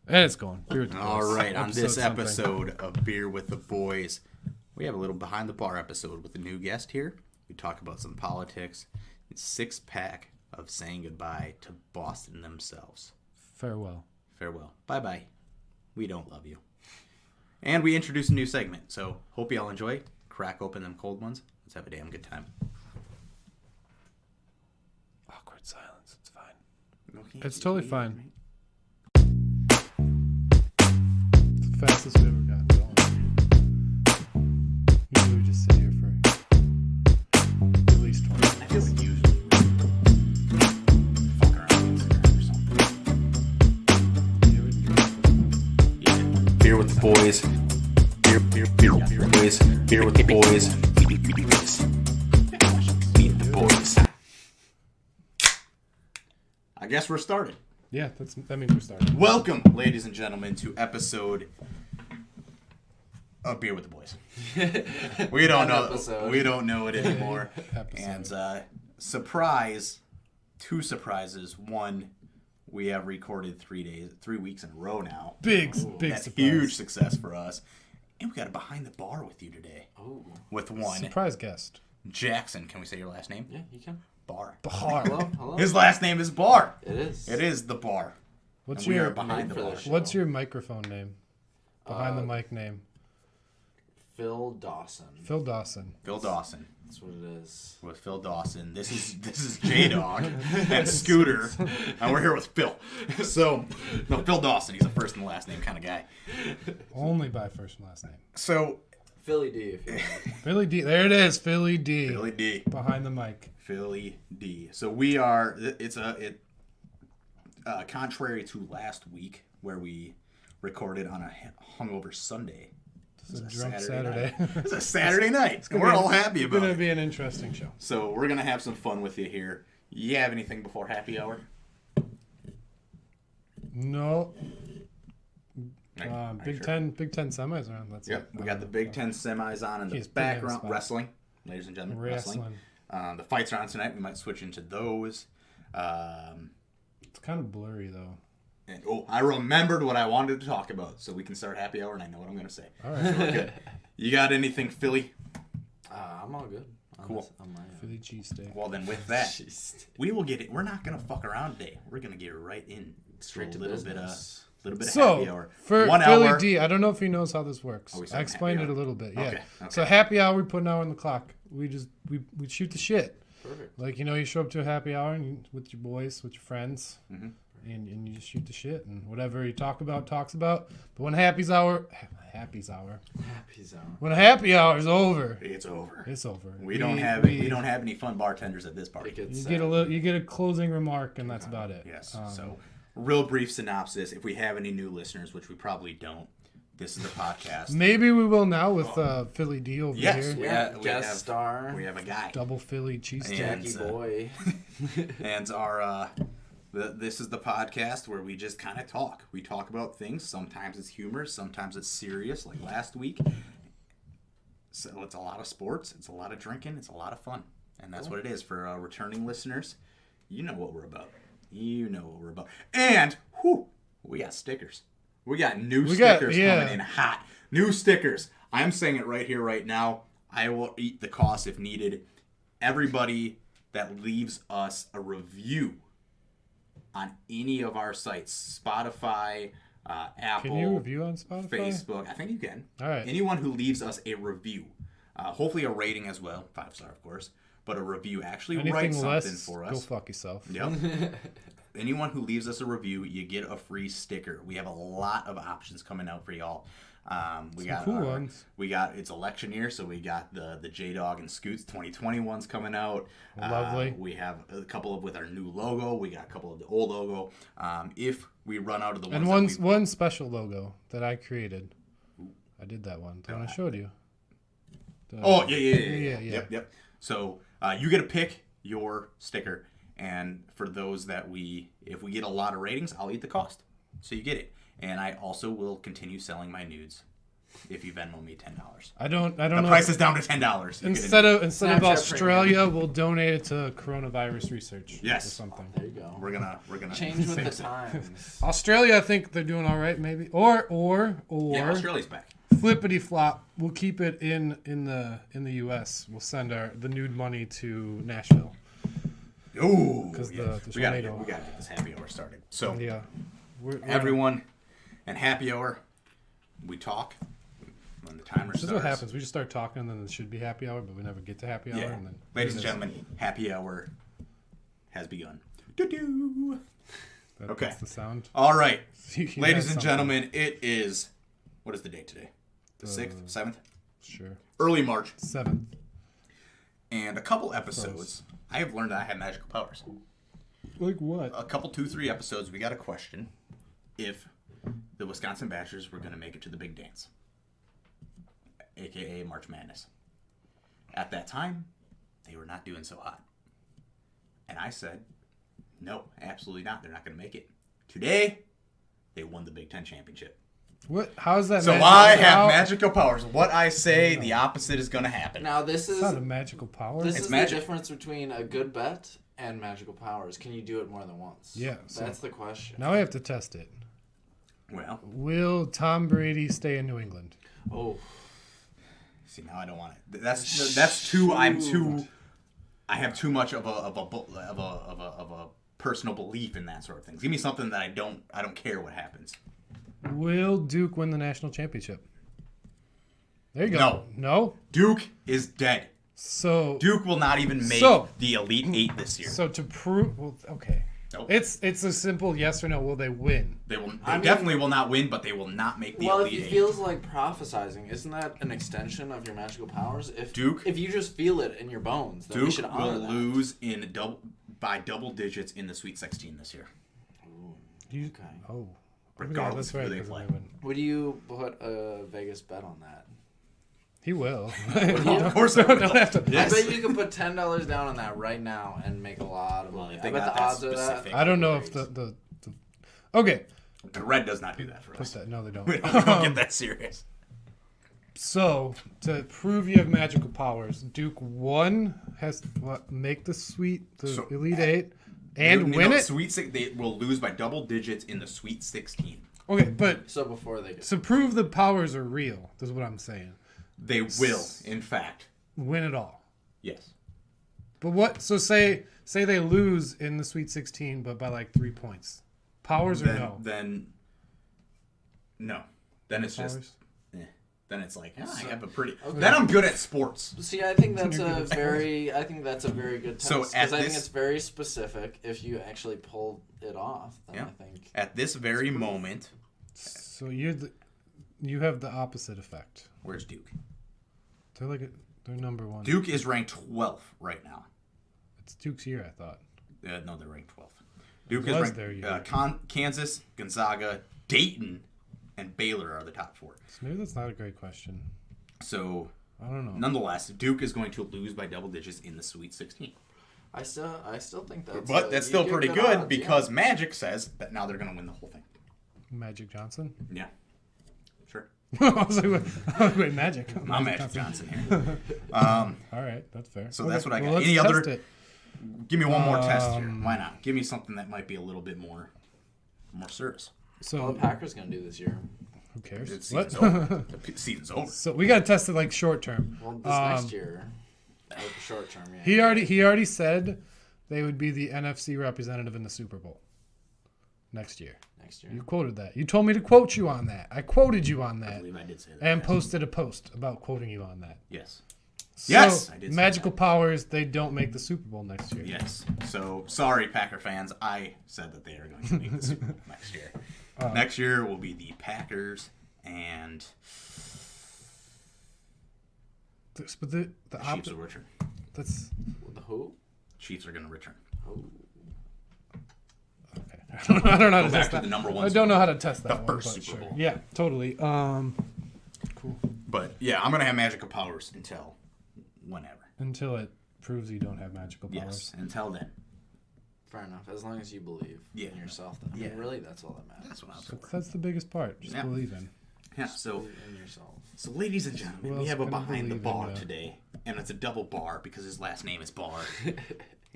And it's going. All right, on this episode of Beer with the Boys, we have a little behind the bar episode with a new guest here. We talk about some politics. It's 6-pack of saying goodbye to Boston themselves. Farewell. Farewell. Bye-bye. We don't love you. And we introduce a new segment, so hope you all enjoy. Crack open them cold ones. Let's have a damn good time. Awkward silence. It's fine. Okay, It's totally fine. It's the fastest we ever got. Usually we just sit here for at least 20 minutes. I feel like usually we fuck around on Instagram or something. Yeah, we can do it. Yeah. Beer with the boys. Beer boys. Beer with the boys. Meet the boys. I guess we're started. Yeah, that means we're starting. Welcome, ladies and gentlemen, to episode of Beer with the Boys. We don't know. Episode. We don't know it anymore. Episode. And surprise, 2 surprises. One, we have recorded 3 weeks in a row now. Big That's surprise. huge success for us. And we got a behind the bar with you today. Oh. With one Surprise guest. Jackson. Can we say your last name? Yeah, you can. Bar. Bar. Hello. His last name is Bar. It is. It is the Bar. What's And we your are behind the for bar. this show. What's your microphone name? Behind the mic name. Phil Dawson. Phil Dawson. Phil Dawson. That's what it is. With Phil Dawson. This is J-Dog and Scooter, and we're here with Phil. So, no, Phil Dawson. He's a first and last name kind of guy. Only by first and last name. So, Philly D, if you want. Philly D. There it is. Philly D. Philly D. Behind the mic. Philly D. So we are. Contrary to last week where we recorded on a hungover Sunday. It's a drunk Saturday. It's a Saturday night. We're all happy It's about going to it. be an interesting show. So we're gonna have some fun with you here. You have anything before happy hour? No. Are you Big sure? Ten semis around. That's Yep, we got the Big Ten semis on in the He's putting in a background. spot. Wrestling, ladies and gentlemen, wrestling. The fights are on tonight. We might switch into those. It's kind of blurry though. And, I remembered what I wanted to talk about, so we can start happy hour, and I know what I'm going to say. All right. So we're good. You got anything, Philly? I'm all good. Cool. On my Philly cheesesteak. Well, then with that, Jeez. we will get it. We're not going to fuck around today. We're going to get right in. Straight to a little business. bit of happy So, hour. for 1 Philly hour. D, I don't know if he knows how this works. Oh, we I starting explained happy it a hour? little bit. Yeah. Okay. So happy hour, we put an hour on the clock. We shoot the shit. Perfect. Like, you show up to a happy hour and with your boys, with your friends, Mhm. and you just shoot the shit, and whatever you talks about. But when happy hour, Happy zone. when happy hour is over, It's over. it's over. We don't have any fun bartenders at this party. It gets You get a closing remark, and that's about it. Yes. So, real brief synopsis. If we have any new listeners, which we probably don't, this is a podcast. Maybe we will now with Philly D over Yes. here. Yeah, we guest have- star. We have a guy. Double Philly cheesesteak. Yeah. Jackie And, boy. And our this is the podcast where we just kind of talk. We talk about things. Sometimes it's humor, sometimes it's serious, like last week. So it's a lot of sports, it's a lot of drinking, it's a lot of fun. And that's what it is for returning listeners. You know what we're about. And we got stickers. We got new stickers coming in hot. New stickers. I'm saying it right here, right now. I will eat the cost if needed. Everybody that leaves us a review on any of our sites, Spotify, Apple, Can you review on Spotify? Facebook. I think you can. All right. Anyone who leaves us a review, hopefully a rating as well, 5-star of course, but a review. Actually write Anything something less, for go us. fuck yourself. Yep. Anyone who leaves us a review, you get a free sticker. We have a lot of options coming out for y'all. We got cool ones. It's election year, so we got the J-Dog and Scoots 2020 ones coming out. Lovely. We have a couple with our new logo. We got a couple of the old logo. If we run out of the ones And one special logo that I created. I did that one. The one I showed you. Yeah. Yep. So you get to pick your sticker, and for those that if we get a lot of ratings, I'll eat the cost. So you get it, and I also will continue selling my nudes if you Venmo me $10. I don't know. The price is down to $10. Instead of Snapchat Australia, we'll donate it to coronavirus research. Yes. Or something. There you go. We're gonna Change with the times. Australia, I think they're doing all right, maybe. Or Yeah, Australia's back. flippity flop. We'll keep it in the U.S. We'll send the nude money to Nashville. Ooh, Because yeah. the we gotta tornado. get this happy hour started. So Yeah. everyone, and happy hour, we talk when the timer This is starts. what happens. We just start talking, and then it should be happy hour, but we never get to happy hour. Yeah. And then Ladies and gentlemen, happy hour has begun. Doo-doo. Okay. That's the sound. All right. You Ladies had and something. gentlemen, it is, what is the date today? The 6th, 7th? Sure. Early March. 7th. And a couple episodes, I have learned that I have magical powers. Like what? A couple, 2-3 episodes, we got a question if the Wisconsin Badgers were going to make it to the big dance, a.k.a. March Madness. At that time, they were not doing so hot. And I said, no, absolutely not. They're not going to make it. Today, they won the Big Ten championship. What? How is that? So I have magical powers. What I say, the opposite is going to happen. Now this It's is not a magical power. this It's is magic. the difference between a good bet and magical powers. Can you do it more than once? Yeah, so- That's the question. Now we have to test it. Well, Will Tom Brady stay in New England? Oh, see, now I don't want it. That's too. I have too much of a personal belief in that sort of thing. Give me something that I don't care what happens. Will Duke win the national championship? There you go. No. No? Duke is dead. So Duke will not even make the Elite Eight this year. So to prove, well, okay, Nope. it's a simple yes or no. Will they win? They definitely will not win, but they will not make the well, Elite if it Eight. feels like prophesizing, isn't that an extension of your magical powers? If you just feel it in your bones, then we should Duke honor will that. lose by double digits in the Sweet 16 this year. You, Okay. Oh, Regardless yeah, of that's who right. they 'cause play. win. Would you put a Vegas bet on that? He will. Of course I will. Don't have to. Yes. I bet you could put $10 down on that right now and make a lot of money. they I bet got the that odds of that. specific- I don't know if the okay. The Red does not do that for Put us. that. No, they don't. We don't get that serious. So to prove you have magical powers, Duke has to make the Elite Eight and win it. They will lose by double digits in the Sweet 16. Okay, but So before they get to prove the powers are real, is what I'm saying. They will, in fact. Win it all. Yes. But what? So say they lose in the Sweet 16, but by like 3 points. Powers or no? Then no. Then it's Powers? just. Then it's like I have a pretty. Okay. Then I'm good at sports. See, I think that's You're a good at very, I think that's a very good test. So Because at I think this- it's very specific. If you actually pull it off, then Yeah. I think. At this very moment, So you have the opposite effect. where's Duke? They're number one. Duke is ranked 12th right now. It's Duke's year, I thought. No, they're ranked 12th. Duke Was is their ranked. year. Kansas, Gonzaga, Dayton, and Baylor are the top four. So maybe that's not a great question. So, I don't know. nonetheless, Duke is going to lose by double digits in the Sweet 16. I still think that's. But that's you still get pretty good good odds, because Magic says that now they're going to win the whole thing. Magic Johnson. Yeah. Sure. I was like, wait, Magic. I'm Magic Johnson here. All right, that's fair. So that's what I got. let's Any test other? it. Give me one more test here. Why not? Give me something that might be a little bit more serious. yeah. What So the Packers gonna do this year? who cares? The What? season's over. The season's over. So we got to test it like short term. Well, this next year, like short term. Yeah. He already said they would be the NFC representative in the Super Bowl next year. Next year. You quoted that. You told me to quote you on that. I quoted you on I that believe I did say that. and yes. posted a post about quoting you on that. Yes. So, Yes, I did say magical powers, they don't make the Super Bowl next year. Yes. So sorry, Packer fans. I said that they are going to make the Super Bowl next year. Next year will be the Packers and But the Chiefs opposite. will return. That's The who? Chiefs are going to return. Oh. okay. I don't know how to Go back test to that. the number one I don't know how to test that. The one, first but Super sure. Bowl. Yeah, totally. Cool. But yeah, I'm going to have magical powers until whenever. Until it proves you don't have magical powers. Yes. Until then. Fair enough. As long as you believe Yeah. in yourself, then. I mean, Yeah. really, that's all that matters. That's what I was for. That's the biggest part. Just Yeah. believe in. Yeah, so ladies and gentlemen, we have a behind the bar today, and it's a double bar because his last name is Bar.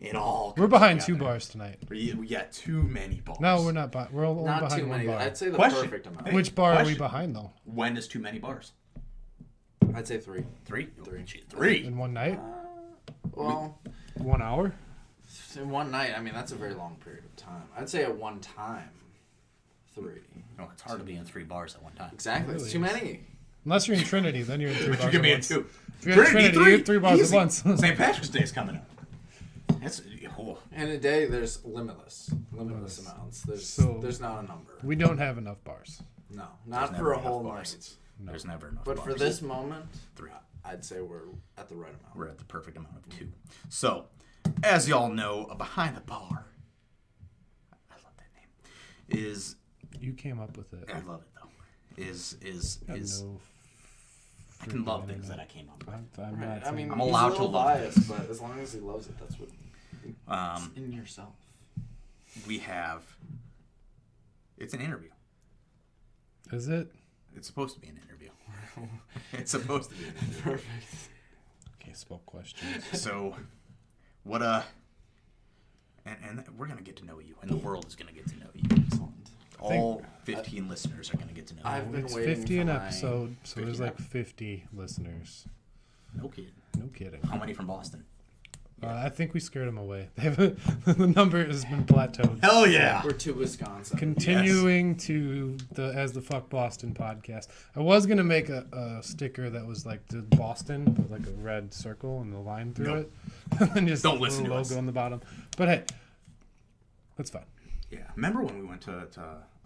We're behind together. 2 bars tonight. We got too many bars. No, we're not. We're only not behind too many. 1 bar. I'd say the perfect amount. Which bar are we behind though? When is too many bars? I'd say 3. 3 in one night. Well, 1 hour. In one night, I mean that's a very long period of time. I'd say at one time, 3. No, it's hard to be in 3 bars at one time. Exactly, really? It's too many. Unless you're in Trinity, then you're in 3 bars. You give me a 2. If you're in Trinity, you're in 3 bars Easy. at once. St. Patrick's Day is coming up. That's In a day, there's limitless amounts. There's not a number. We don't have enough bars. No, not for a whole night. No. There's never enough. But bars. for this moment, 3. I'd say we're at the right amount. We're at the perfect amount of 2. So, as y'all know, behind the bar. I love that name. Is you came up with it? I love it though. Is I can love things that I came up with. I'm allowed to love biased, but as long as he loves it, that's what. It's in yourself. We have. It's an interview. Is it? It's supposed to be an interview. It's supposed to be an interview. Perfect. Okay, spoke questions. So, what and we're gonna get to know you, and the world is gonna get to know you. Excellent. All 15 listeners are gonna get to know you. I've been it's waiting 50 for an my... episode, so there's like 50 listeners. No kidding. No kidding. How many from Boston? I think we scared them away. The number has been plateaued. Hell yeah! We're to Wisconsin. Continuing as the Fuck Boston podcast. I was gonna make a sticker that was like the Boston with like a red circle and the line through it, and just don't listen to logo us on the bottom. But hey, that's fine. Yeah, remember when we went to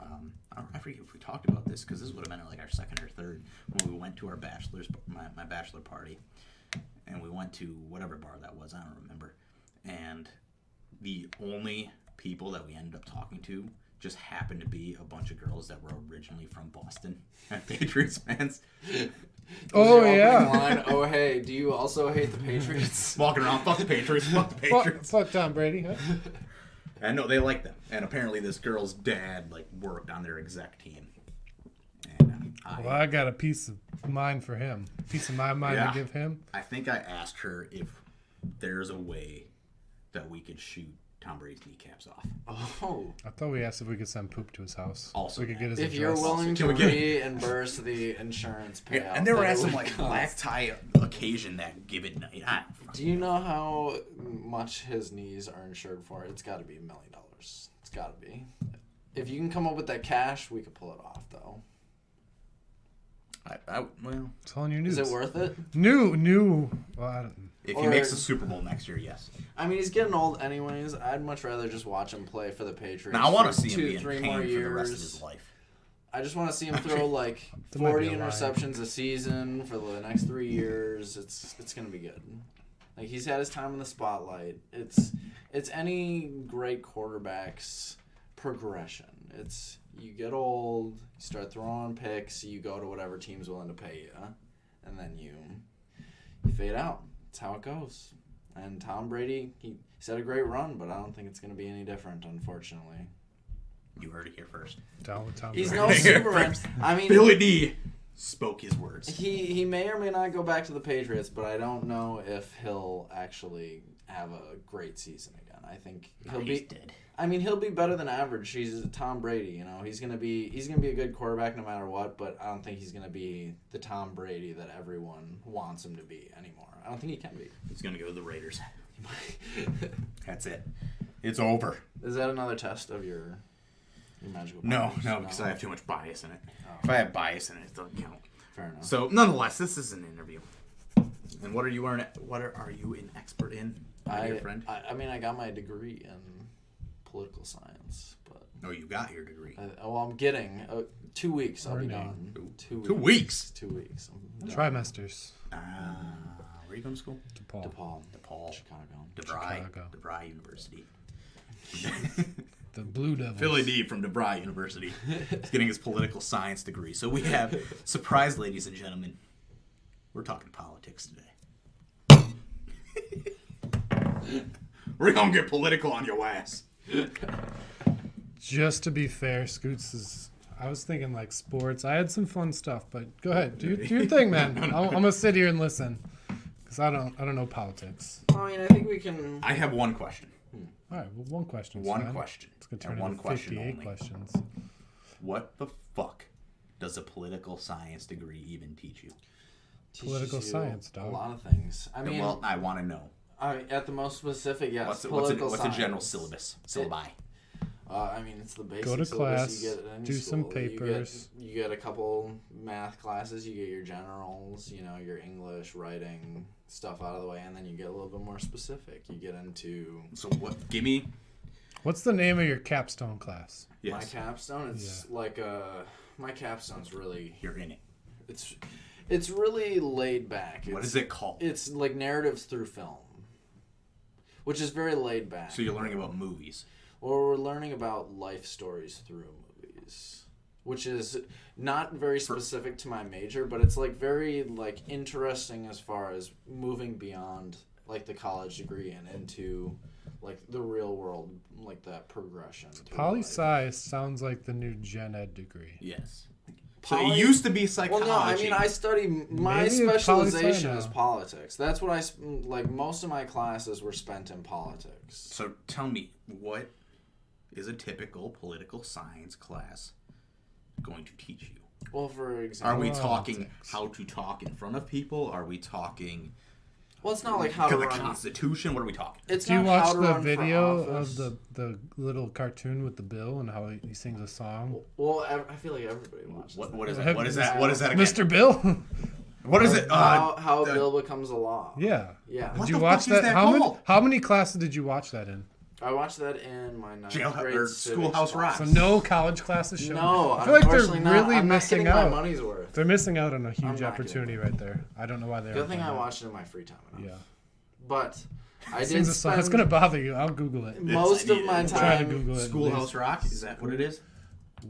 I forget if we talked about this because this would have been like our second or third when we went to our my bachelor party. And we went to whatever bar that was, I don't remember. And the only people that we ended up talking to just happened to be a bunch of girls that were originally from Boston and Patriots fans. Oh, yeah. Line, oh, hey, do you also hate the Patriots? Walking around, fuck the Patriots, fuck the Patriots. Fuck Tom Brady, huh? And no, they liked them. And apparently this girl's dad worked on their exec team. And I got a piece of mind for him. A piece of my mind to give him. I think I asked her if there's a way that we could shoot Tom Brady's kneecaps off. Oh. I thought we asked if we could send poop to his house. Also, so we could get his if address. you're willing to reimburse the insurance payout. Yeah, and they were at some black tie occasion that give it night. Do you know how much his knees are insured for? It's got to be $1 million. It's got to be. If you can come up with that cash, we could pull it off, though. Well, it's all in your news. Is it worth it? New. Well, I don't. If he makes the Super Bowl next year, yes. I mean, he's getting old anyways. I'd much rather just watch him play for the Patriots. Now, I want to see him be in 3 pain more for years. the rest of his life. I just want to see him throw 40 interceptions a season for the next 3 years. It's gonna be good. He's had his time in the spotlight. It's any great quarterback's progression. It's you get old, you start throwing picks, you go to whatever team's willing to pay you, and then you fade out. That's how it goes. And Tom Brady, he's had a great run, but I don't think it's going to be any different, unfortunately. You heard it here first. Down with Tom He's Brady. no Superman. I mean, Billy D spoke his words. He may or may not go back to the Patriots, but I don't know if he'll actually have a great season again. I think he's dead. I mean, he'll be better than average. He's Tom Brady, He's gonna be a good quarterback no matter what, but I don't think he's gonna be the Tom Brady that everyone wants him to be anymore. I don't think he can be. He's gonna go to the Raiders. That's it. It's over. Is that another test of your magical No, powers? because I have too much bias in it. Oh. If I have bias in it, it doesn't count. Fair enough. So, nonetheless, this is an interview. And what are you an expert in, my dear friend? I mean, I got my degree in political science, but... Oh, you got your degree. I'm getting 2 weeks. I'll be done. 2 weeks. 2 weeks? 2 weeks. Trimesters. Where are you going to school? DePaul. Chicago. DeVry University. The Blue Devils. Philly D from DeVry University. He's getting his political science degree. So we have, surprise, ladies and gentlemen, we're talking politics today. We're going to get political on your ass. Just to be fair, Scoots is... I was thinking like sports. I had some fun stuff, but go ahead, do your thing, man. I'm gonna sit here and listen because I don't know politics. I mean, I think we can. I have one question. All right, well, one question. One question. It's gonna turn one into question 58 only. questions. What the fuck does a political science degree even teach you? Political science, dog. A lot of things. I mean, well, I want to know. At the most specific, yes. What's a general syllabus? Syllabi. I mean, it's the basic Go to syllabus class, you get at any do school. some papers. You get a couple math classes. You get your generals, your English, writing stuff out of the way, and then you get a little bit more specific. You get into. So what? Give me. What's the name of your capstone class? Yes. My capstone. It's my capstone's really. You're in it. It's really laid back. What is it called? It's like narratives through film, which is very laid back. So you're learning about movies. Or we're learning about life stories through movies, which is not very specific to my major, but it's like very like interesting as far as moving beyond like the college degree and into like the real world, like that progression. Poli-sci sounds like the new gen ed degree. Yes. So it used to be psychology. Well, no, I mean I study my specialization is politics. That's what I like. Most of my classes were spent in politics. So tell me, what is a typical political science class going to teach you? Well, for example, are we talking how to talk in front of people? Are we talking? Well, it's not like how to the run Constitution. What are we talking? It's Do you not watch how to the run video for office. of the little cartoon with the bill and how he sings a song? Well, I feel like everybody watches What is that? What is that? What is that again? Mr. Bill? What is it? How a bill becomes a law. Yeah. Yeah. Did you watch that? How many classes did you watch that in? I watched that in my ninth grade Schoolhouse Rock. So no college classes show. No, I feel like they're unfortunately really I'm missing not out. my money's worth. They're missing out on a huge not opportunity right there. I don't know why they're. Good thing I watched it in my free time. Yeah. But I Sings did a song. spend It's gonna bother you. I'll Google it. most of my Try to time. Google it. Schoolhouse Rock. Is that what it is?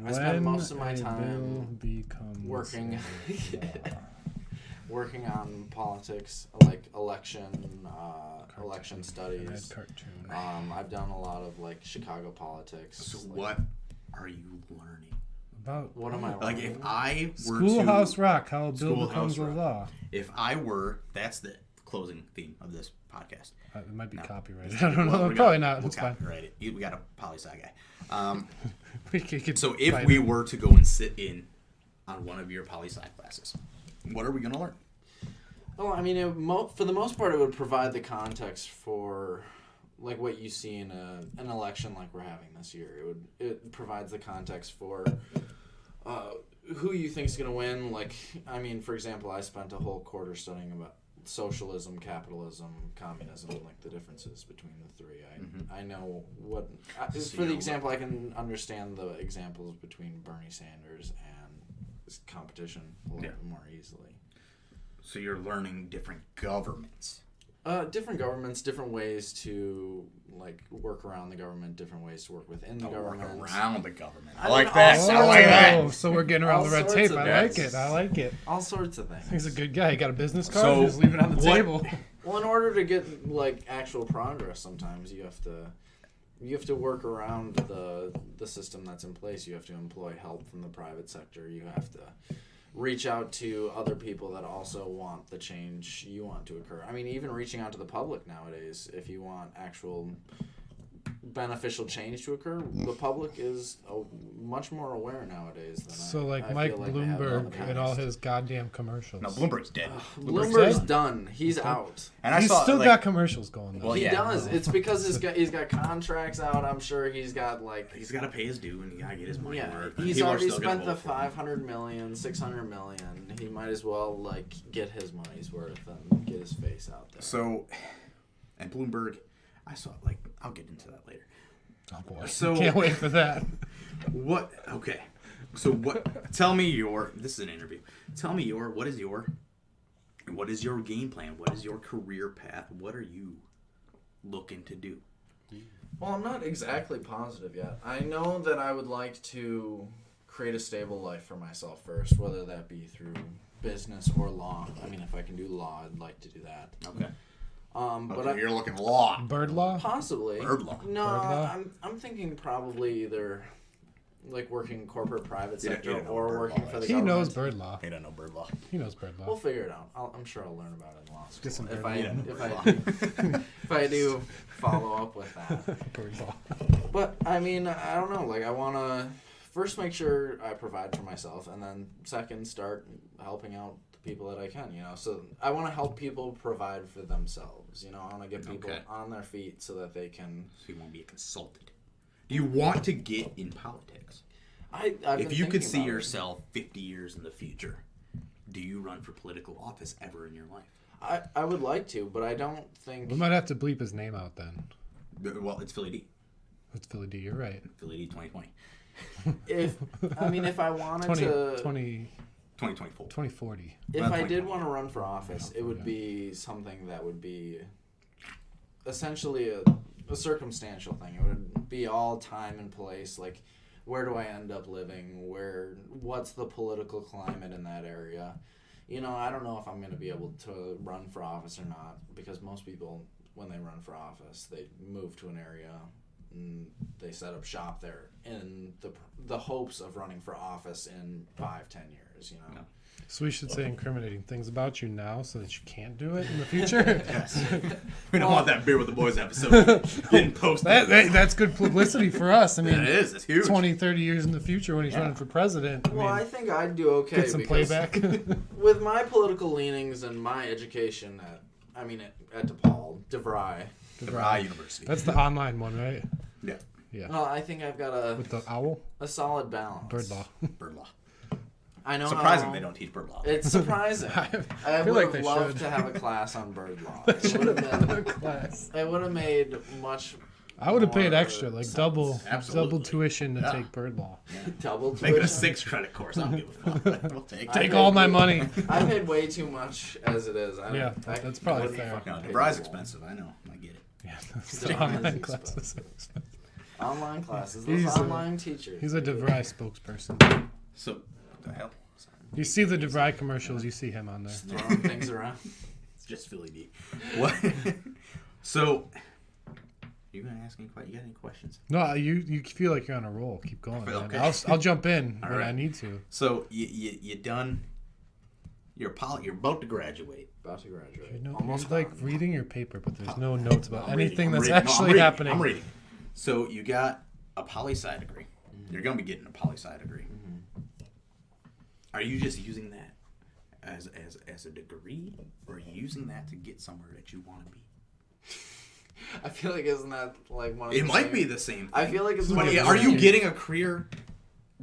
I spent most of my When a time bill becomes working. law. Working on politics, like election studies. Cartoon. I've done a lot of like Chicago politics. So like, what are you learning? About What am I learning? Like if I were Schoolhouse to, Rock, how a bill Schoolhouse becomes a Rock. law. If I were, that's the closing theme of this podcast. It might be No. copyrighted. I don't know. Well, Probably not. We'll It's fine. copyright it. We got a poli-sci guy. We could So if fight we it. were to go and sit in on one of your poli-sci classes, what are we going to learn? Well, I mean, for the most part, it would provide the context for like what you see in an election like we're having this year. It provides the context for who you think is going to win. Like, I mean, for example, I spent a whole quarter studying about socialism, capitalism, communism, like the differences between the three. I know what. For the example, I can understand the examples between Bernie Sanders and competition a little bit more easily. So you're learning different governments. Different governments, different ways to like work around the government, different ways to work within the government. Work around the government. I I like mean, that. also- I like that. So we're getting around All the red sorts tape. of I like things. it. I like it. All sorts of things. He's a good guy. He got a business card. So, Just leave it on the what- table. Well, in order to get like actual progress, sometimes you have to work around the system that's in place. You have to employ help from the private sector. You have to reach out to other people that also want the change you want to occur. I mean, even reaching out to the public nowadays, if you want actual beneficial change to occur, the public is much more aware nowadays than So I Mike feel like they have been in the Bloomberg and all past. his goddamn commercials. No, Bloomberg's dead. Bloomberg's dead? done. He's out. And I He's saw still like, got commercials going though. Well, He yeah. does. It's because he's got contracts out. I'm sure he's got like he's got to pay his due and he got to get his money worth. he's People are already still gonna spent the vote for him. $500 million, $600 million. He might as well like get his money's worth and get his face out there. So, and Bloomberg, I saw like I'll get into that later. Oh boy. So- Can't wait for that. What? Okay. So what? Tell me your. This is an interview. Tell me your. What is your game plan? What is your career path? What are you looking to do? Well, I'm not exactly positive yet. I know that I would like to create a stable life for myself first, whether that be through business or law. I mean, if I can do law, I'd like to do that. Okay. But You're looking law. Bird law? possibly Bird law. No, Bird law? I'm thinking probably either like working corporate private sector don't know or bird working law for the is. He government. knows bird law. He don't know bird law. He knows bird law. We'll figure it out. I'm sure I'll learn about it in law school. Get some if bird law. if I do follow up with that. Bird law. But I mean, I don't know. Like, I want to first make sure I provide for myself, and then second, start helping out the people that I can. You know, so I want to help people provide for themselves. You know, I want to get people on their feet so that they can. So you want to be a consultant. Do you want to get in politics? If you could see yourself 50 years in the future, do you run for political office ever in your life? I would like to, but I don't think... We might have to bleep his name out then. Well, it's Philly D. It's Philly D, you're right. Philly D 2020. If I wanted 2024. 2040. If I did want to run for office, it would be something that would be essentially a circumstantial thing. It would be all time and place, like... Where do I end up living? What's the political climate in that area? You know, I don't know if I'm going to be able to run for office or not, because most people, when they run for office, they move to an area and they set up shop there in the hopes of running for office in 5-10 years, you know. No. So we should say incriminating things about you now so that you can't do it in the future? Yes. We don't want that Beer with the Boys episode getting posted. That's good publicity for us. I mean, it is. It's huge. 20, 30 years in the future when he's running for president. I think I'd do okay. Get some playback. With my political leanings and my education at DeVry University. That's the online one, right? Yeah. Yeah. Well, I think I've got with the owl? A solid balance. Bird law. Bird law. I know. Surprising they don't teach bird law. It's surprising. I feel would like have they loved should. to have a class on bird law. It would have been class. It would have made much. I would have paid more extra, like sense. double tuition to take bird law. Yeah. Double Make it a tuition. 6-credit course. I don't give a fuck. We'll Take all my money. I paid way too much as it is. That's probably wouldn't fair. fucking No, pay DeVry's people. expensive. I know. I get it. Yeah, that's DeVry's the online expensive. classes. Online classes. Those online teachers. He's a DeVry spokesperson. So, what the hell? You see the DeVry commercials, you see him on there. Just throwing things around. It's just Philly D. What? So, you gonna ask any? You got any questions? No, you feel like you're on a roll. Keep going. Man. Okay. I'll jump in when right. I need to. So you done? You're about to graduate. About to graduate. Almost like reading your paper, but there's no notes about anything I'm that's reading. No, actually happening. I'm reading. So you got a poli-sci degree. Mm-hmm. You're gonna be getting a poli-sci degree. Mm-hmm. Are you just using that as a degree, or are you using that to get somewhere that you want to be? I feel like isn't that like one of It the might same? be the same thing. I feel like it's But one of the are you same. getting a career?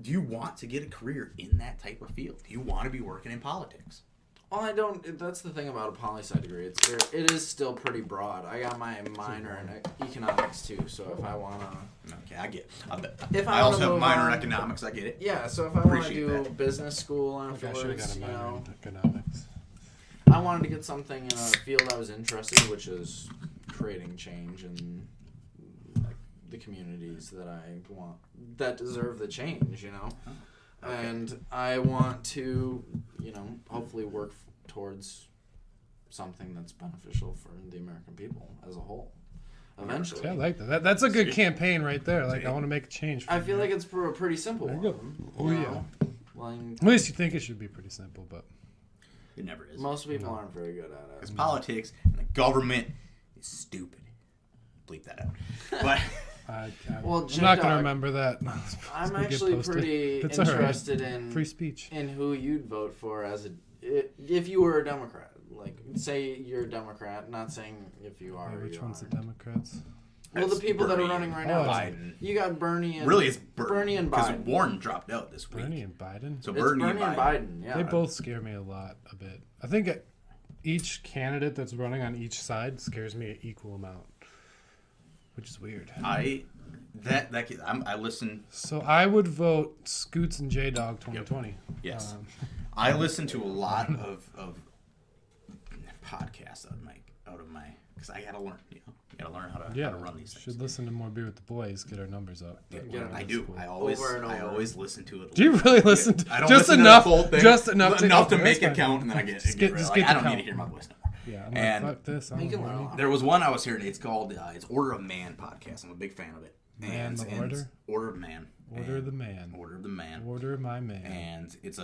Do you want to get a career in that type of field? Do you want to be working in politics? Well, I don't. That's the thing about a poli-sci degree. It is still pretty broad. I got my minor in economics too. So if I wanna, Okay, I get it. If I I also wanna have move minor in on- economics. I get it. yeah. So if I want to Appreciate do that. business school I should have got afterwards, a you minor know, in economics. I wanted to get something in a field I was interested in, which is creating change in like, the communities that I want that deserve the change. You know, Okay. and I want to, hopefully work towards something that's beneficial for the American people as a whole. Eventually. Yeah, I like that. That's a good campaign right there. Like, I want to make a change. I feel like it's a pretty simple There one. you go. Oh, yeah. Like, At least you think it should be pretty simple, but It never is. most people aren't very good at Because it. politics and the government is stupid. Bleep that out. But Well, I'm Jim not going to Dog, remember that. I'm It's gonna get actually posted. pretty It's all right. interested in Free speech. in who you'd vote for if you were a Democrat. Like, say you're a Democrat, not saying if you are. Yeah, or which you ones the aren't. Democrats? Well, the It's people that are Bernie running right and now. Biden. You got Bernie and Really, it's Bernie and Because Biden. Warren dropped out this week. Bernie and Biden? So It's Bernie and Biden. Yeah. They both scare me a bit. I think each candidate that's running on each side scares me an equal amount, which is weird. I listen. So I would vote Scoots and J-Dog 2020. Yes, I listen to a lot of podcasts out of my because I gotta learn. You gotta learn how to run these things. Should listen to more Beer with the Boys, get our numbers up. I do. Cool. I always Over and over. listen to it. Do you really listen to I don't just listen enough? to the whole thing. Just enough to that's make it fine. count, and then I get Just rid. get Like, the I don't need count. to hear my voice no more. Yeah, I'm And like, fuck this. I You don't can learn a know. lot. There was one I was hearing. It's called it's Order of Man podcast. I'm a big fan of it. Man, And the and Order? Order of Man. Order the man. Order of the man. Order my man. And it's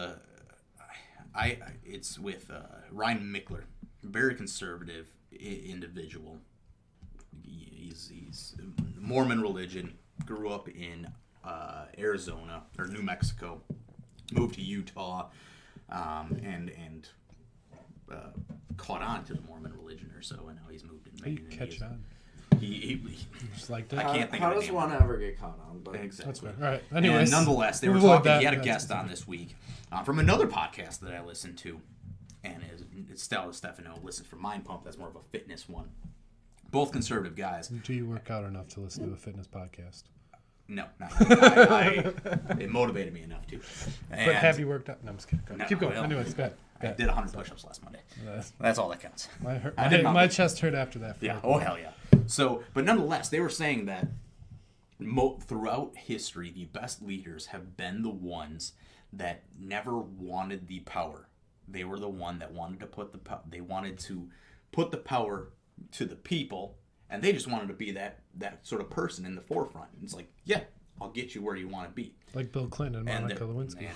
it's with Ryan Mickler, very conservative individual. He's Mormon religion. Grew up in Arizona or New Mexico, moved to Utah, and caught on to the Mormon religion or so, and now he's moved in Maine. Catch on. He just liked it. I can't think how of does one ever get caught on? But exactly. That's fair. All right. Anyways, and nonetheless, they were talking. He had a guest on this week from another podcast that I listened to, and it's Stefano listens from Mind Pump. That's more of a fitness one. Both conservative guys. Do you work out enough to listen to a fitness podcast? No, not really. It motivated me enough to. But have you worked out? No, I'm just kidding. Keep going. Anyways, go ahead. I did 100 push-ups last Monday. That's all that counts. My chest hurt after that. Yeah. Oh, hell yeah. So, but nonetheless, they were saying that throughout history, the best leaders have been the ones that never wanted the power. They were the one that wanted to put the power to the people, and they just wanted to be that sort of person in the forefront. And it's like, yeah, I'll get you where you want to be. Like Bill Clinton and Monica Lewinsky.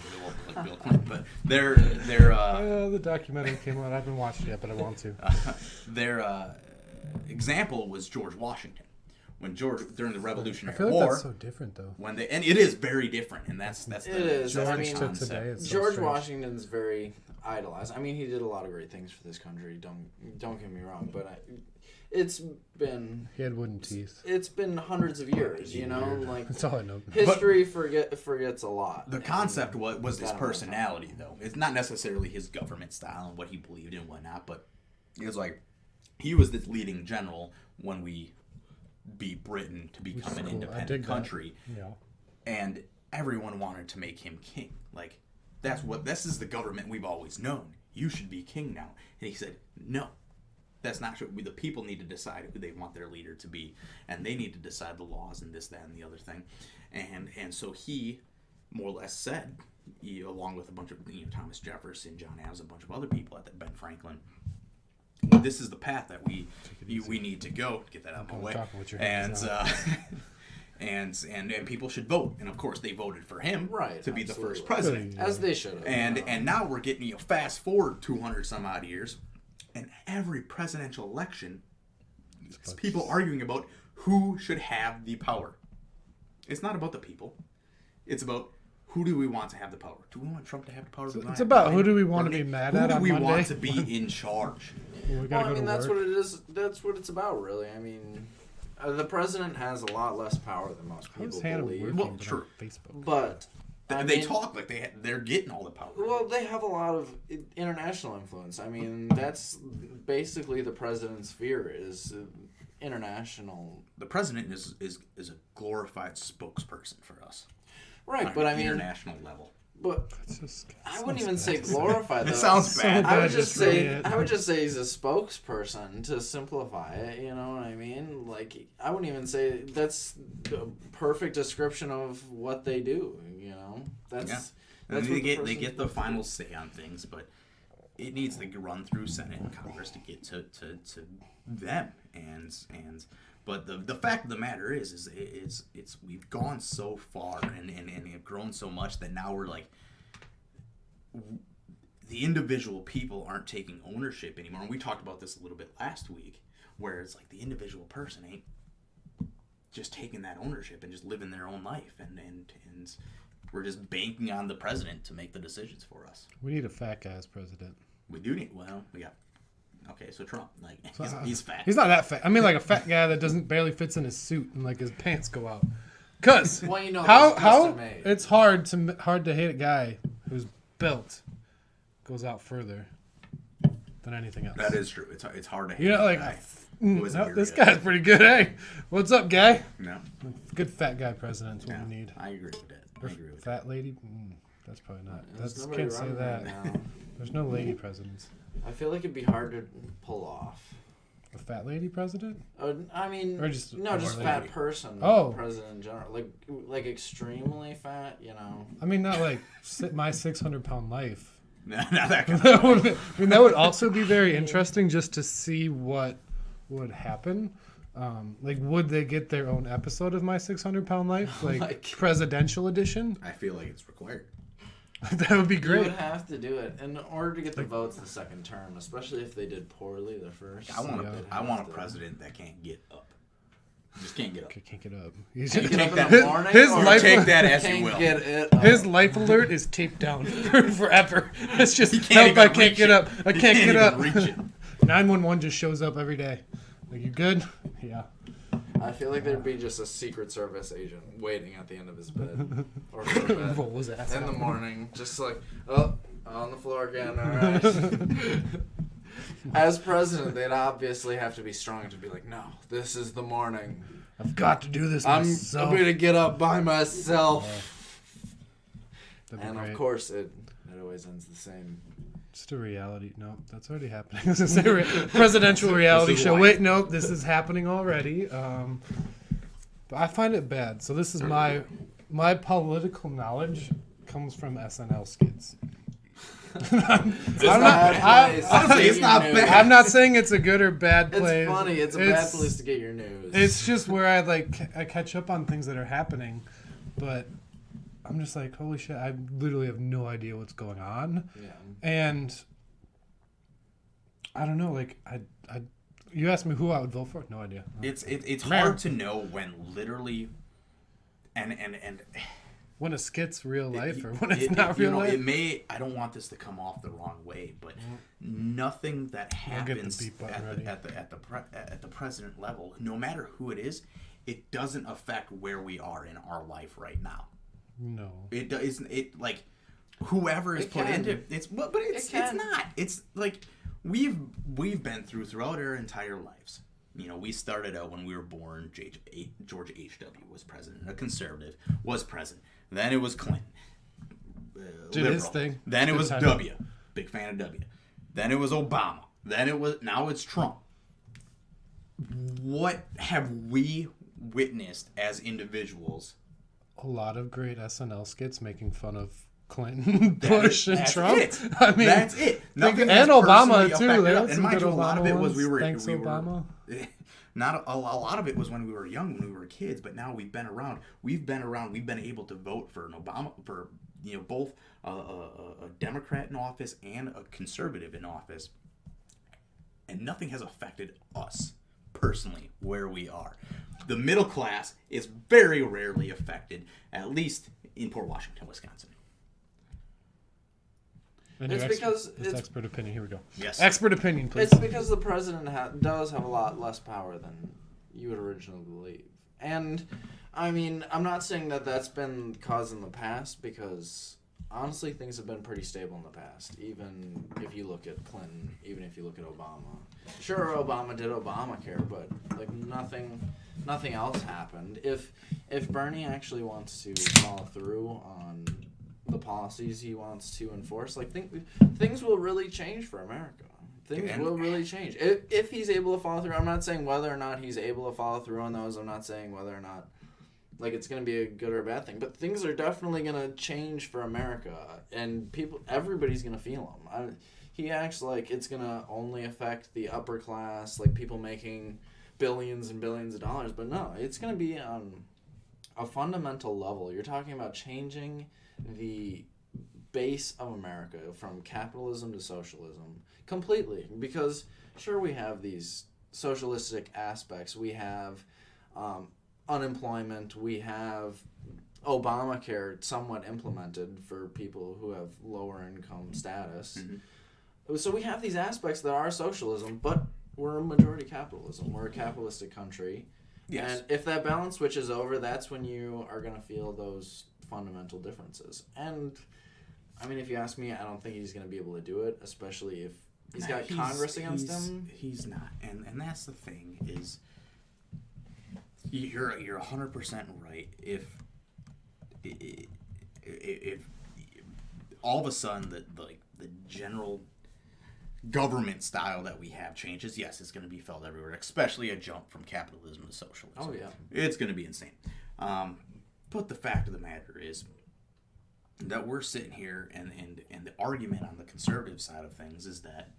Like Bill Clinton, but they're the documentary came out. I haven't watched it yet, but I want to. Their example was George Washington. When during the Revolutionary War, War, that's so different though. And it is very different, and that's it is. George I mean, today, George Washington's very idolized. I mean, he did a lot of great things for this country. Don't get me wrong, but it's been he had wooden teeth. It's been hundreds of years, you know. Like that's all I know. History forgets a lot. The concept was his personality, though. It's not necessarily his government style and what he believed in and whatnot, but it was like he was the leading general when we beat Britain to become an independent country. Yeah. And everyone wanted to make him king. Like, this is the government we've always known. You should be king now. And he said, no, that's not true. The people need to decide who they want their leader to be. And they need to decide the laws and this, that, and the other thing. And so he more or less said, along with a bunch of, Thomas Jefferson, John Adams, a bunch of other people, Ben Franklin, this is the path that we need to go. Get that out of my way. And people should vote. And of course, they voted for him to be the first president, as they should have. And now we're getting fast forward 200 some odd years, and every presidential election, it's people arguing about who should have the power. It's not about the people. It's about who do we want to have the power? Do we want Trump to have the power? It's about who do we want to be mad at on Monday? Who do we want to be in charge? That's what it is. That's what it's about, really. I mean, the president has a lot less power than most people believe. Well, true. Facebook. But they talk like they're getting all the power. Well, they have a lot of international influence. I mean, that's basically the president's fear is international. The president is a glorified spokesperson for us. Right, but I mean international level. But I wouldn't even say glorified. It sounds bad. I would just say he's a spokesperson to simplify it. You know what I mean? Like I wouldn't even say that's the perfect description of what they do. You know, that's they get the final say on things, but it needs to run through Senate and Congress to get to them and. But the fact of the matter is we've gone so far and have grown so much that now we're like the individual people aren't taking ownership anymore. And we talked about this a little bit last week, where it's like the individual person ain't just taking that ownership and just living their own life, and we're just banking on the president to make the decisions for us. We need a fat guy as president. We do need. Well, we got. Okay, so Trump, he's fat. He's not that fat. I mean, like a fat guy that barely fits in his suit and like his pants go out. Cause how it's hard to hate a guy who's built goes out further than anything else. That is true. It's hard to hate. This guy's pretty good. Hey, what's up, guy? No, good fat guy president's what we need. I agree with that. Fat lady. That's probably not. Can't say that. There's no lady presidents. I feel like it'd be hard to pull off. A fat lady president? I mean, just fat person. Oh, president in general, like extremely fat. You know. I mean, not like my 600-pound life. Not that kind that would also be very interesting just to see what would happen. Like, would they get their own episode of My 600-Pound Life, like presidential edition? I feel like it's required. That would be great. You would have to do it in order to get the votes the second term, especially if they did poorly the first. I want a president that can't get up. Just can't get up. Can't get up. He's take that as you will. His life alert is taped down forever. It's just help. I can't get up. I can't get up. 911 just shows up every day. Like, you good? Yeah. I feel like there'd be just a Secret Service agent waiting at the end of his bed or her bed roll his ass in out. the morning, just like, oh, on the floor again. All right. As president, they'd obviously have to be strong to be like, no, this is the morning. I've got to do this myself. I'm going to get up by myself. And great. Of course, it always ends the same. Just a reality. No, that's already happening. I was going to say presidential reality show. Wait, no, this is happening already. But I find it bad. So this is my political knowledge comes from SNL skits. It's not bad. I'm not saying it's a good or bad place. It's funny. It's a bad place to get your news. It's just where I catch up on things that are happening, but I'm just like, holy shit! I literally have no idea what's going on. Yeah. And I don't know. Like you asked me who I would vote for. No idea. It's hard to know when literally, and. When a skit's real life or when it's not real life? I don't want this to come off the wrong way, but nothing that happens at the president level, no matter who it is, it doesn't affect where we are in our life right now. No. It isn't. It like whoever is put into it's, but it's not. It's like we've been throughout our entire lives. We started out when we were born. George H.W. was president. A conservative was president. Then it was Clinton. Did his thing. Then it was W. Big fan of W. Then it was Obama. Now it's Trump. What have we witnessed as individuals? A lot of great SNL skits making fun of Clinton, Bush, and Trump. It. I mean, that's it. And Obama too. And mind you, a lot of it was Obama. Not a lot of it was when we were young, when we were kids. But now we've been around. We've been able to vote for an Obama, for both a Democrat in office and a conservative in office, and nothing has affected us personally where we are. The middle class is very rarely affected, at least in Port Washington, Wisconsin. It's because it's expert opinion. Here we go. Yes. Expert opinion, please. It's because the president does have a lot less power than you would originally believe. And, I mean, I'm not saying that that's been caused in the past because, honestly, things have been pretty stable in the past. Even if you look at Clinton, even if you look at Obama. Sure, Obama did Obamacare, but, like, nothing else happened. If Bernie actually wants to follow through on the policies he wants to enforce, like things will really change for America. Things will really change if he's able to follow through. I'm not saying whether or not he's able to follow through on those. I'm not saying whether or not like it's going to be a good or a bad thing. But things are definitely going to change for America, and everybody's going to feel them. He acts like it's going to only affect the upper class, like people making billions and billions of dollars. But no, it's going to be on a fundamental level. You're talking about changing the base of America from capitalism to socialism completely, because sure, we have these socialistic aspects. We have unemployment. We have Obamacare somewhat implemented for people who have lower income status. Mm-hmm. So we have these aspects that are socialism, but we're a majority capitalism. We're a capitalistic country. Yes. And if that balance switches over, that's when you are going to feel those fundamental differences. And I mean, if you ask me, I don't think he's going to be able to do it, especially if he's got Congress against him. He's not, and that's the thing is, you're 100% right. If all of a sudden the general government style that we have changes, yes, it's going to be felt everywhere, especially a jump from capitalism to socialism. Oh yeah, it's going to be insane. But the fact of the matter is that we're sitting here, and the argument on the conservative side of things is that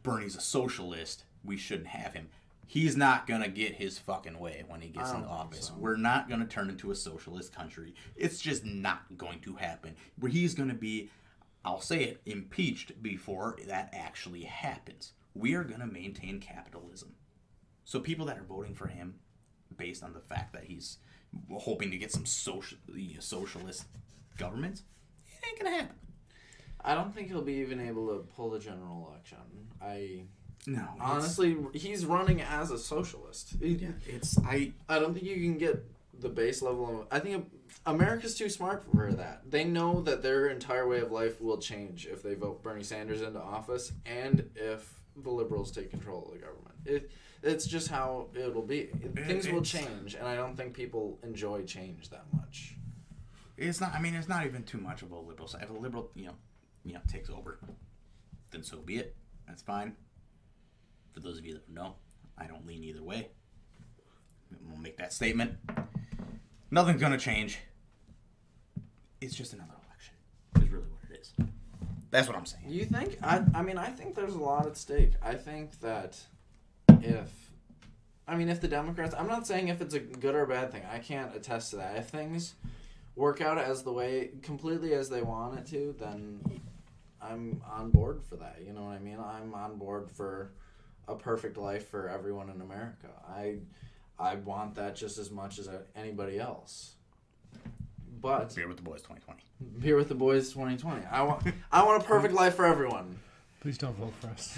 Bernie's a socialist, we shouldn't have him. He's not going to get his fucking way when he gets into office. So. We're not going to turn into a socialist country. It's just not going to happen. Where he's going to be, I'll say it, impeached before that actually happens. We are going to maintain capitalism. So people that are voting for him based on the fact that he's hoping to get some socialist government, it ain't going to happen. I don't think he'll be even able to pull the general election. No. Honestly, he's running as a socialist. I don't think you can get the base level of... I think America's too smart for that. They know that their entire way of life will change if they vote Bernie Sanders into office and if the liberals take control of the government. It's just how it'll be. Things will change, and I don't think people enjoy change that much. It's not even too much of a liberal side. If a liberal, takes over, then so be it. That's fine. For those of you that don't know, I don't lean either way. We'll make that statement. Nothing's going to change. It's just another election. Is really what it is. That's what I'm saying. You think? I think there's a lot at stake. I think that if the Democrats... I'm not saying if it's a good or a bad thing. I can't attest to that. If things work out completely as they want it to, then I'm on board for that. You know what I mean? I'm on board for a perfect life for everyone in America. I want that just as much as anybody else. But Beer with the Boys 2020. Beer with the Boys 2020. I want a perfect life for everyone. Please don't vote for us.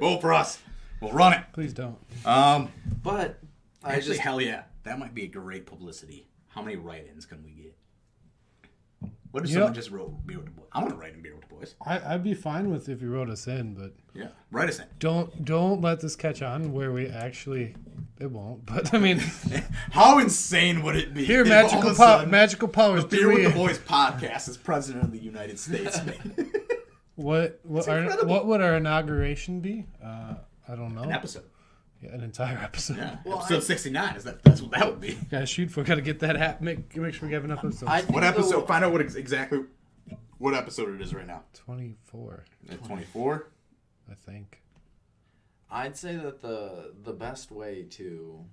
Vote for us. We'll run it. Please don't. But actually, hell yeah, that might be a great publicity. How many write-ins can we get? What if someone just wrote Beer with the Boys? I want to write in Beer with the Boys. I'd be fine with if you wrote us in, but yeah, write us in. Don't let this catch on where we actually. It won't, but I mean, how insane would it be? Here, magical powers. The Beer with the Boys podcast is president of the United States. What would our inauguration be? I don't know. An episode. Yeah, an entire episode. Yeah. Well, episode 69 that's what that would be. Gotta shoot for. Gotta get that make sure we have enough episodes. What episode? Find out exactly what episode it is right now. 24. 24. I think. I'd say that the best way to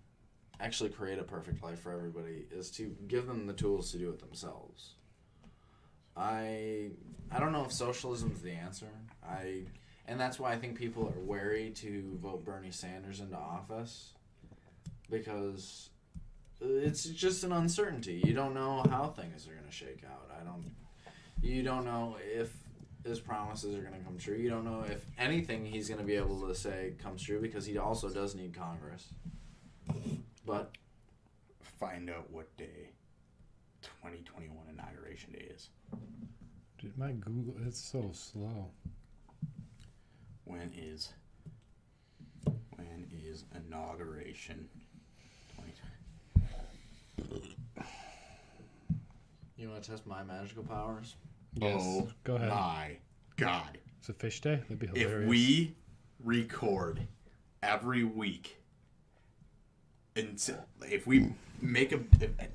actually create a perfect life for everybody is to give them the tools to do it themselves. I don't know if socialism is the answer. And that's why I think people are wary to vote Bernie Sanders into office, because it's just an uncertainty. You don't know how things are going to shake out. You don't know if his promises are going to come true. You don't know if anything he's going to be able to say comes true, because he also does need Congress. But find out what day 2021 inauguration day is. Dude, my Google, it's so slow. When is inauguration? You want to test my magical powers? Yes. Oh, go ahead. My God. It's a fish day? That'd be hilarious. If we record every week, and if we make a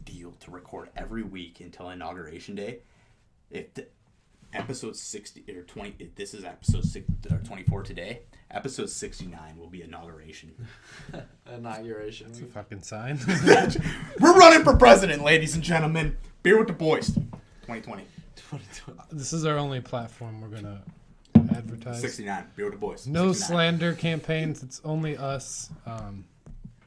deal to record every week until inauguration day, episode 60 or 20, this is episode 24 today. Episode 69 will be inauguration. Inauguration. That's a fucking sign. We're running for president, ladies and gentlemen. Beer with the Boys 2020. This is our only platform we're gonna advertise. 69. Beer with the Boys. No 69. slander campaigns. It's only us.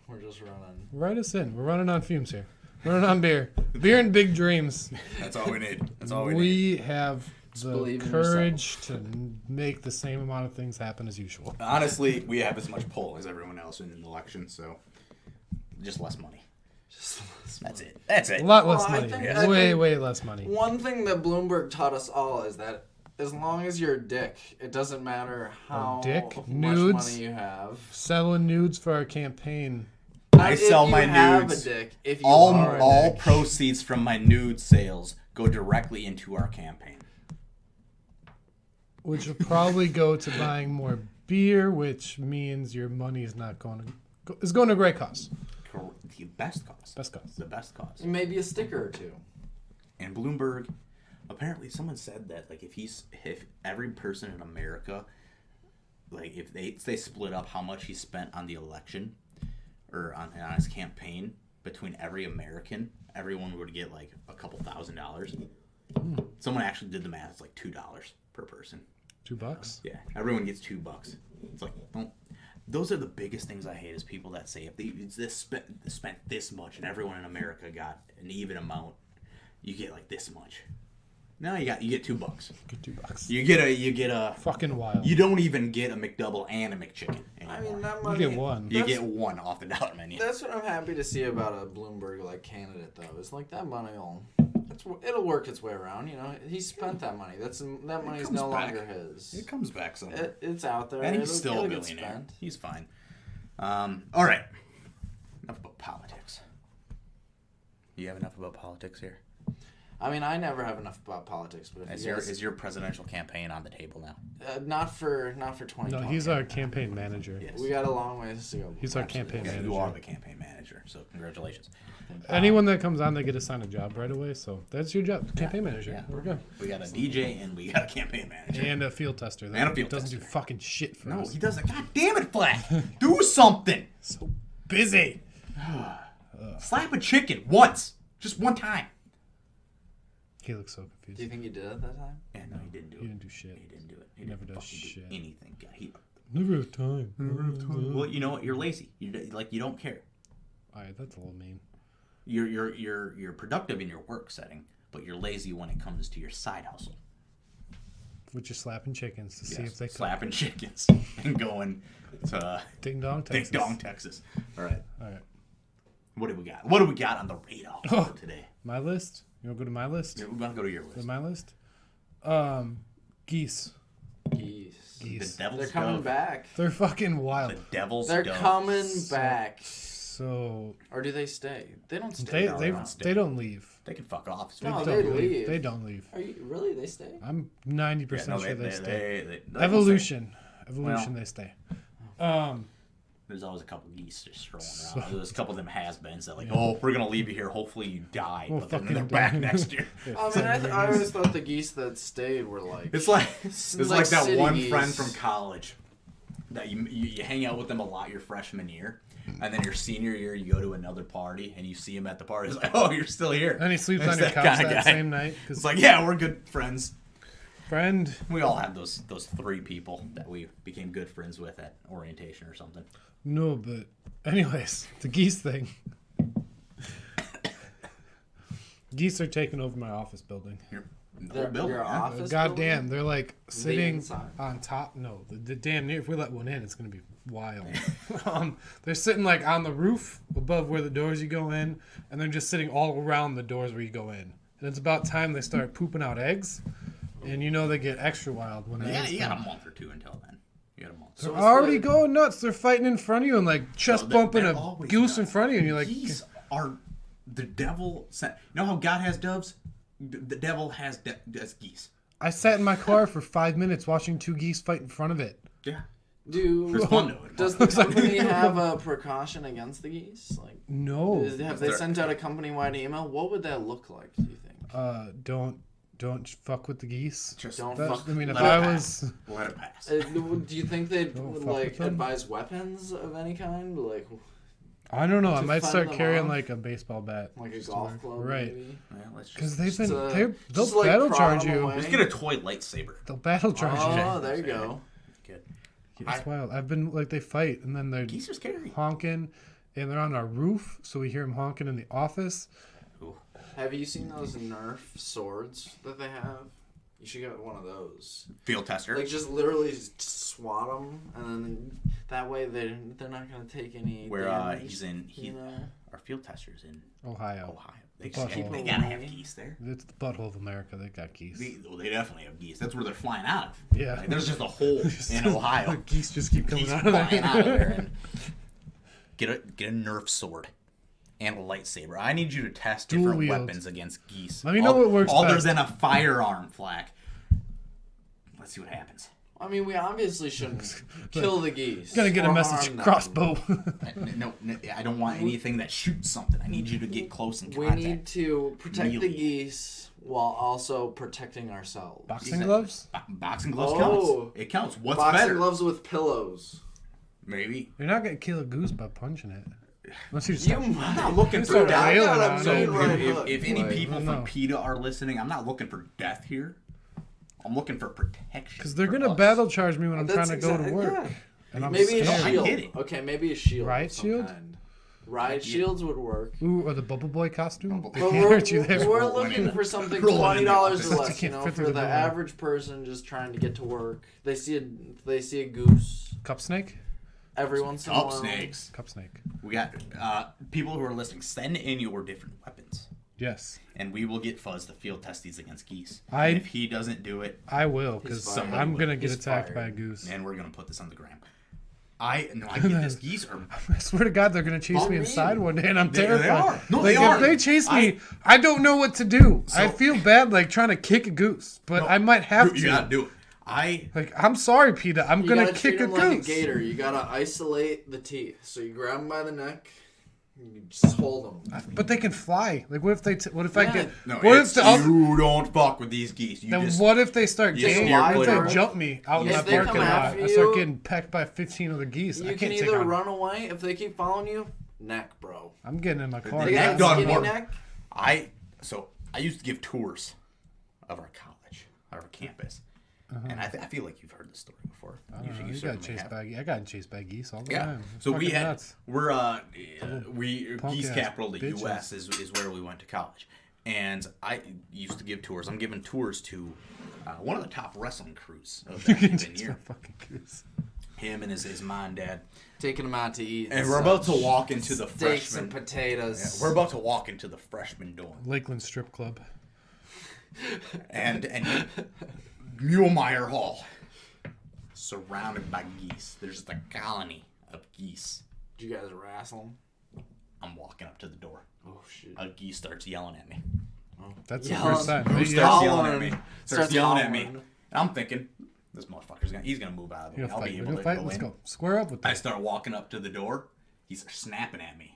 We're just running. Write us in. We're running on fumes here. We're running on beer. Beer and big dreams. That's all we need. That's all we need. need. We have the courage to make the same amount of things happen as usual. Honestly, we have as much pull as everyone else in an election, so just less money. That's it. That's it. A lot less money. Way less money. One thing that Bloomberg taught us all is that as long as you're a dick, it doesn't matter how much money you have. Selling nudes for our campaign. I sell my nudes. All proceeds from my nude sales go directly into our campaign. Which will probably go to buying more beer, which means your money is not going to a great cause. The best cause. The best cause. Maybe a sticker or two. And Bloomberg, apparently someone said that if every person in America, like if they split up how much he spent on the election, or on his campaign, between every American, everyone would get like a couple $1,000s. Someone actually did the math. It's like $2 per person. $2? Yeah, everyone gets $2. It's like, don't. Those are the biggest things I hate is people that say if they spent this much and everyone in America got an even amount, you get like this much. No, you get $2. Get $2. You get a fucking wild. You don't even get a McDouble and a McChicken anymore. I mean, that money, you get one. You get one off the dollar menu. That's what I'm happy to see about a Bloomberg like candidate though. Is like that money it'll work its way around. You know, he spent that money. That money is no longer his. It comes back somewhere. It's out there, and he's still a billionaire. He's fine. All right. Enough about politics. You have enough about politics here? I mean, I never have enough about politics, but is your presidential campaign on the table now? Not for 2020. No, he's our campaign manager. Yes. We got a long ways to go. He's our campaign manager. You are the campaign manager, so congratulations. Anyone that comes on, they get assigned a job right away. So that's your job, campaign manager. Yeah. We're good. We got a DJ and we got a campaign manager and a field tester. That doesn't do fucking shit for us. No, he doesn't. God damn it, Flack! Do something. So busy. Slap a chicken once, just one time. He looks so confused. Do you think he did it that time? Yeah, no, he didn't do it. He didn't do shit. He didn't do it. He never does shit. Do anything. Never have time. Well, you know what? You're lazy. You don't care. All right, that's a little mean. You're productive in your work setting, but you're lazy when it comes to your side hustle. Which is slapping chickens to see if they slapping chickens and going to Ding Dong, Texas. Ding Dong, Texas. All right. All right. What do we got? What do we got on the radar today? My list? You want to go to my list? Yeah, we want to go to your list. To my list? Geese. The devil's They're coming back. They're fucking wild. The devil's They're dove. coming back. So. Or do they stay? They don't stay. They don't leave. They can fuck off. No, they leave. They don't leave. Are you really? They stay? I'm 90% sure they stay. They Evolution, well, they stay. There's always a couple geese just strolling around. There's a couple of them has-beens that we're gonna leave you here. Hopefully you die, but then they're back next year. I always thought the geese that stayed were like. It's like that one geese. friend from college that you hang out with them a lot your freshman year, and then your senior year you go to another party and you see him at the party. It's like, oh, you're still here. And he sleeps on your couch that same night. It's like, yeah, we're good friends. Friend. We all have those three people that we became good friends with at orientation or something. No, but anyways, the geese thing. Geese are taking over my office building. Your office goddamn, they're like sitting inside? on top. No, the damn near. If we let one in, it's gonna be wild. They're sitting like on the roof above where the doors you go in, and they're just sitting all around the doors where you go in. And it's about time they start pooping out eggs, and they get extra wild when they. Yeah, you got a month or two until then. You got a month. They're already going nuts. They're fighting in front of you and like chest bumping a goose in front of you, and you're like, geese are the devil. You know how God has doves? The devil has geese. I sat in my car for 5 minutes watching two geese fight in front of it. Yeah. Does the company have a precaution against the geese? Like, no. Have they sent out a company-wide email? What would that look like? Do you think? Don't fuck with the geese. Don't fuck. I mean, if I was, let it pass. Do you think they'd advise weapons of any kind? Like, I don't know. I might start carrying like a baseball bat, like a golf club, right? Because maybe? they'll battle charge you. Just get a toy lightsaber. They'll battle charge you. Oh, there you go. Good. It's wild. I've been they fight and then they're geese are scary. Honking, and they're on our roof, so we hear them honking in the office. Ooh. Have you seen those Nerf swords that they have? You should get one of those. Field tester. Like, just literally swat them, and then that way they're not going to take any damage. He's in... Our field tester's in... Ohio. They gotta have geese there. It's the butthole of America. They got geese. They definitely have geese. That's where they're flying out of. Yeah. Like, there's just a hole in Ohio. Geese just keep coming out of there. And get a Nerf sword. And a lightsaber. I need you to test different weapons against geese. Let me know what works other best. than a firearm, Flack. Let's see what happens. I mean, we obviously shouldn't kill the geese. Gonna get a message. Crossbow. No, I don't want anything that shoots something. I need you to get close and contact. We need to protect the geese while also protecting ourselves. Boxing gloves? Boxing gloves counts. It counts. What's better? Boxing gloves with pillows. Maybe. You're not gonna kill a goose by punching it. I'm not looking for death. So if any people from PETA are listening, I'm not looking for death here. I'm looking for protection. Because they're going to battle charge me when I'm trying to go to work. Yeah. And I'm maybe scared. a shield. I'm kidding. Okay, maybe a shield. Riot shield? Kind. Riot shields would work. Ooh, or the Bubble Boy costume? But we're looking for something $20 or less, for the average person just trying to get to work. They see a goose. Cup snake? Every once in a while. Cup snake. We got people who are listening. Send in your different weapons. Yes. And we will get Fuzz to field test these against geese. And if he doesn't do it, I will, because I'm going to get attacked fired by a goose. And we're going to put this on the gram. I get this. Geese are... I swear to God, they're going to chase me inside one day, and I'm terrified. They are. No, like, they are. If they chase me, I don't know what to do. I feel bad, like, trying to kick a goose, but I might have to. You got to do it. I'm sorry, PETA. I'm going to kick a goose. Like a gator. You got to isolate the teeth. So you grab them by the neck. You just hold them. But they can fly. Like, what if they? What if I get? No, what if you don't fuck with these geese. What if they start getting? What if they jump me out in my parking lot? I start getting pecked by 15 other geese. You can either run away if they keep following you. Neck, bro. I'm getting in my car. They got a skinny neck. I used to give tours of our college, our campus. And I feel like you've heard this story before. You got chased by. I got chased by geese all the time. So we're geese capital of the U.S. is where we went to college, and I used to give tours. I'm giving tours to one of the top wrestling crews of that given year. Fucking goose. Him and his mom and dad taking him out to eat. And we're about to walk into the freshman. Steaks and potatoes. Yeah, we're about to walk into the freshman dorm. Lakeland Strip Club. And Mulemeyer Hall, surrounded by geese. There's a colony of geese. Did you guys wrestle them? I'm walking up to the door. Oh shit! A geese starts yelling at me. Oh, that's the first time. Who starts yelling at me? Starts yelling at me. And I'm thinking, this motherfucker's gonna move out of the way. I'll be able to go Let's in. go. Square up with that. I start walking up to the door. He's snapping at me.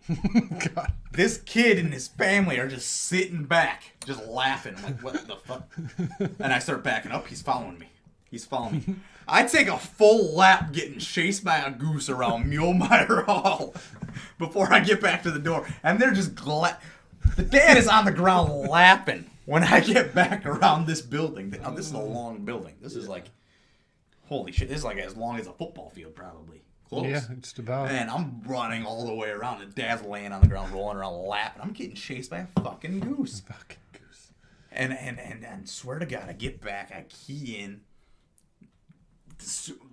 God. This kid and his family are just sitting back, just laughing. I'm like, what the fuck? And I start backing up. He's following me. I take a full lap getting chased by a goose around Mulemeyer Hall before I get back to the door. And they're just glad. The dad is on the ground laughing when I get back around this building. Now, this is a long building. This is like, holy shit. This is like as long as a football field, probably. Close. Yeah, just about. And I'm running all the way around. The dad's laying on the ground, rolling around, laughing. I'm getting chased by a fucking goose. And swear to God, I get back, I key in,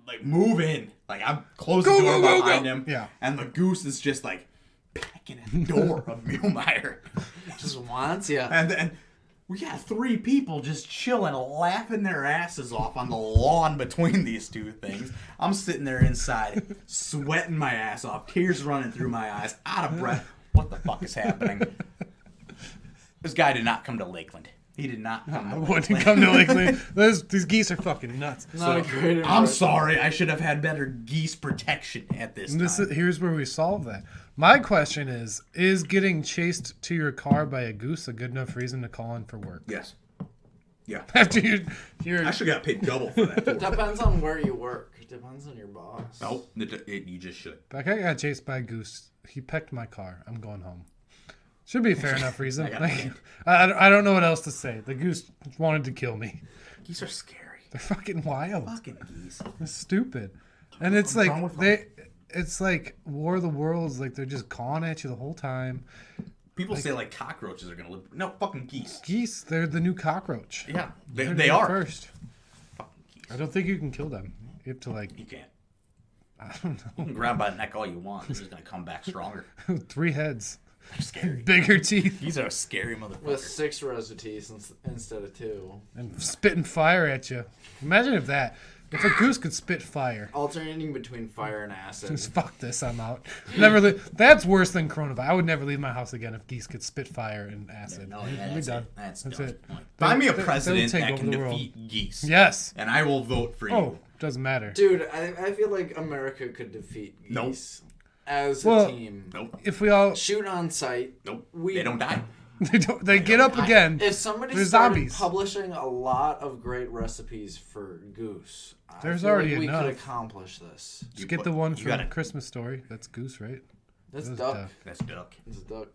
like move in, like I'm closing the door behind him. Yeah. And the goose is just like pecking at the door of Mulemeyer. Just wants you. And we got 3 people just chilling, laughing their asses off on the lawn between these two things. I'm sitting there inside, sweating my ass off, tears running through my eyes, out of breath. What the fuck is happening? This guy did not come to Lakeland. He did not come to Lakeland. Wouldn't come to Lakeland. These geese are fucking nuts. I'm sorry. I should have had better geese protection at this time. Here's where we solve that. My question is getting chased to your car by a goose a good enough reason to call in for work? Yes. Yeah. After you're I should have got paid double for that. Depends on where you work. Depends on your boss. Nope. You just should. Like I got chased by a goose. He pecked my car. I'm going home. Should be a fair enough reason. I don't know what else to say. The goose wanted to kill me. Geese are scary. They're fucking wild. Fucking geese. They're stupid. And it's like it's like War of the Worlds. Like they're just cawing at you the whole time. People say like cockroaches are gonna live. No, fucking geese. Geese, they're the new cockroach. Yeah, they are. First. Fucking geese. I don't think you can kill them. You have to like. You can't. I don't know. You can grab by the neck all you want. This is gonna come back stronger. 3 heads. They're scary. Bigger teeth. These are scary motherfuckers. With 6 rows of teeth instead of 2. And spitting fire at you. Imagine if a goose could spit fire. Alternating between fire and acid. Just fuck this, I'm out. That's worse than coronavirus. I would never leave my house again if geese could spit fire and acid. Yeah, no, that's done. That's it. Find me a president that can defeat geese. Yes. And I will vote for you. Oh, doesn't matter. Dude, I feel like America could defeat geese. Nope. As a team. Nope. If we all shoot on sight. Nope. They don't die. They get up again. If somebody started zombies. publishing a lot of great recipes for goose, there's I feel already like we enough. could accomplish this. Just get the one from Christmas Story. That's goose, right? That's duck. That's duck. It's duck.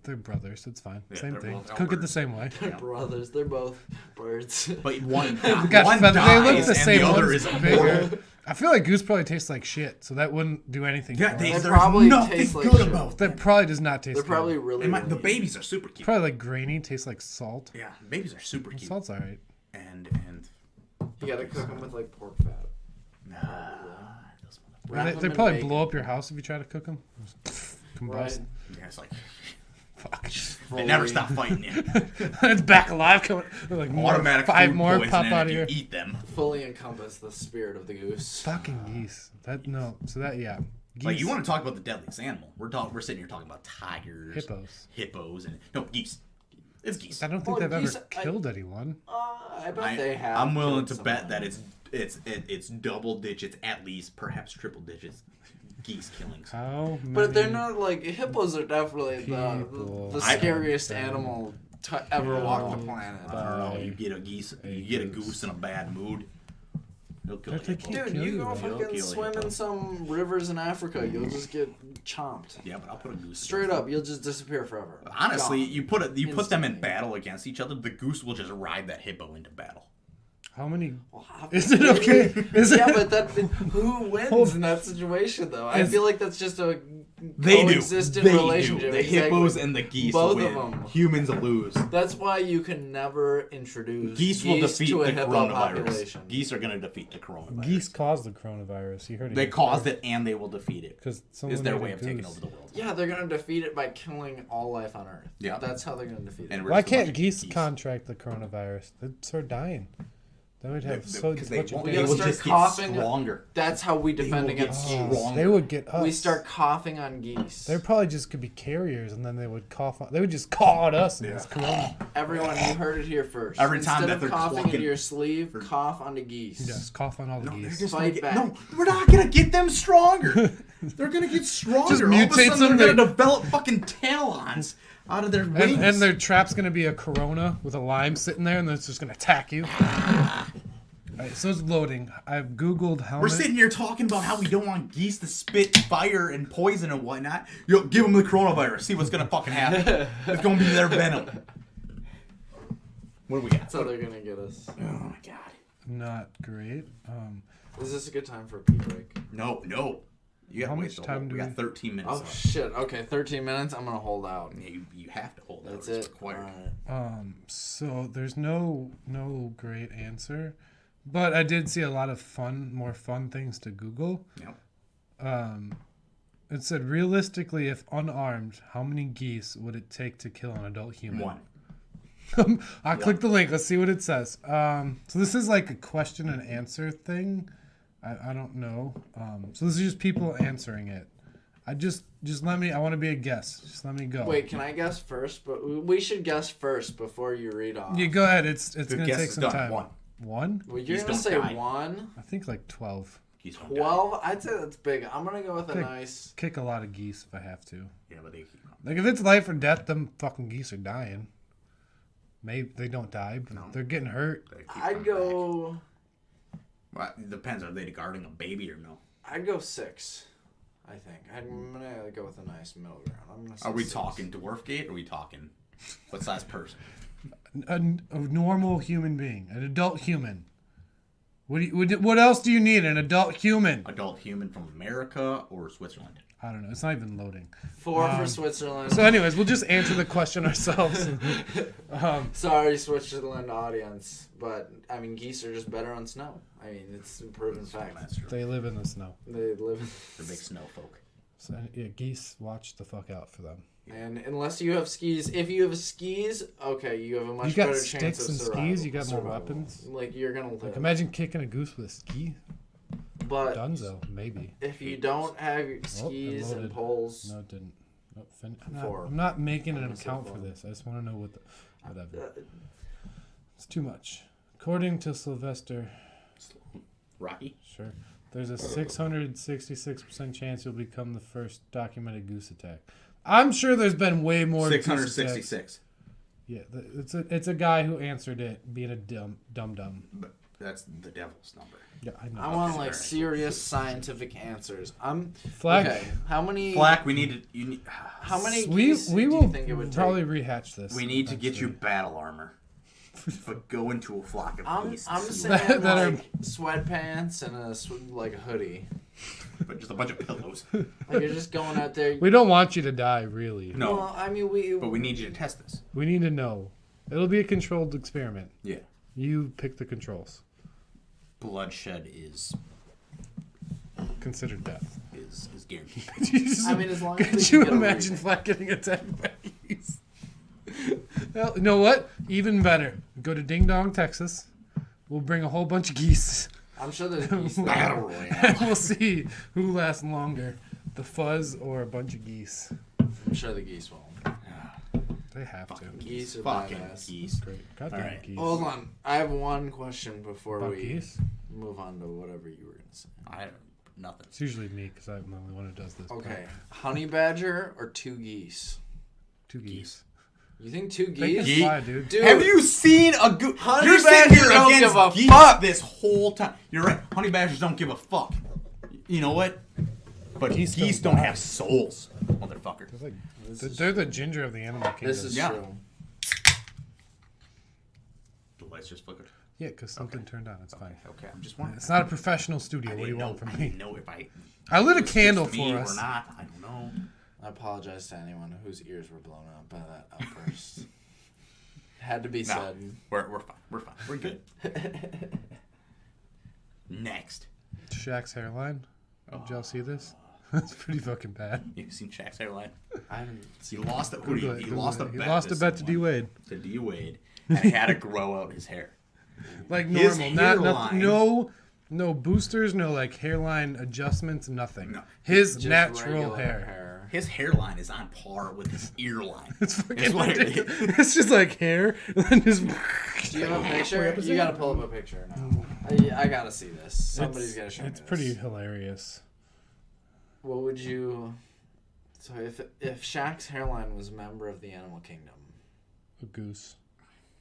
They're brothers. It's fine. Yeah, Same thing. both Cook it the same way. They're brothers. They're both birds. But one They look dies the and same. the other One's is bigger. born. I feel like goose probably tastes like shit, so that wouldn't do anything. Yeah, for us. They probably nothing taste like good shit. about That probably does not taste. They're probably good. really. The babies are super cute. Probably like grainy. Tastes like salt. Yeah, babies are super cute. Salt's alright. And You gotta cook them with like pork fat. They probably blow up your house if you try to cook them. Combust. Right. yeah, it's like Fuck. they never stop fighting you. It's back alive. Coming like Automatic five food more poisoning pop if out of you here. eat them. Fully encompass the spirit of the goose. Fucking geese. So that yeah. Geese. Like you want to talk about the deadliest animal? We're sitting here talking about tigers, hippos, and no geese. It's geese. I don't think they've ever killed anyone. I bet they have. I'm willing to bet that it's double digits, at least, perhaps triple digits. Geese killings. How many But they're not like hippos are definitely the scariest animal to ever walk the planet. I don't know. You get a goose in a bad mood. He'll kill you. Dude, you go fucking swim in some rivers in Africa, you'll just get chomped. Yeah, but I'll put a goose. Straight up, you'll just disappear forever. Honestly, Gone. you put them in battle against each other. The goose will just ride that hippo into battle. How many? Is it okay? But who wins in that situation, though? I feel like that's just a coexistent relationship. The hippos and the geese Both win. of them. Humans lose. That's why you can never introduce Geese will defeat to a the hippo coronavirus. population. Geese are going to defeat the coronavirus. Geese caused the coronavirus. You heard it. They caused it, and they will defeat it. Because is their way of taking over the world. Yeah, they're going to defeat it by killing all life on Earth. Yeah, that's how they're going to defeat it. And why can't geese contract the coronavirus? They'd start dying. They would have they will just get stronger. That's how we defend against geese. They would get us. We start coughing on geese. They probably just could be carriers, and then they would cough. They would just caw at us. And this corona. Everyone, you heard it here first. Every time Instead that of they're coughing into your sleeve, cough onto geese. Yes, cough on all the geese. Fight back. No, we're not gonna get them stronger. They're gonna get stronger. Just all of a mutate sudden, them. They're gonna develop fucking talons out of their wings. And their trap's gonna be a corona with a lime sitting there, and then it's just gonna attack you. Alright, so it's loading. I've Googled helmet. We're sitting here talking about how we don't want geese to spit fire and poison and whatnot. Yo, give them the coronavirus. See what's gonna fucking happen. It's gonna be their venom. What do we got? That's how they're gonna get us. Oh my god. Not great. Is this a good time for a pee break? No. You How gotta much wait time do we we? got 13 minutes. Oh shit. Okay, 13 minutes. I'm gonna hold out. Yeah, you have to hold That's out. It's it. required. So there's no great answer, but I did see a lot of more fun things to Google. Yep. It said realistically, if unarmed, how many geese would it take to kill an adult human? 1. I'll click the link. Let's see what it says. So this is like a question and answer thing. I don't know. So this is just people answering it. Just let me. I want to be a guest. Just let me go. Wait, can I guess first? But we should guess first before you read off. You go ahead. It's gonna take some done. time. 1. 1? Well, you're Geese gonna don't say die. 1. I think like 12. Geese don't die. 12. I'd say that's big. I'm gonna go with a Okay. nice. Kick a lot of geese if I have to. Yeah, but they keep on. Like if it's life or death, them fucking geese are dying. Maybe they don't die, but they're getting hurt. They keep I'd coming go. back. Well, it depends. Are they guarding a baby or no? I'd go 6. I think I'm gonna go with a nice middle ground. I'm gonna. Say Are we 6. talking dwarf gate? Or are we talking what size person? A normal human being, an adult human. What else do you need? An adult human. Adult human from America or Switzerland? I don't know. It's not even loading. 4 for Switzerland. So, anyways, we'll just answer the question ourselves. Sorry, Switzerland audience, but I mean, geese are just better on snow. I mean, it's a proven fact. That's true. They live in the snow. They live. They're big snow folk. So, yeah, geese, watch the fuck out for them. And unless you have skis, if you have skis, okay, you have a much better chance of survival. You got sticks and skis. You got more weapons. Like you're gonna live. Like imagine kicking a goose with a ski. But Dunzo, maybe. if you don't have skis and poles, No, it didn't. Nope, Four. I'm not making an account for this. I just want to know whatever. It's too much. According to Sylvester, Rocky? sure, there's a 666% chance you'll become the first documented goose attack. I'm sure there's been way more. 666. Yeah, it's a guy who answered it being a dumb. That's the devil's number. Yeah, I know. I want like serious scientific answers. Flack. Okay. How many? Flack, we need to. How many? We geese do will you think it would probably take? rehatch this. We need to get you battle armor. But go into a flock of geese. I'm and saying That like sweatpants and like a hoodie. But just a bunch of pillows. Like you're just going out there. We don't want you to die, really. No. Well, I mean But we need you to test this. We need to know. It'll be a controlled experiment. Yeah. You pick the controls. Bloodshed is Considered death. is guaranteed. I mean, as long as Could we you can get a imagine Flack getting attacked by geese? Well, you know what? Even better. Go to Ding Dong, Texas. We'll bring a whole bunch of geese. I'm sure there's geese there. Battle And royale. we'll see who lasts longer. The fuzz or a bunch of geese. I'm sure the geese won't. They have to. Geese are Fucking badass. geese. Great. Goddamn All right. geese. Hold on. I have one question before About we geese? move on to whatever you were going to say. Nothing. It's usually me because I'm the only one who does this. Okay. Honey badger or 2 geese? Two geese. You think 2 They can geese? fly, dude. Dude, Have you seen a goose? Honey You're sitting badgers here don't against give a geese fuck. this whole time. You're right. Honey badgers don't give a fuck. You know what? But Geese geese don't don't die. have souls, motherfucker. They're, like, they're the ginger of the animal kingdom. this is Yeah. true. The lights just flickered. Yeah, because something turned on. It's fine. Okay, I'm just wondering. It's not a professional studio. I What do you didn't want from I me? didn't know if I lit a it was candle just me for us. or not. I don't know. I apologize to anyone whose ears were blown out by that outburst. Had to be No, said. we're fine. We're fine. We're good. Next. Shaq's hairline. Did y'all see this? That's pretty fucking bad. You seen Shaq's hairline? I haven't He seen lost it. Google it, He Google lost it. a bet. He lost a bet to D Wade. To D Wade, and he had to grow out his hair. Like His normal, not hairline- no boosters, no like hairline adjustments, nothing. No. His just natural regular hair. His hairline is on par with his ear line. It's fucking It's what it ridiculous. It's just like hair, and then just. Do you have a picture? You gotta pull up a picture now. I gotta see this. Somebody's gotta show me It's this. pretty hilarious. What would you? So if Shaq's hairline was a member of the animal kingdom, A goose.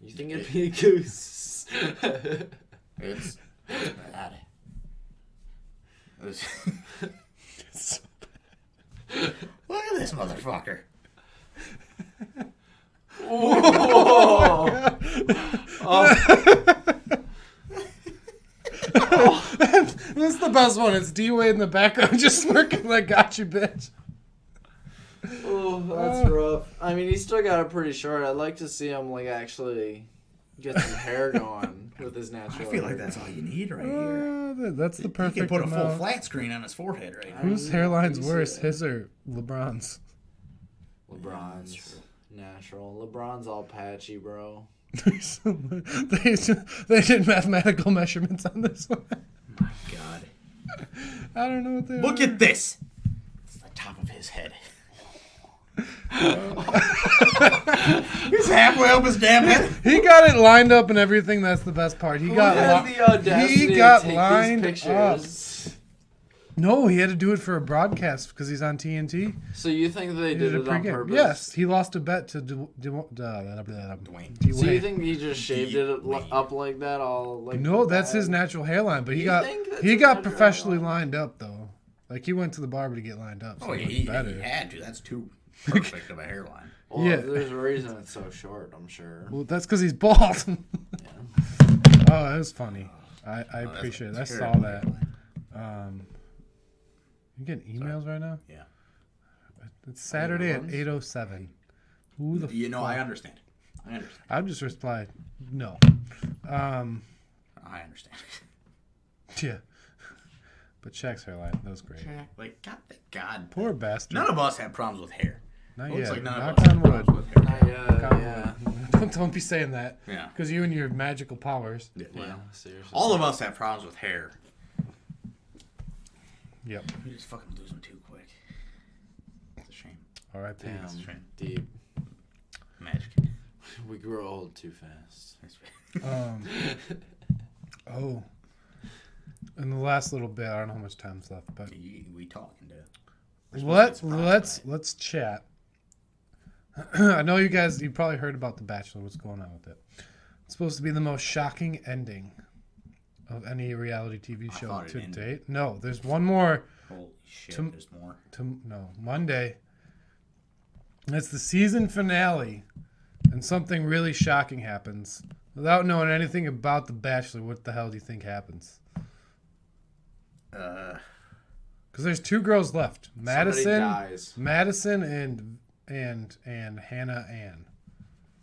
you think it'd be a goose? It's bad. It's- It's Look at this motherfucker. That's the best one. It's D Wade in the background just smirking like "Got you, bitch." Oh, that's rough. I mean, he's still got it pretty short. I'd like to see him like actually get some hair going with his natural. I feel like that's all you need right here. That's the You perfect can put a full amount. flat screen on his forehead right now. Whose hairline's worse, his or LeBron's? LeBron's natural. LeBron's all patchy, bro. they did mathematical measurements on this one. My God. I don't know what they Look are. at this. It's the top of his head. He's halfway up his damn head. He got it lined up and everything. That's the best part. He Who got has the audacity he got to take lined these up. pictures? No, he had to do it for a broadcast because he's on TNT. So you think they He did a it on pregame. purpose? Yes, he lost a bet to Dwayne. So you think he just shaved it Dwayne. up like that, all like? No, that's bad? his natural hairline. But he You got think that's he his got natural professionally hairline? lined up though. Like he went to the barber to get lined up. So Oh, it looked he better. had to. That's too perfect of a hairline. Well, Yeah. there's a reason it's so short. I'm sure. Well, that's because he's bald. Yeah. Oh, that was funny. I that's appreciate it. a I saw terrible that. hairline. You getting emails right now? Yeah. It's Saturday at ones? 8:07. Who the You know, fuck? I understand. I understand. I'll just reply, no. I understand. Yeah. But Shaq's hairline, that was great. Like, God. Poor bastard. None of us have problems with hair. Not Looks yet. like none of Knock us have on wood. problems with hair. Not yet. Knock on Yeah. wood. Don't be saying that. Yeah. Because you and your magical powers. Yeah. Yeah. Seriously. All of us have problems with hair. Yep. We just fucking lose them too quick. It's a shame. R.I.P. Damn. It's a shame. Deep. Magic. We grow old too fast. Oh. In the last little bit, I don't know how much time's left, but We talking to. let's chat. I know you probably heard about The Bachelor. What's going on with it? It's supposed to be the most shocking ending of any reality TV show to date. No, there's one more. Holy shit, there's more. Monday. It's the season finale, and something really shocking happens. Without knowing anything about The Bachelor, what the hell do you think happens? Because there's 2 girls left. Madison and Hannah Ann.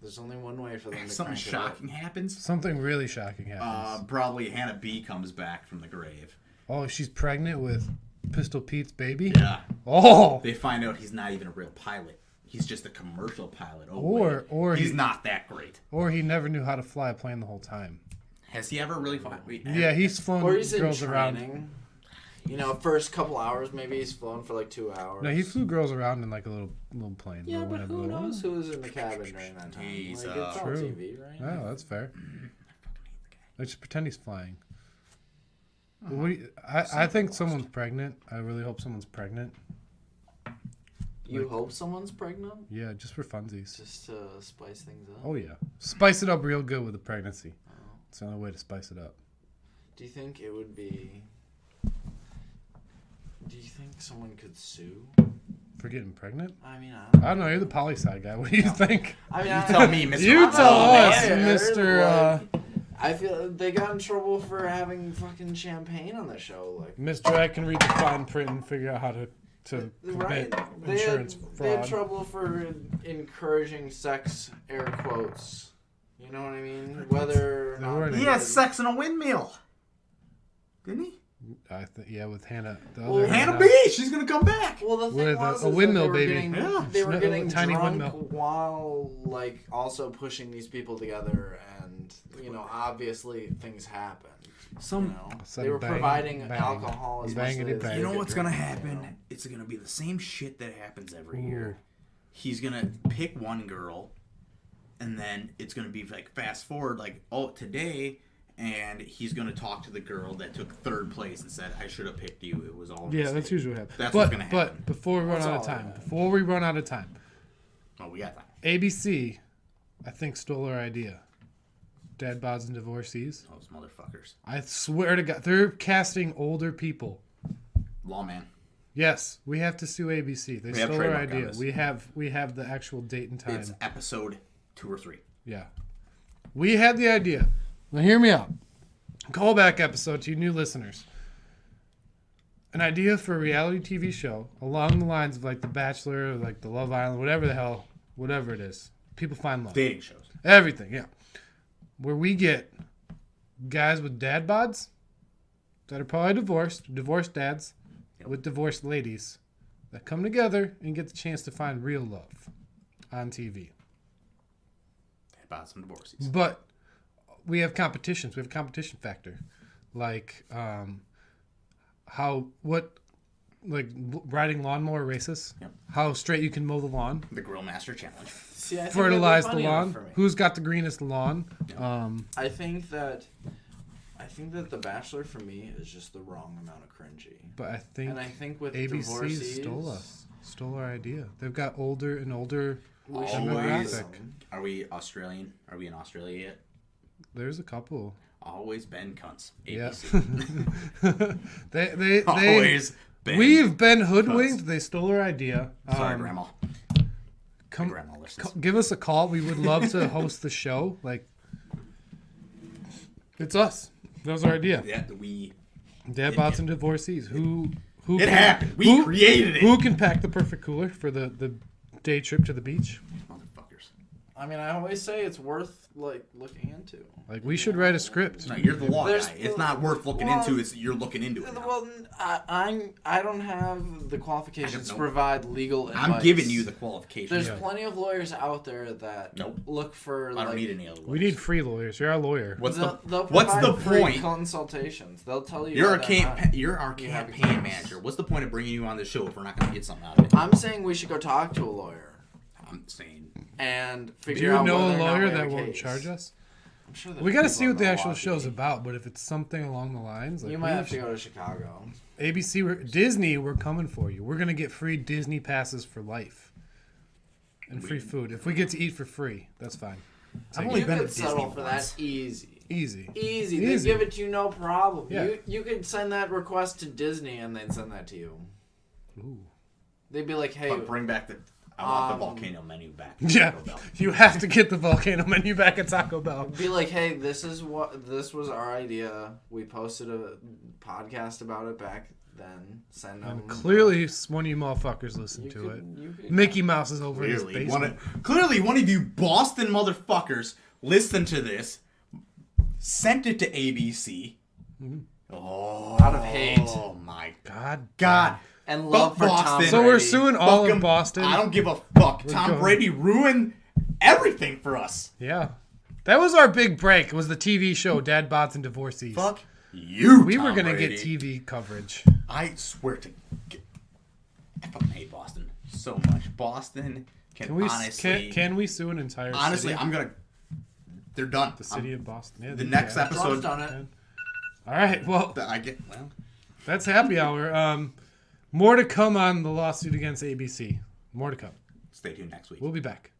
There's only one way for them to Something shocking happens? Something really shocking happens. Probably Hannah B comes back from the grave. Oh, she's pregnant with Pistol Pete's baby? Yeah. Oh! They find out he's not even a real pilot. He's just a commercial pilot. Or he's not that great. Or he never knew how to fly a plane the whole time. Has he ever really flown? Yeah, he's flown girls around. You know, first couple hours, maybe he's flown for like 2 hours. No, he flew girls around in like a little plane. Yeah, but who knows who was in the cabin during that time? It's all TV, right? Oh, that's fair. Let's just pretend he's flying. I think someone's pregnant. I really hope someone's pregnant. You hope someone's pregnant? Yeah, just for funsies. Just to spice things up? Oh, yeah. Spice it up real good with a pregnancy. Oh. It's the only way to spice it up. Do you think it would be... Do you think someone could sue? For getting pregnant? I mean, I don't know. You're the poli-sci guy. What do you think? I mean, you tell me, Mr. You tell us, Mr. I feel they got in trouble for having fucking champagne on the show. Like, Mr. I can read the fine print and figure out how to commit insurance fraud. They had trouble for encouraging sex, air quotes. You know what I mean? Whether or not he has sex in a windmill. Didn't he? I think with Hannah. Hannah B. She's gonna come back. Well, the thing was a windmill baby. They were getting tiny drunk windmill while like also pushing these people together, and obviously things happen. They were providing alcohol as much as you know what's gonna happen? It's gonna be the same shit that happens every year. He's gonna pick one girl, and then it's gonna be like fast forward, like today. And he's going to talk to the girl that took 3rd place and said, I should have picked you. It was all that's usually what happens. That's what's going to happen. But before we run out of time. Oh, we got time. ABC, I think, stole our idea. Dad bods and divorcees. Those motherfuckers. I swear to God. They're casting older people. Lawman. Yes, we have to sue ABC. They stole our idea. We have the actual date and time. It's episode 2 or 3. Yeah. We had the idea. Now, hear me out. Callback episode to you new listeners. An idea for a reality TV show along the lines of like The Bachelor, or like The Love Island, whatever it is. People find love. Dating shows. Everything, yeah. Where we get guys with dad bods that are probably divorced dads with divorced ladies that come together and get the chance to find real love on TV. Dad bods and divorcees. But we have competitions. We have a competition factor, like riding lawnmower races. Yep. How straight you can mow the lawn. The Grill Master Challenge. Fertilize the lawn. Who's got the greenest lawn? Yep. I think that The Bachelor for me is just the wrong amount of cringy. But I think with ABC stole our idea. They've got older and older demographic. Are we Australian? Are we in Australia yet? There's a couple. Always been cunts. ABC. Yeah. they always been. We've been hoodwinked. Cunts. They stole our idea. Sorry, Grandma. Give us a call. We would love to host the show. Like, it's us. That was our idea. Yeah, Dad bots and divorcees. Who it happened. We created it. Who can pack the perfect cooler for the day trip to the beach? Motherfuckers. I mean, I always say it's worth looking into. Like, we should write a script. No, you're the law guy. It's not worth looking into. It's you're looking into it. Well, I don't have the qualifications to provide legal advice. I'm giving you the qualifications. There's plenty of lawyers out there that look for. I don't need any other lawyers. We need free lawyers. You're our lawyer. What's the point? Consultations. They'll tell you. You're our campaign manager. What's the point of bringing you on the show if we're not going to get something out of it? I'm saying we should go talk to a lawyer. I'm saying. And figure out. Do you know a lawyer that won't charge us? I'm sure we got to see what the actual show's about, but if it's something along the lines, you might have to go to Chicago. ABC, Disney, we're coming for you. We're gonna get free Disney passes for life, and free food. If we get to eat for free, that's fine. I've only been to Disney for that easy. Easy. They give it to you no problem. Yeah. You could send that request to Disney and they'd send that to you. Ooh. They'd be like, hey, But bring back I want the volcano menu back. Yeah, you have to get the volcano menu back at Taco Bell. Be like, hey, this was our idea. We posted a podcast about it back then. Send them. And clearly, one of you motherfuckers listened to it. Mickey Mouse is over in his basement. Clearly, one of you Boston motherfuckers listened to this, sent it to ABC. Mm-hmm. Oh, out of hate. Oh my God. And love for Boston. Tom Brady. So we're suing all of Boston. I don't give a fuck. Tom Brady ruined everything for us. Yeah. That was our big break. It was the TV show Dad Bods and Divorcees. Fuck you, We Tom were going to Brady. get TV coverage. I swear to I fucking hate Boston so much. Boston can honestly... Can we sue an entire honestly, city? I'm going to... They're done. The city of Boston. Yeah, the next episode... done it. All right, well... That's happy hour. More to come on the lawsuit against ABC. More to come. Stay tuned next week. We'll be back.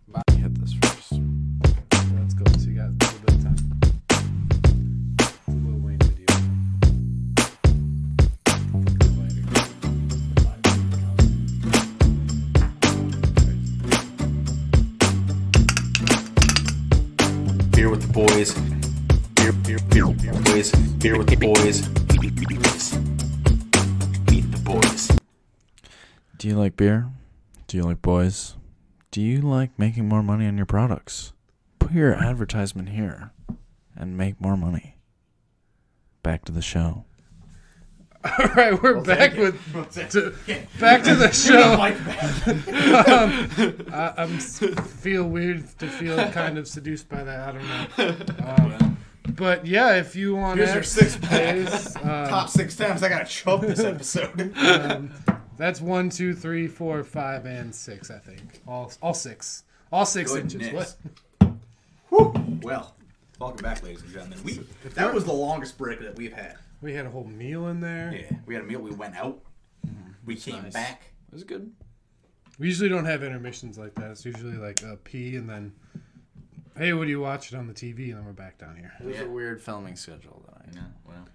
Bye. Hit this first. Let's go. So you got a little bit of time. Lil Wayne video. Beer with the boys. Beer with the boys. Beer with the boys. Meet the boys. Do you like beer? Do you like boys? Do you like making more money on your products? Put your advertisement here and make more money. Back to the show. All right, we're back back to the show. I feel weird to feel kind of seduced by that. I don't know. But yeah, if you want Here's your 6-pack. to, Top 6 times I gotta choke this episode. that's 1, 2, 3, 4, 5, and 6. I think all 6, all 6 inches. What? Whew. Well, welcome back, ladies and gentlemen. That was the longest break that we've had. We had a whole meal in there. Yeah, we had a meal. We went out. We came back. It was good. We usually don't have intermissions like that. It's usually like a pee and then, hey, what are you watching on the TV? And then we're back down here. It was a weird filming schedule tonight. Yeah, well.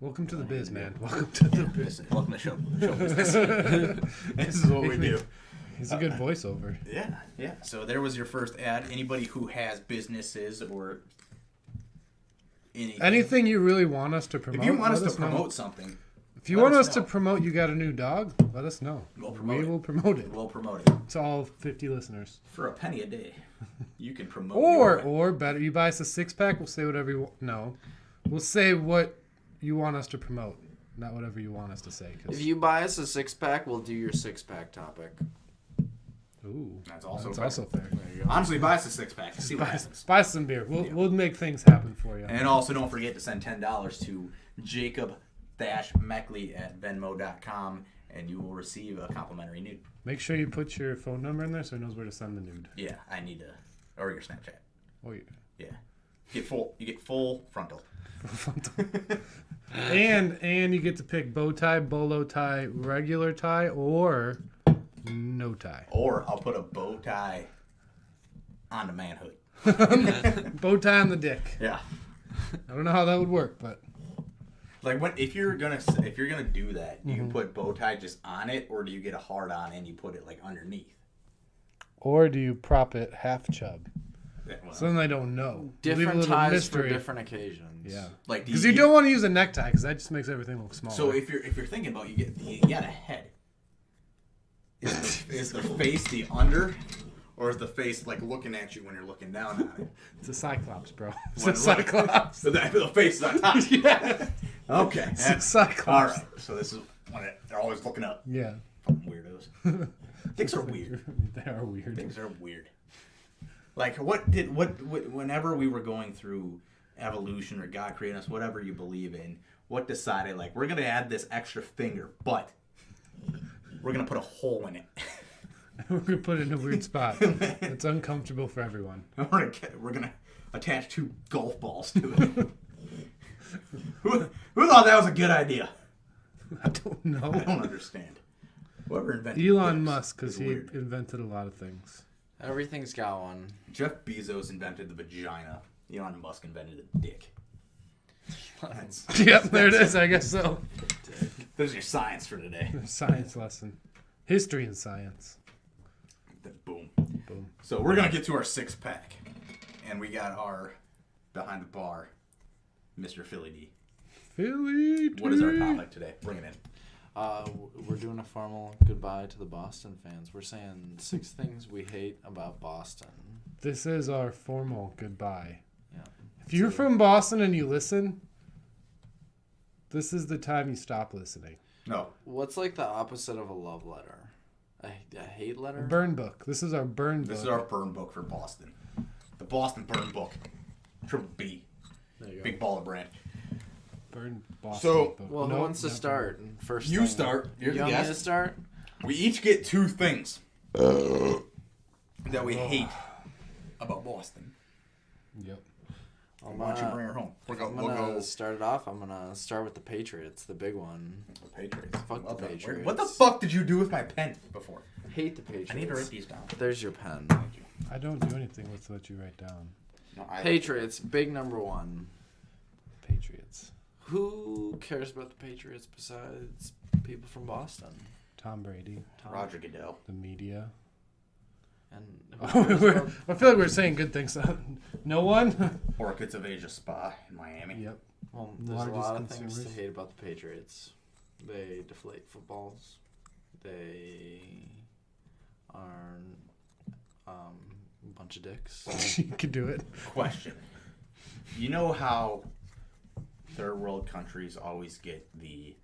Welcome to the biz, man. Welcome to the biz. Welcome to show business. This is what we do. He's a good voiceover. Yeah. So there was your first ad. Anybody who has businesses or anything you really want us to promote. If you want us to promote something. If you want us to promote you got a new dog, let us know. We'll promote it. We'll promote it. To all 50 listeners. For a penny a day. You can promote or better, you buy us a 6-pack, we'll say whatever you want. No. We'll say what you want us to promote, not whatever you want us to say. If you buy us a 6-pack, we'll do your 6-pack topic. Ooh. That's also fair. There you go. Honestly, buy us a 6-pack. See what happens. Buy some beer. We'll make things happen for you. And also don't forget to send $10 to Jacob-Meckley at Venmo.com and you will receive a complimentary nude. Make sure you put your phone number in there so he knows where to send the nude. Yeah, I need to. Or your Snapchat. Oh, yeah. You get full frontal. and you get to pick bow tie, bolo tie, regular tie, or no tie. Or I'll put a bow tie on the manhood. Bow tie on the dick. Yeah. I don't know how that would work, but like if you're gonna do that, do you put bow tie just on it, or do you get a hard on and you put it like underneath? Or do you prop it half chub? Well, so then they don't know. Different ties for different occasions. Yeah, like because you don't want to use a necktie because that just makes everything look smaller. So if you're thinking about you got a head. Is the face the under, or is the face like looking at you when you're looking down on it? It's a cyclops, bro. It's a cyclops. The face is on top. Yeah. Okay. It's a cyclops. All right. So this is when they're always looking up. Yeah. Fucking weirdos. Things are weird. They are weird. Things are weird. Like whenever we were going through evolution or God creating us, whatever you believe in, what decided like we're gonna add this extra finger, but we're gonna put a hole in it. We're gonna put it in a weird spot. It's uncomfortable for everyone. We're gonna attach 2 golf balls to it. Who thought that was a good idea? I don't know. I don't understand. Whoever invented Elon Musk, because he invented a lot of things. Everything's got one. Jeff Bezos invented the vagina. Elon Musk invented a dick. Yep, there it is. I guess so. There's your science for today. Science lesson. History and science. Boom. So we're going to get to our 6-pack. And we got our behind the bar, Mr. Philly D. Philly D. What is our topic today? Bring it in. We're doing a formal goodbye to the Boston fans. We're saying 6 things we hate about Boston. This is our formal goodbye. Yeah. If you're from Boston and you listen, this is the time you stop listening. No. What's like the opposite of a love letter? A hate letter? A burn book. This is our burn book. This is our burn book for Boston. The Boston Burn Book. Triple B. There you go. Big baller brand. Burn Boston So, book. Well, who wants to start? First You thing. start. You're the You want me to guest. start? We each get 2 things that we hate about Boston. Yep. Why don't you bring her home? I'm gonna start it off. I'm gonna start with the Patriots, the big one. The Patriots. Fuck the Patriots. What the fuck did you do with my pen before? Hate the Patriots. I need to write these down. There's your pen. Thank you. I don't do anything with what you write down. No, Patriots, big number 1. Patriots. Who cares about the Patriots besides people from Boston? Tom Brady. Roger Goodell. The media. And I feel like we're saying good things. No one? Orchids of Asia Spa in Miami. Yep. well, there's a Largest lot of things to consumers. hate about the Patriots. They deflate footballs. They are a bunch of dicks. You can do it. Question. You know how third world countries always get the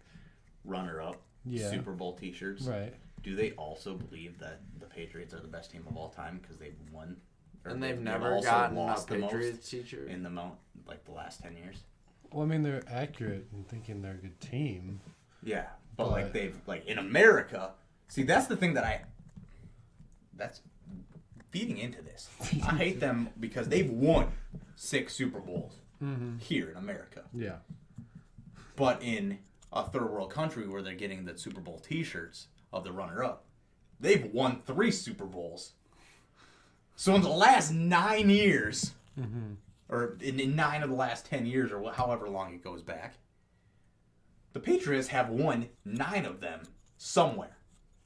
runner-up Super Bowl t-shirts? Right. Do they also believe that the Patriots are the best team of all time because they've won? And they've never also gotten a lost the most Patriots teacher. in the like the last 10 years? Well, I mean, they're accurate in thinking they're a good team. Yeah, but like they've like in America. See, that's the thing that's feeding into this. I hate them because they've won 6 Super Bowls here in America. Yeah. But in a third world country where they're getting the Super Bowl T-shirts of the runner-up, they've won 3 Super Bowls. So in the last 9 years, or in 9 of the last 10 years, or however long it goes back, the Patriots have won 9 of them somewhere.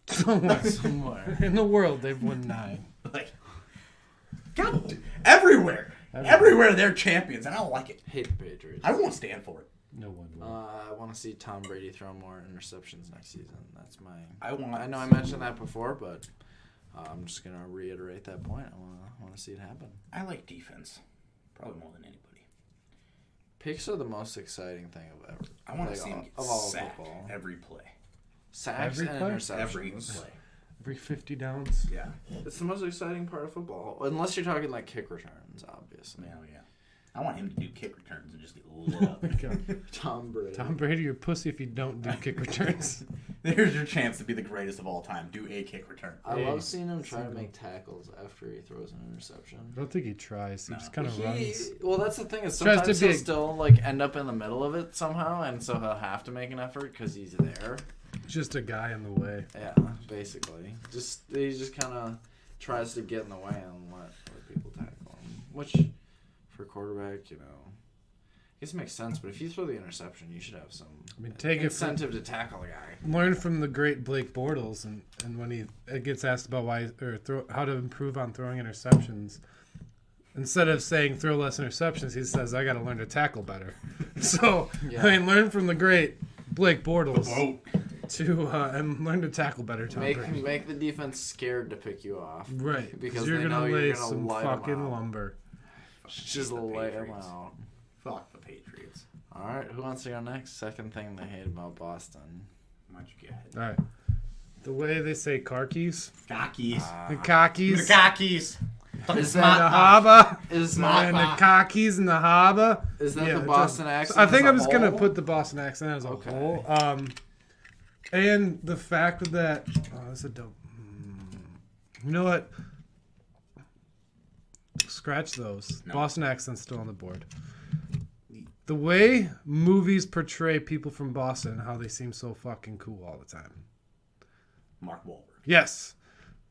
Somewhere. In the world, they've won 9. Like, God, everywhere. Everywhere they're champions, and I don't like it. Hate the Patriots. I won't stand for it. No one will. I want to see Tom Brady throw more interceptions next season. That's my. I know I mentioned that before, but I'm just gonna reiterate that point. I want to see it happen. I like defense, probably more than anybody. Picks are the most exciting thing of ever. I want to see him get sacked every play. Sacks Every and play? interceptions. Every play. Every 50 downs. Yeah. It's the most exciting part of football, unless you're talking like kick returns, obviously. Yeah. I want him to do kick returns and just get lit up. Tom Brady. Tom Brady, you're a pussy if you don't do kick returns. There's your chance to be the greatest of all time. Do a kick return. I love seeing him try to make tackles after he throws an interception. I don't think he tries. He just kind of runs. Well, that's the thing is Tries to sometimes be he'll still like end up in the middle of it somehow, and so he'll have to make an effort because he's there. Just a guy in the way. Yeah, basically. He just kind of tries to get in the way and let people tackle him, which for a quarterback, I guess it makes sense. But if you throw the interception, you should have some incentive to tackle a guy. Learn from the great Blake Bortles, and when he gets asked about how to improve on throwing interceptions, instead of saying throw less interceptions, he says I got to learn to tackle better. So learn from the great Blake Bortles and learn to tackle better. Tom Brady. Make the defense scared to pick you off, right? Because you're they gonna know lay you're gonna some light fucking lumber. Just lay them out. Fuck the Patriots. All right, who wants to go next? Second thing they hate about Boston. Why'd you get it? All right. The way they say car keys. Cockies. The cockies. The cockies. Is And that the haba. is And that the cockies and the haba. the Boston accent? I think as a I'm just going to whole? put the Boston accent as a whole. And the fact that... Oh, that's a dope... You know what? Scratch those. No. Boston accent's still on the board. The way movies portray people from Boston, how they seem so fucking cool all the time. Mark Wahlberg. Yes.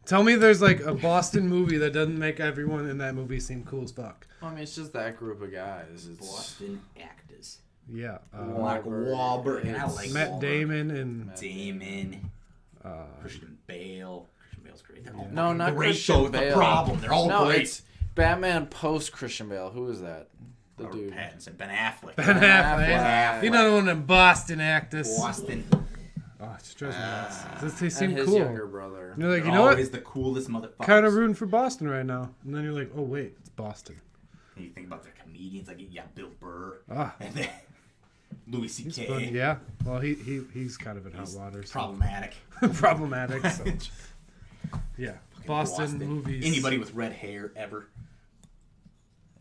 Tell me there's like a Boston movie that doesn't make everyone in that movie seem cool as fuck. I mean, it's just that group of guys. It's Boston actors. Yeah. Mark Wahlberg. And I like Matt Wahlberg. Damon and... Christian Bale. Christian Bale's great. They're all no, not great. Christian Bale. The problem. They're all great. It's Batman post Christian Bale. Who is that? The Robert dude. Pattinson. Ben Affleck. Ben Affleck. You know one of them Boston actors. Boston. Oh, it just drives me nuts. They seem and his cool. younger brother. You're like, you know what? Always the coolest motherfucker. Kind of rooting for Boston right now. And then you're like, oh, wait, it's Boston. And you think about the comedians, like, you got Bill Burr. Ah. And then Louis C.K. Yeah. Well, he's kind of in hot water. So. Problematic. Problematic. So. Yeah. Boston movies. Anybody with red hair ever.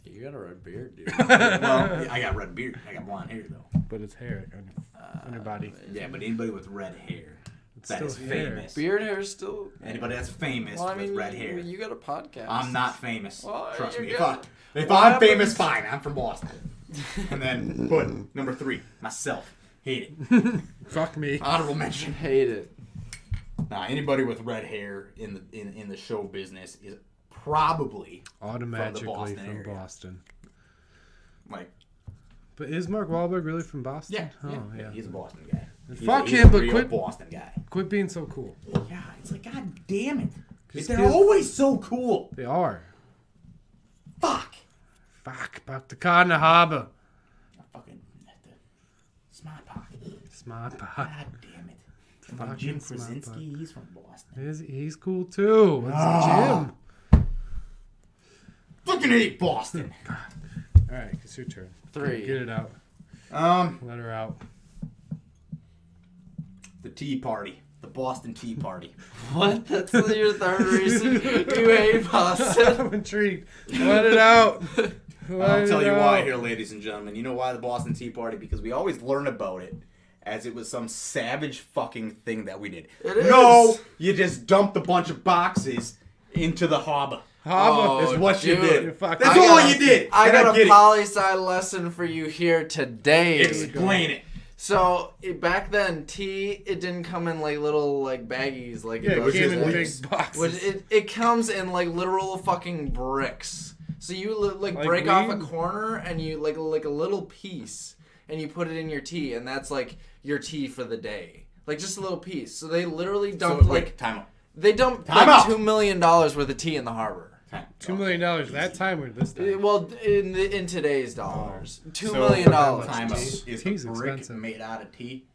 You got a red beard, dude. Well, I got red beard. I got blonde hair, though. But it's hair on your body. Yeah, but anybody with red hair. That is hair. famous. Beard hair is still... Anybody that's famous with red hair. You got a podcast. I'm not famous. Well, Trust me. good. If I'm famous, fine. I'm from Boston. And then put number 3, myself. Hate it. Fuck me. Honorable mention. Hate it. Nah, anybody with red hair in the show business is probably automatically from Boston. Like, but is Mark Wahlberg really from Boston? Yeah, oh, yeah. He's a Boston guy. Fuck him, but quit Boston guy. Quit being so cool. Yeah, it's like, god damn it. They're always so cool. They are. Fuck. Back to Cotton Harbor. Fucking Smart Park. Smart Park. God damn it. Fucking Jim Krasinski, he's from Boston. He's cool too. It's Jim. Fucking hate Boston. All right, it's your turn. 3. Get it out. Let her out. The Tea Party. The Boston Tea Party. What? That's your third reason you hate Boston? I'm intrigued. Let it out. I'll tell you why here, ladies and gentlemen. You know why the Boston Tea Party? Because we always learn about it as it was some savage fucking thing that we did. No, you just dumped a bunch of boxes into the harbor. That's what you did. That's all you did. I got a poli-sci lesson for you here today. Explain it. So back then, tea, it didn't come in like little like baggies like it came in big boxes. It comes in like literal fucking bricks. So you like break off a corner and you like a little piece and you put it in your tea, and that's like your tea for the day, like just a little piece. So they literally dumped They dumped like $2 million worth of tea in the harbor. $2 million that time or this time? Well, in today's dollars, $2 million. Time is a brick expensive. Made out of tea,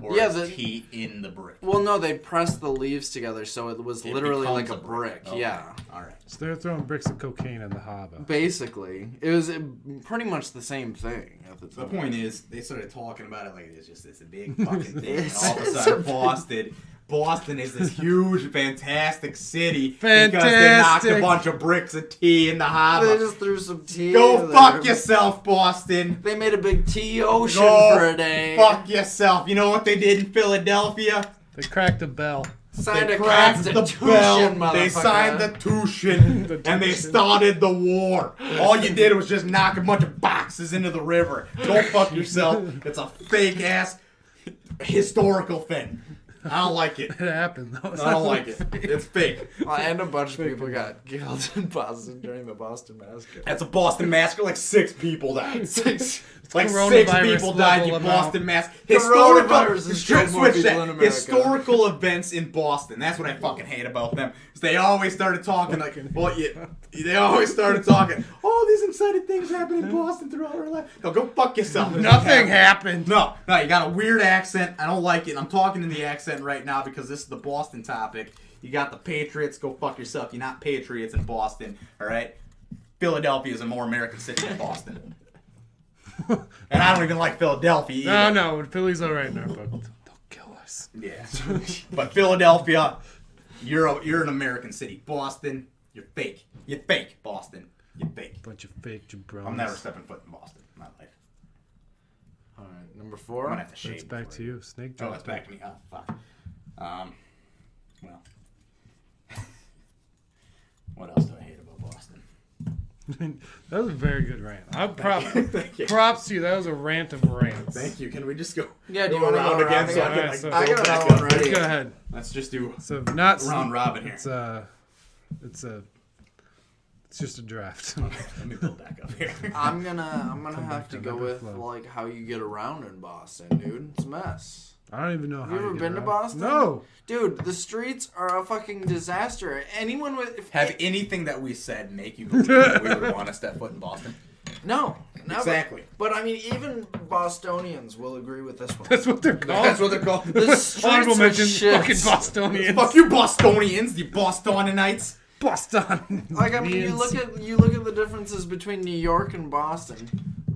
or is tea in the brick? Well, no, they pressed the leaves together, so it was literally like a brick. Okay. Yeah. All right. So they're throwing bricks of cocaine in the harbor. Basically, it was pretty much the same thing at the time. The point is, they started talking about it like it's a big fucking thing. And all of a sudden, Boston is this huge, fantastic city because they knocked a bunch of bricks of tea in the harbor. They just threw some tea. Go fuck yourself, Boston. They made a big tea ocean for a day. Fuck yourself. You know what they did in Philadelphia? They cracked a bell. Signed a constitution, They signed the Constitution, and they started the war. All you did was just knock a bunch of boxes into the river. Go fuck yourself. It's a fake-ass historical thing. I don't like it. It happened, though. I don't like it. It's fake. And a bunch of people got killed in Boston during the Boston Massacre. That's a Boston Massacre. Like 6 people died. 6 Like 6 people died in Boston Massacre. Historical events in Boston. That's what I fucking hate about them. They always started talking like, they always started talking, oh, these exciting things happen in Boston throughout our life. No, go fuck yourself. Nothing happened. No, you got a weird accent. I don't like it. I'm talking in the accent right now because this is the Boston topic. You got the Patriots. Go fuck yourself. You're not Patriots in Boston, all right? Philadelphia is a more American city than Boston. And I don't even like Philadelphia either. No, Philly's all right now, but don't kill us. Yeah. But Philadelphia, you're an American city. Boston, you're fake. You're fake, Boston. You're fake. Bunch of fake jabronis. I'm never stepping foot in Boston in my life. All right, number 4. I'm gonna have to shave. It's back to you. Snake draft. Oh, it's back to me. Oh, fuck. Well. What else do I hate about Boston? That was a very good rant. Props to you. That was a rant of rants. Thank you. Can we just go? Yeah, do you want to go again? around? I got another one ready. Go ahead. Let's just do round robin here. It's just a draft. Okay, let me build back up here. I'm gonna have to go with like how you get around in Boston, dude. It's a mess. I don't even know how. Have you ever been to Boston? No. Dude, the streets are a fucking disaster. Anyone with anything that we said make you believe that we would want to step foot in Boston? No. Exactly. But I mean, even Bostonians will agree with this one. That's what they're called. That's what they're called. The streets are shit. Fucking Bostonians. Fuck you, Bostonians. You Bostonianites. Boston. Like, I mean, you look at the differences between New York and Boston.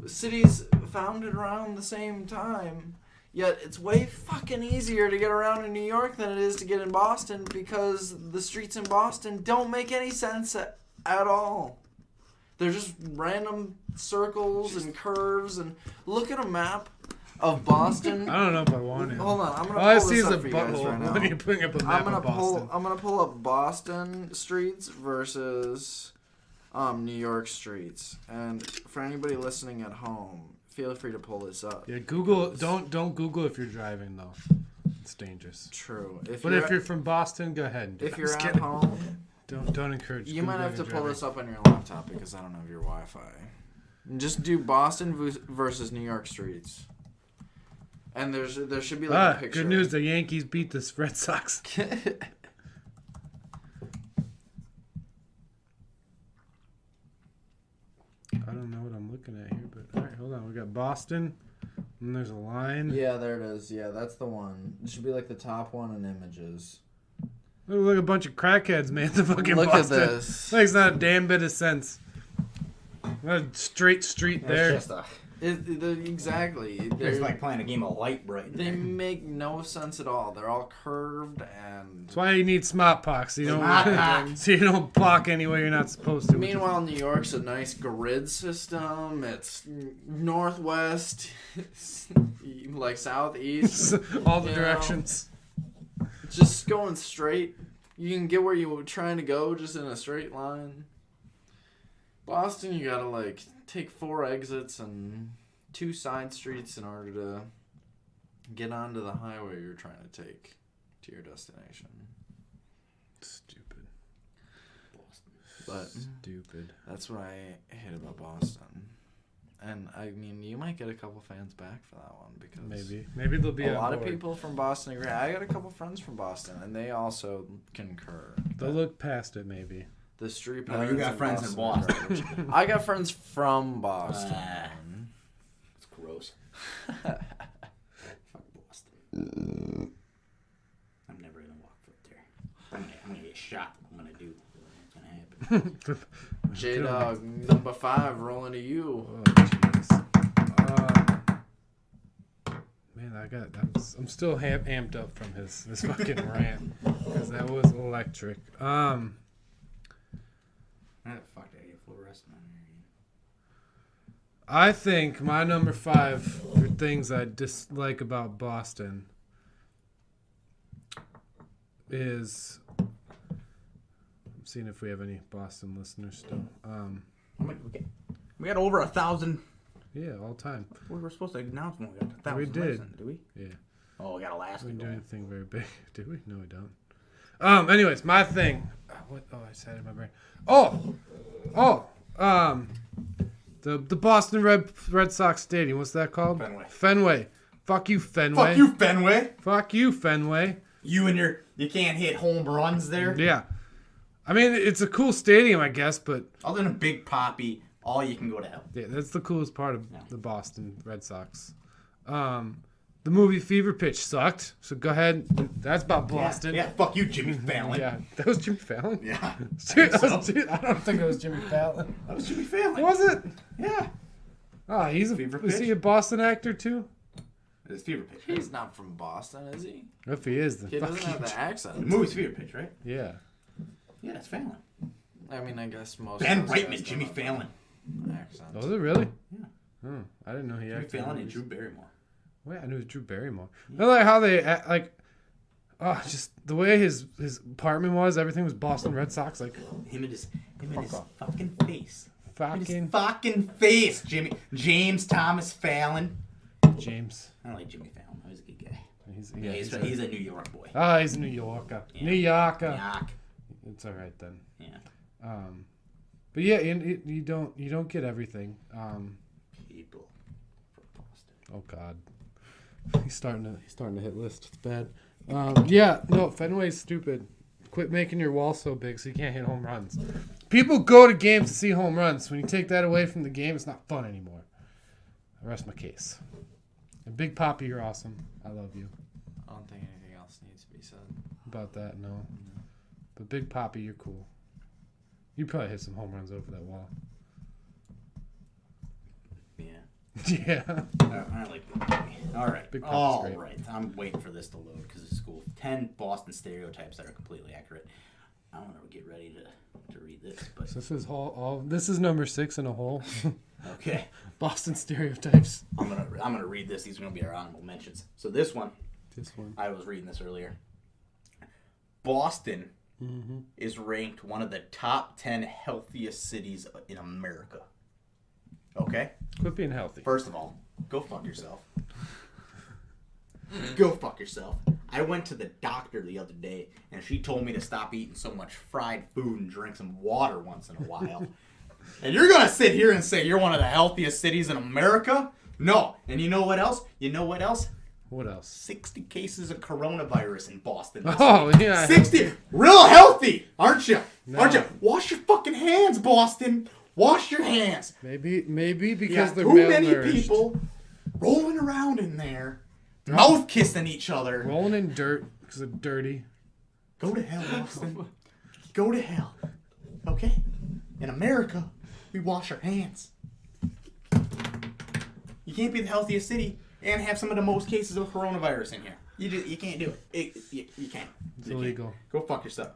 Cities founded around the same time. Yet it's way fucking easier to get around in New York than it is to get in Boston because the streets in Boston don't make any sense at all. They're just random circles and curves. And look at a map of Boston. I don't know if I want it. Hold on, I'm gonna pull this up for you guys right now. When you're putting up a map of Boston. I'm gonna pull up Boston streets versus New York streets. And for anybody listening at home, feel free to pull this up. Yeah, Google. Don't Google if you're driving though. It's dangerous. True. If you're from Boston, go ahead. If you're at home, don't encourage. You might have to pull this up on your laptop because I don't have your Wi-Fi. Just do Boston versus New York streets, and there should be like a picture. Good news: the Yankees beat the Red Sox. I don't know what I'm looking at here, but all right, hold on. We got Boston, and there's a line. Yeah, there it is. Yeah, that's the one. It should be like the top one in images. Look like a bunch of crackheads, man. The fucking Look Boston. at this. Makes not a damn bit of sense. Not a straight street there. Exactly. It's like playing a game of light bright. They make no sense at all. They're all curved and. That's why you need smart pocks. So you don't block anywhere you're not supposed to. Meanwhile, New York's a nice grid system. It's northwest, like southeast, all the directions. Just going straight. You can get where you were trying to go just in a straight line. Boston, you gotta like take 4 exits and 2 side streets in order to get onto the highway you're trying to take to your destination. Stupid. But stupid. That's what I hate about Boston. And I mean, you might get a couple fans back for that one because maybe there'll be a lot of people from Boston agree. I got a couple friends from Boston, and they also concur. They'll look past it, maybe. The street. No, you got friends in Boston. I got friends from Boston. It's gross. Fuck Boston. I'm never gonna walk foot there. I'm gonna get shot. I'm gonna do. What's gonna happen? J-Dog, number 5, rolling to you. Oh, jeez. Man, I'm still amped up from his fucking rant because that was electric. How the fuck did I get fluorescent on here? I think my number 5 for things I dislike about Boston is. I'm seeing if we have any Boston listeners still. We got over 1,000. Yeah, all time. We were supposed to announce when we got 1,000. We did. Listen, do we? Yeah. Oh, we got Alaska. We didn't do anything very big, do we? No, we don't. Anyways, my thing. What? Oh, I said it in my brain. The Boston Red Sox Stadium. What's that called? Fenway. Fuck you, Fenway. Fuck you, Fenway. Fuck you, Fenway. You can't hit home runs there. Yeah. I mean, it's a cool stadium, I guess, but other than a big poppy, all you can go to hell. Yeah, that's the coolest part of the Boston Red Sox. The movie Fever Pitch sucked, so go ahead. That's about Boston. Yeah, fuck you, Jimmy Fallon. Yeah, that was Jimmy Fallon? Yeah. I don't think it was Jimmy Fallon. That was Jimmy Fallon. Was it? Yeah. Oh, is he a Boston actor too? It's Fever Pitch. He's not from Boston, is he? If he is, then he doesn't have the accent. The movie's Fever Pitch, right? Yeah. Yeah, that's Fallon. I mean, I guess most. Ben Reitman, Jimmy Fallon. Accent. Was it really? Yeah. I didn't know he acted. Jimmy Fallon and Drew Barrymore. Wait, I knew it was Drew Barrymore. I like how they just the way his apartment was. Everything was Boston Red Sox. Like him and his fucking face. fucking... His fucking face, Jimmy. James Thomas Fallon. James. I like Jimmy Fallon. He's a good guy. He's a New York boy. Oh, he's a New Yorker. Yeah. New Yorker. Yuck. It's all right then. Yeah. But yeah, you don't get everything. People from Boston. Oh God, he's starting to hit list. It's bad. Yeah, no, Fenway's stupid. Quit making your wall so big so you can't hit home runs. People go to games to see home runs. When you take that away from the game, it's not fun anymore. I rest my case. And Big Papi, you're awesome. I love you. I don't think anything else needs to be said. About that, no. But Big Papi, you're cool. You probably hit some home runs over that wall. Yeah. Yeah. I like Big Papi. All right. Big Papi's All great. right. I'm waiting for this to load because it's cool. 10 Boston stereotypes that are completely accurate. I want to get ready to read this. But So this is this is number 6 in a hole. okay. Boston stereotypes. I'm gonna read this. These are gonna be our honorable mentions. So this one. I was reading this earlier. Boston is ranked one of the top 10 healthiest cities in America. Okay? Quit being healthy. First of all, go fuck yourself. Go fuck yourself. I went to the doctor the other day, and she told me to stop eating so much fried food and drink some water once in a while. And you're going to sit here and say you're one of the healthiest cities in America? No. And you know what else? What else? 60 cases of coronavirus in Boston. Oh, yeah. 60. Real healthy, aren't you? No. Aren't you? Wash your fucking hands, Boston. Wash your hands. Maybe because they're too many malnourished. people rolling around in there, mouth kissing each other. Rolling in dirt because they're dirty. Go to hell, Boston. Go to hell. Okay? In America, we wash our hands. You can't be the healthiest city and have some of the most cases of coronavirus in here. You can't do it. You can't. It's illegal. Go fuck yourself.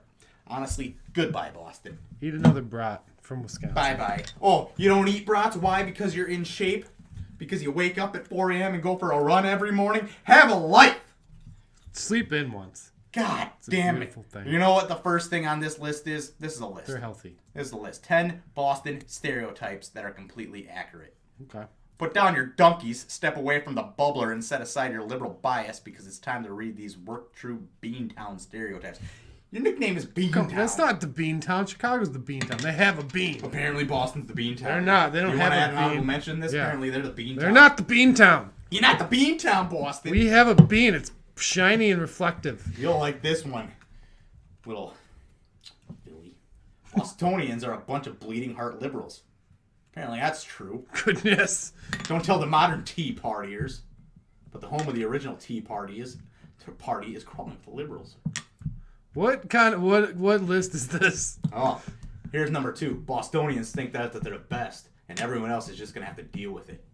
Honestly, goodbye, Boston. Eat another brat from Wisconsin. Bye-bye. Oh, you don't eat brats? Why? Because you're in shape? Because you wake up at 4 a.m. and go for a run every morning? Have a life! Sleep in once. God It's a damn it. beautiful thing. You know what the first thing on this list is? This is a list. They're healthy. This is a list. 10 Boston stereotypes that are completely accurate. Okay. Put down your donkeys, step away from the bubbler, and set aside your liberal bias because it's time to read these work-true Beantown stereotypes. Your nickname is Beantown. That's not the Beantown. Chicago's the Beantown. They have a bean. Apparently Boston's the Beantown. They're not. They don't you have want to a add an honorable bean. mention this? Yeah. Apparently they're the Beantown. They're not the Beantown. You're not the Beantown, Boston. We have a bean. It's shiny and reflective. You'll like this one. Little Billy. Bostonians are a bunch of bleeding heart liberals. Apparently that's true. Goodness. Don't tell the modern Tea Partiers. But the home of the original Tea Party is crawling with the liberals. What list is this? Oh, here's number 2. Bostonians think that they're the best, and everyone else is just going to have to deal with it.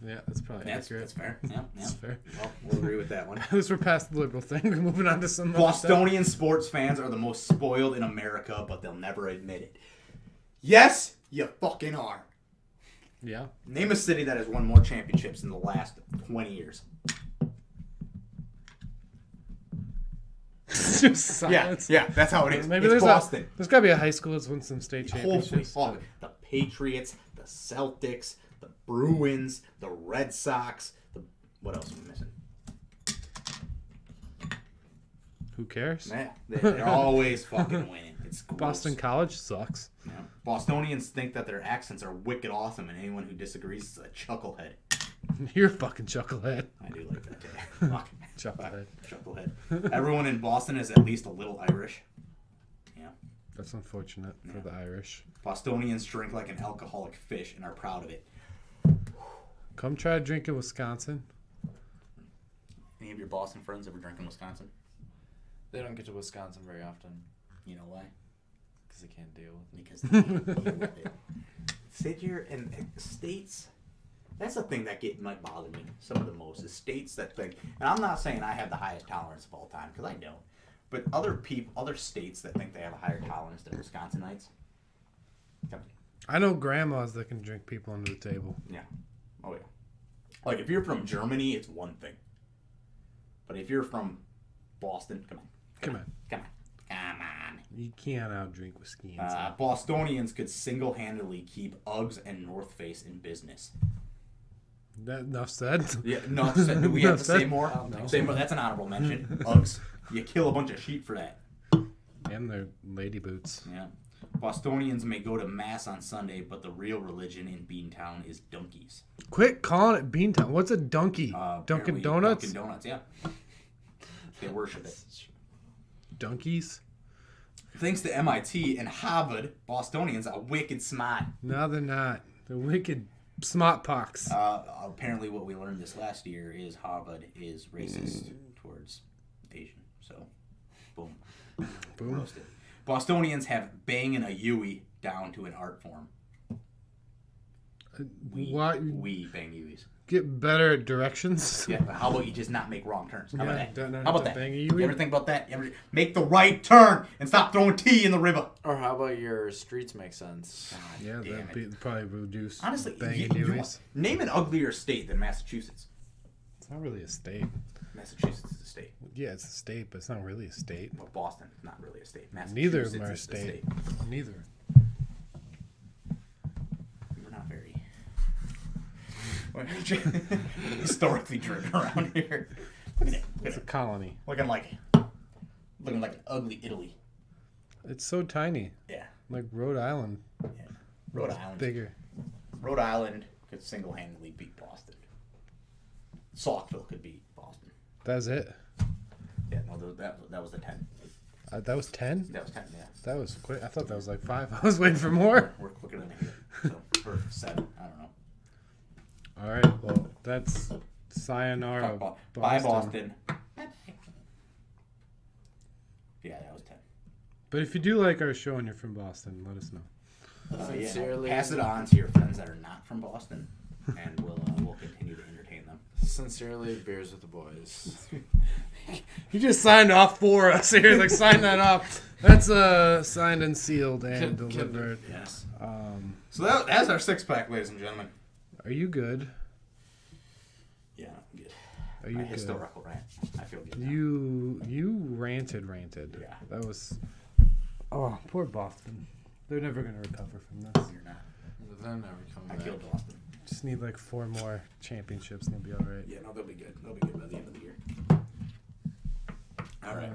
Yeah, that's probably accurate. That's fair. Yeah, That's fair. Well, we'll agree with that one. At least we're past the liberal thing. We're moving on to some other stuff. Bostonian sports fans are the most spoiled in America, but they'll never admit it. Yes, you fucking are. Yeah. Name a city that has won more championships in the last 20 years. Just silence. Yeah, that's how it is. Maybe it's Boston. There's got to be a high school that's won some state championships. Hopefully, the Patriots, the Celtics, the Bruins, the Red Sox. What else am I missing? Who cares? Yeah, they're always fucking winning. It's gross. Boston College sucks. Yeah. Bostonians think that their accents are wicked awesome, and anyone who disagrees is a chucklehead. You're a fucking chucklehead. I do like that too. Fuck. Chucklehead. Chucklehead. Everyone in Boston is at least a little Irish. Yeah. That's unfortunate for the Irish. Bostonians drink like an alcoholic fish and are proud of it. Come try to drink in Wisconsin. Any of your Boston friends ever drink in Wisconsin? They don't get to Wisconsin very often. You know why? Because they can't deal with it. Because they can't deal with it. Sit here and states. That's the thing that might bother me some of the most is states that think, and I'm not saying I have the highest tolerance of all time because I don't, but other states that think they have a higher tolerance than Wisconsinites. I know grandmas that can drink people under the table. Yeah. Oh yeah. Like if you're from Germany, it's one thing. But if you're from Boston, come on. You can't outdrink whiskey. And Bostonians could single-handedly keep Uggs and North Face in business. That enough said. Yeah, enough said. Do we have to say more? No. Say more? That's an honorable mention. Uggs. You kill a bunch of sheep for that. And their lady boots. Yeah. Bostonians may go to mass on Sunday, but the real religion in Beantown is donkeys. Quit calling it Beantown. What's a donkey? Dunkin' Donuts? Dunkin' Donuts, yeah. They worship it. Donkeys? Thanks to MIT and Harvard, Bostonians are wicked smart. No, they're not. They're wicked smart pox. Apparently what we learned this last year is Harvard is racist towards Asian. So, boom. Boom. Roasted. Bostonians have banging a Yui down to an art form. We bang Yuis. Get better at directions. Yeah, but how about you just not make wrong turns? How about that? How How about that? bang a You Yui? ever think about that? You ever make the right turn and stop throwing tea in the river? Or how about your streets make sense? God Yeah, damn that'd it. probably reduce Honestly, banging Yuis. name an uglier state than Massachusetts. It's not really a state. Massachusetts is a state. Yeah, it's a state, but it's not really a state. Well, Boston is not really a state. Neither Massachusetts of them are a is the state. Neither. We're not very historically driven around here. Look at it. It's a colony. Looking like an ugly Italy. It's so tiny. Yeah. Like Rhode Island. Yeah. Rhode Island. Bigger. Rhode Island could single-handedly beat Boston. Saukville could beat Boston. That's it. Yeah, no, that was the 10. That was 10? That was 10, yeah. That was quick. I thought that was like 5. I was waiting for more. We're quicker than here. So, or 7, I don't know. All right, well, that's sayonara. Bye, Boston. Yeah, that was 10. But if you do like our show and you're from Boston, let us know. Sincerely, pass it on to your friends that are not from Boston, and we'll continue to entertain them. Sincerely, beers with the boys. He just signed off for us here. He's like, sign that off. That's signed and sealed and delivered. Yes. So that's our 6-pack, ladies and gentlemen. Are you good? Yeah, I'm good. Are you My good? historical rant. I feel good now. You ranted. Yeah. That was. Oh, poor Boston. They're never gonna recover from this. You're not. They're never coming I back. killed Boston. Just need like 4 more championships and they'll be all right. Yeah, no, they'll be good. They'll be good by the end of the year. All right.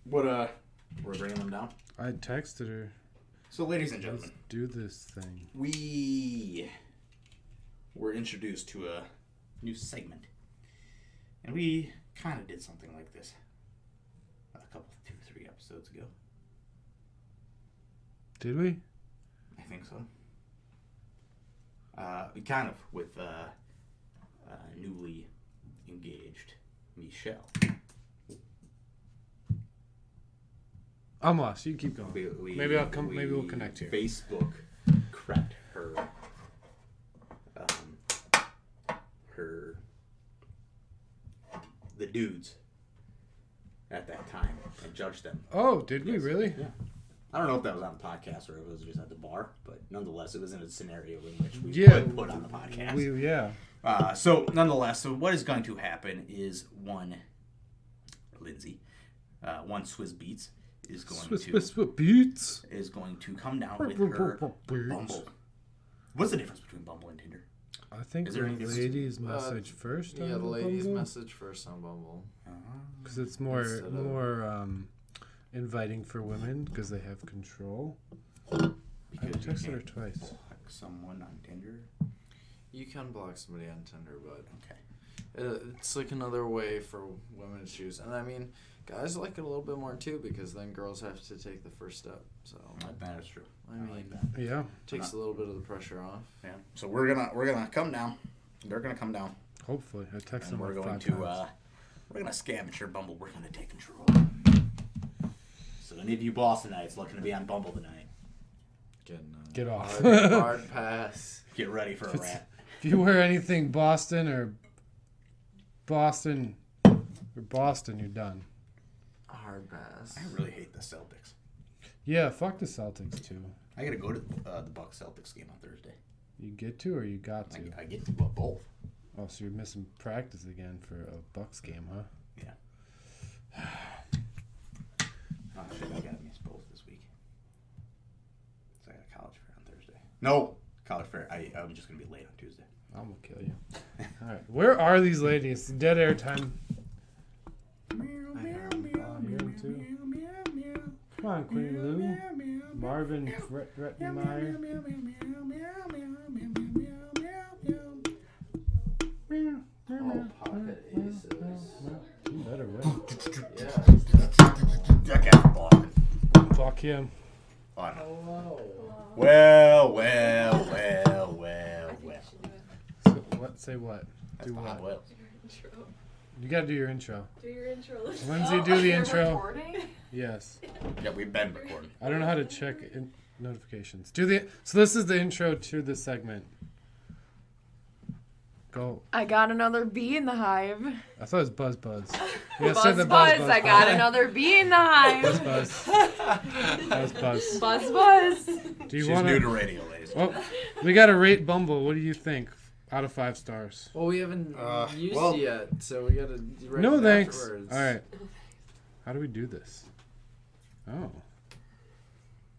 We're bringing them down. I texted her. So, ladies and Let's gentlemen, do this thing. we were introduced to a new segment, and we kind of did something like this a couple, 2-3 episodes ago. Did we? I think so. Kind of with newly engaged Michelle. I'm lost. You keep going. Maybe I'll come. Maybe we'll connect here. Facebook crept her the dudes at that time and judged them. Oh, did we really? Yeah. I don't know if that was on the podcast or if it was just at the bar, but nonetheless, it was in a scenario in which we could put on the podcast. So nonetheless, so what is going to happen is one Swiss Beats is going to come down with her Bumble. What's the difference between Bumble and Tinder? I think Is the there any difference? ladies message first. Yeah, on the ladies Bumble? message first on Bumble. Because it's more inviting for women because they have control. Because I've texted her twice. Block someone on Tinder. You can block somebody on Tinder, but Okay. it's like another way for women to choose. And I mean, guys like it a little bit more too because then girls have to take the first step. So That is true. I mean, like that. Yeah. takes a little bit of the pressure off. Yeah. So we're gonna come down. They're gonna come down. Hopefully, I texted And them we're like going 5 to times. we're gonna scavenge your Bumble. We're gonna take control. So any of you Bostonites looking to be on Bumble tonight, Get off. Hard pass. get ready for a rant. If you wear anything Boston, you're done. Hard pass. I really hate the Celtics. Yeah, fuck the Celtics too. I gotta go to the Bucks Celtics game on Thursday. You get to or you got to? I get to both. Oh, so you're missing practice again for a Bucks game, huh? Yeah. Oh shit! I gotta miss both this No. College fair. I'm just going to be late on Tuesday. I'm going to kill you. All right. Where are these ladies? Dead air time. Come on, Queen Lou. Marvin Rettenmeyer. Oh, pocket aces. You better win. Yeah. Fuck him. Hello. Well. So what? Say what? Do what? Well. You gotta do your intro. Do your intro. Lindsay, do the intro. Recording? Yes. Yeah, we've been recording. I don't know how to check notifications. So this is the intro to the segment. Go. I got another bee in the hive. I thought it was Buzz. Buzz. I got another bee in the hive. Buzz. Buzz. Do you She's want new to radio, ladies. Well, we got to rate Bumble. What do you think? Out of 5 stars. Well, we haven't used it yet, so we gotta rate No it thanks. afterwards. All right. How do we do this? Oh.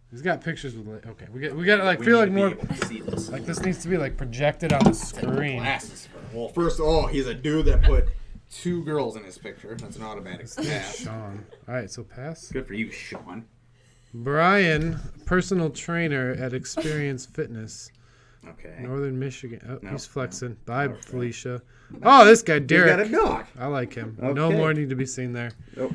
He's got pictures with. Okay, we got to like feel like more. See this. Like this needs to be like projected on the screen. Glasses. Well, first of all, he's a dude that put 2 girls in his picture. That's an automatic pass. Sean. All right, so pass. Good for you, Sean. Brian, personal trainer at Experience Fitness, Okay. Northern Michigan. Oh, No, he's flexing. no. Bye, Okay. Felicia. Oh, this guy, You Derek. got a dog. I like him. Okay. No more need to be seen there. Oh,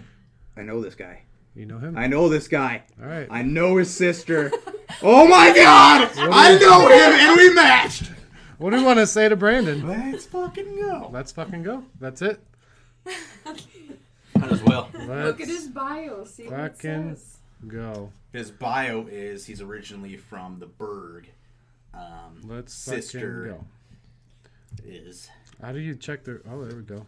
I know this guy. You know him? I know this guy. All right. I know his sister. Oh my God! I know him, and we matched. What do you want to say to Brandon? Let's fucking go. Let's fucking go. That's it. Might as well. Look at his bio. See what it Fucking says. go. His bio is he's originally from the Berg. Let's Sister fucking go. is. How do you check their... Oh, there we go.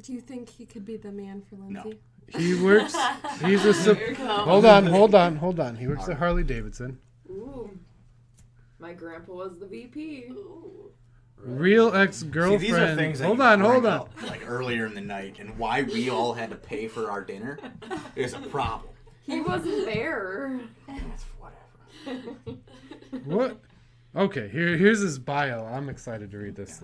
Do you think he could be the man for Lindsay? He works... He's a... Hold on. He works at Harley Davidson. Ooh. My grandpa was the VP. Ooh. Real See, ex-girlfriend. these are things that Hold you on. bring up, like earlier in the night, and why we all had to pay for our dinner is a problem. He wasn't there. That's whatever. What? Okay, here's his bio. I'm excited to read this.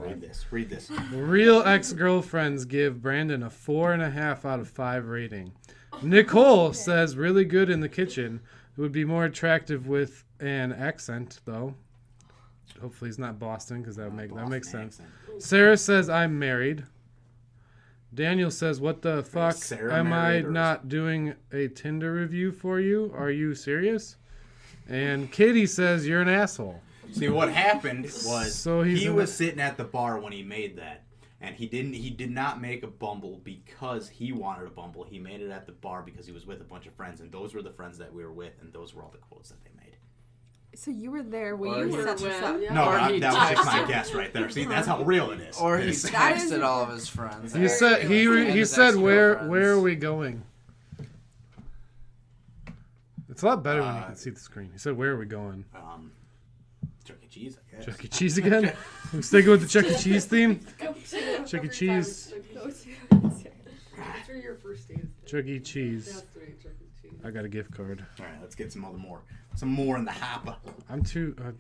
Read this. Real ex-girlfriends give Brandon a 4.5 out of 5 rating. Nicole says really good in the kitchen. It would be more attractive with an accent, though. Hopefully he's not Boston, because that makes sense. Accent. Sarah says I'm married. Daniel says, what the fuck? Sarah Am I married or not doing a Tinder review for you? Are you serious? And Katie says you're an asshole. See, what happened was he was a... sitting at the bar when he made that, and he did not make a Bumble because he wanted a Bumble. He made it at the bar because he was with a bunch of friends, and those were the friends that we were with, and those were all the quotes that they made. So you were there Or when you he set this up? went- No, Or he that was just my texted. guess right there. See, that's how real it is. Or he It's- texted all of his friends. He said And he his said where ex-girlfriends. are we going? It's a lot better when you can see the screen. He said where are we going? Chuck E. Cheese, I guess. Chuck E. Cheese again? I'm sticking with the Chuck E. Cheese theme. Chuck E. Cheese. After your first date. Chuck E. Cheese. I got a gift card. All right, let's get some more in the hopper. I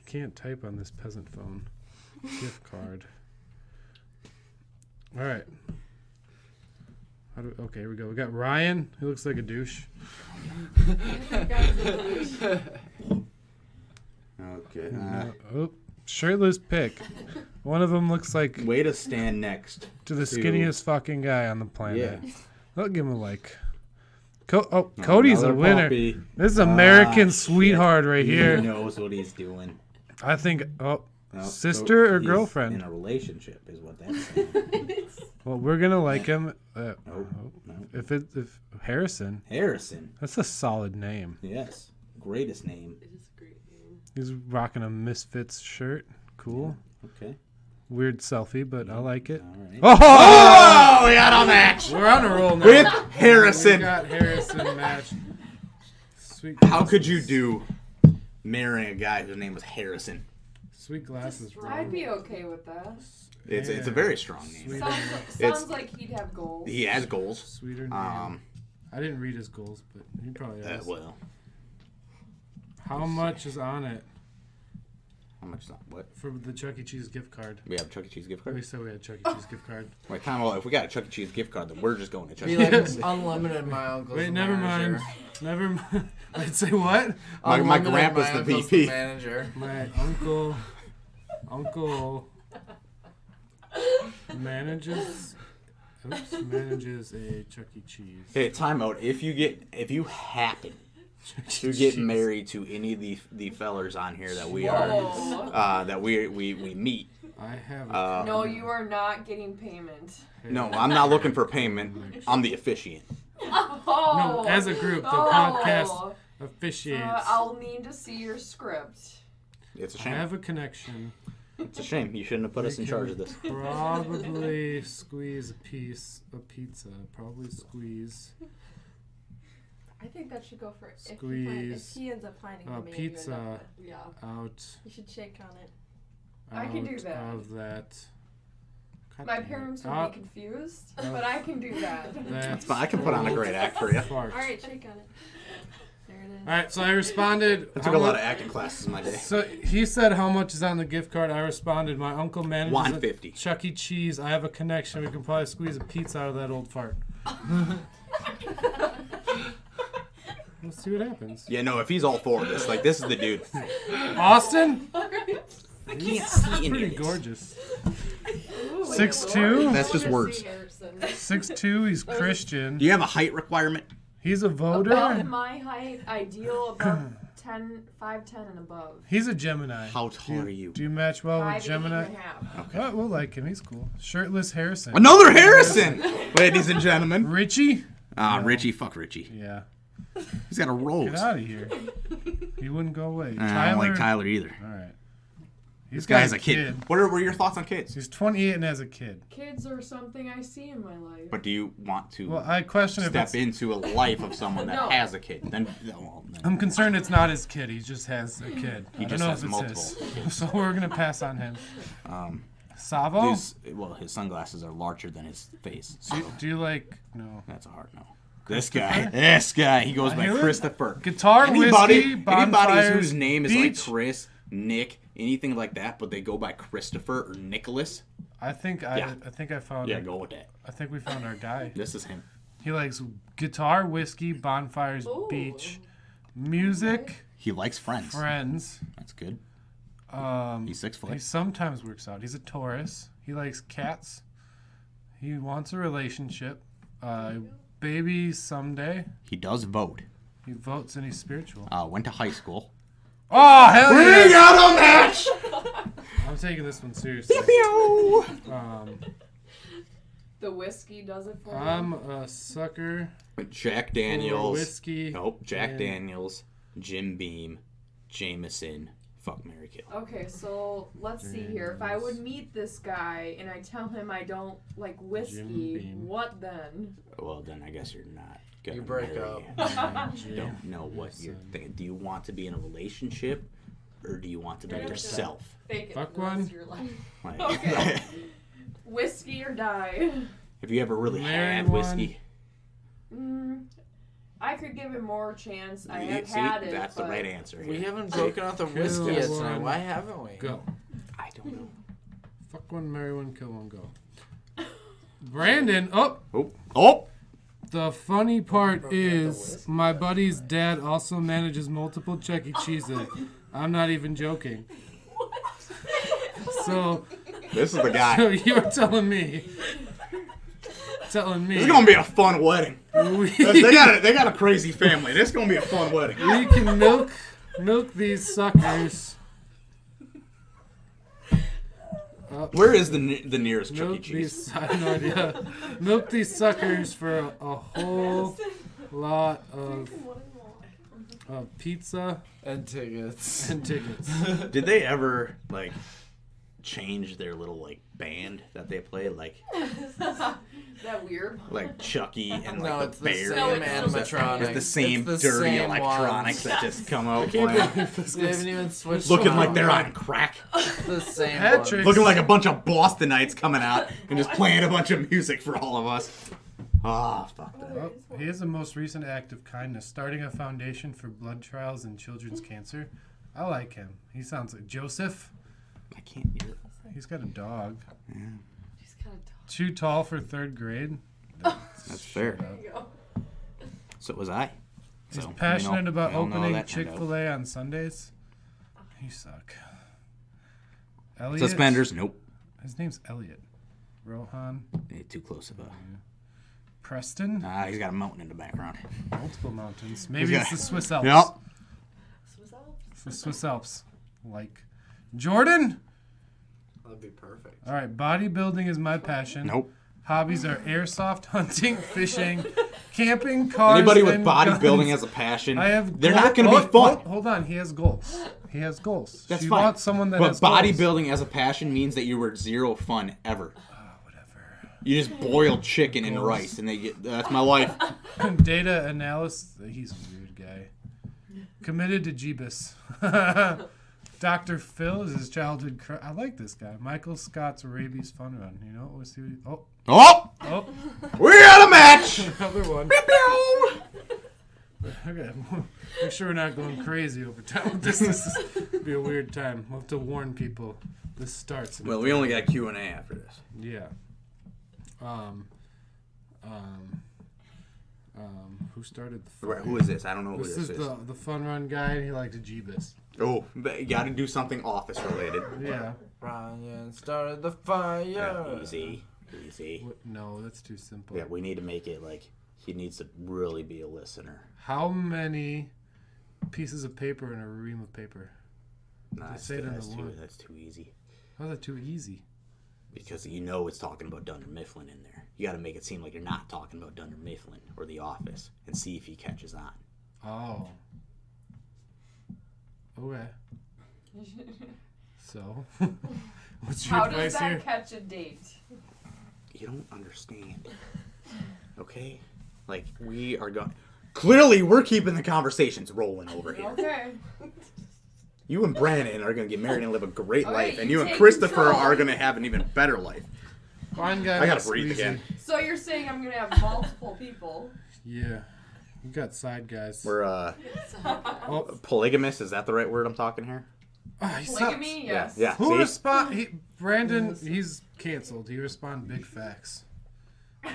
can't type on this peasant phone. Gift card. All right. Okay, here we go. We got Ryan, who looks like a douche. Okay. Shirtless pic. One of them looks like Way to stand next to the skinniest fucking guy on the planet. Yeah. I'll give him a like. Cody's a Another winner. puppy. This is American shit. sweetheart right He here. knows what he's doing. I think. No, Sister so or he's girlfriend? in a relationship is what that's saying. Well, we're gonna like him. No. If Harrison, Harrison. that's a solid name. Yes. Greatest name. It is a great name. He's rocking a Misfits shirt. Cool. Okay. Weird selfie, but I like it. All right. Oh! We got a match We're on a roll now. with We Harrison. got Harrison matched. Sweet. How could you do marrying a guy whose name was Harrison? Sweet glasses, bro. I'd be okay with that. It's a very strong name. Sweet. Sounds like he'd have goals. He has goals. Sweeter name. I didn't read his goals, but he probably has. Well. How much is on it? How much is on what? For the Chuck E. Cheese gift card. We have a Chuck E. Cheese gift card? We said we had a Chuck E. Cheese gift card. Wait, time out. If we got a Chuck E. Cheese gift card, then we're just going to Chuck E. Be Cheese. like unlimited my uncle's Wait, the never manager. mind. Never mind. Wait, say what? My Unlimited, grandpa's the uncle's VP. manager. My uncle manages a Chuck E. Cheese. Hey, time out. If you happen to get married to any of the fellers on here that we are that we meet. I have No, you are not getting payment. No, I'm not looking for payment. I'm the officiant. Oh. No, as a group, the podcast officiates. I'll need to see your script. It's a I shame. have a connection. It's a shame. You shouldn't have put us in charge of this. Probably squeeze a piece of pizza. Probably squeeze I think that should go for if Squeeze he ends up finding the man pizza you end up with. Yeah. out. You should shake on it. I can do that. Of that. My parents would be confused, but I can do that. That's fine. I can put on a great act for you. All right, shake on it. There it is. All right, so I responded. I took a lot of acting classes in my day. So he said how much is on the gift card. I responded, my uncle manages $150. Chuck E. Cheese. I have a connection. We can probably squeeze a pizza out of that old fart. Let's see what happens. Yeah, no, if he's all for this, like, this is the dude. Austin? I can't see any Pretty of this. gorgeous. Ooh, 6'2"? That's just words. 6'2", he's Christian. Do you have a height requirement? He's a voter. About my height, ideal about 5'10" and above. He's a Gemini. How tall are you? Do you match well with 5'8" Gemini? and a half. Okay. Oh, we'll like him. He's cool. Shirtless Harrison. Another Harrison! Ladies and gentlemen. Richie? Richie, fuck Richie. Yeah. He's got a rose. Get out of here. He wouldn't go away. I don't like Tyler either. All right. This guy's a kid. What were your thoughts on kids? He's 28 and has a kid. Kids are something I see in my life. But do you want to Well, I question if step it's... into a life of someone that No. has a kid? Then, well, I'm concerned it's not his kid. He just has a kid. He I just don't know has if it's multiple his. So we're going to pass on him. Savo? his sunglasses are larger than his face. So Do you like... No. that's a hard no. This guy, he goes by Really? Christopher. Guitar, whiskey, Anybody bonfires, whose name is beach? like Chris, Nick, anything like that, but they go by Christopher or Nicholas. I think I found... Yeah, go with that. I think we found our guy. This is him. He likes guitar, whiskey, bonfires, beach, music, He likes friends. friends. That's good. He's 6 foot. He sometimes works out. He's a Taurus. He likes cats. He wants a relationship. Baby someday. He does vote. He votes and he's spiritual. Went to high school. Oh, hell yeah! We got a match! I'm taking this one seriously. The whiskey does it for I'm a sucker Jack for Daniels. whiskey. Nope. Jack and- Daniels. Jim Beam. Jameson. Fuck, Mary Kill. Okay, so let's see here. If I would meet this guy and I tell him I don't like whiskey, Beam. what then? Well, then I guess you're not gonna You break marry. Don't know what you're thinking. Do you want to be in a relationship, or do you want to be yourself? Fake it Fuck for the rest one. of your life. Like, Okay. Whiskey or die? have you ever really Marry had one. whiskey? I could give it more chance. I You- have see, had it. that's the but right answer. We Here. haven't broken out the whiskey yet tonight. one. Why haven't we? Go. I don't know. Fuck one, marry one, kill one, go. Brandon, oh! Oh! The funny part is, my buddy's dad also manages multiple Chuck E. Cheeses. I'm not even joking. So, This is the guy. so you're telling me. This is gonna be a fun wedding. we They got a crazy family. This is gonna be a fun wedding. can milk these suckers. Where is the nearest Chuck E. Milk Cheese? these. I have no idea. Milk these suckers for a whole lot of pizza And tickets. and tickets. Did they ever like change their little like band that they play, like that weird? like Chucky and No, like it's the the bear? same animatronics. It's the same It's the dirty same electronics ones. that just come out They playing, haven't even switched. looking them like out. they're on crack, the same Patrick. ones. looking like a bunch of Bostonites coming out and just playing a bunch of music for all of us. Oh, fuck that. Oh, he has the most recent act of kindness, starting a foundation for blood trials in children's cancer. I like him. He sounds like Joseph. I can't hear it. He's got a dog. Yeah. He's got a dog. Too tall for 3rd grade. That's fair. There you go. So was I. He's So, passionate about we all know how opening that turned out. Chick-fil-A on Sundays. You suck. Elliot. Suspenders, nope. His name's Elliot. Rohan. Too close of a... Preston. He's got a mountain in the background. Multiple mountains. Maybe it's the Swiss Alps. Yep. Swiss Alps. The Swiss Alps. Like Jordan. That'd be perfect. All right. Bodybuilding is my passion. Nope. Hobbies are airsoft, hunting, fishing, camping, cars. Anybody with and bodybuilding guns. has a passion. They're They're not going to be fun. Hold on. He has goals. He has goals. That's she fine. wants someone that but has goals. bodybuilding as a passion means that you were zero fun ever. Whatever. You just boiled chicken and rice, and that's my life. Data analysis. He's a weird guy. Committed to Jeebus. Dr. Phil is his childhood crush. I like this guy. Michael Scott's Rabies Fun Run. You know, let's see what he... Oh, We got a match. another one. Okay, make sure we're not going crazy over time with this. This is be a weird time. We'll have to warn people. This starts. Well, we only got Q&A after this. Yeah. Who started the fun? Right, who is this? I don't know who This this is is. the fun run guy, and he liked to Jeebus. Oh, but you got to do something office related. Yeah. Ryan started the fire. Yeah, easy. No, that's too simple. Yeah, we need to make it like he needs to really be a listener. How many pieces of paper in a ream of paper? Nah, Just say it in the one. that's too easy. How's that too easy? Because you know it's talking about Dunder Mifflin in there. You got to make it seem like you're not talking about Dunder Mifflin or The Office, and see if he catches on. Oh. Okay. So, what's your How does advice that here? catch a date? You don't understand. Okay? Like, we are going... Clearly, we're keeping the conversations rolling over here. Okay. You and Brandon are going to get married and live a great Okay, life, and you you and take Christopher control. are going to have an even better life. Fine guy. I got that's to breathe squeezy. again. So you're saying I'm gonna have multiple people? Yeah. You got side guys. We're, Oh, polygamous, is that the right word I'm talking here? he sucks. Polygamy? Yes. Yeah. Who See? respond? Brandon, he's canceled. He respond big facts. Okay,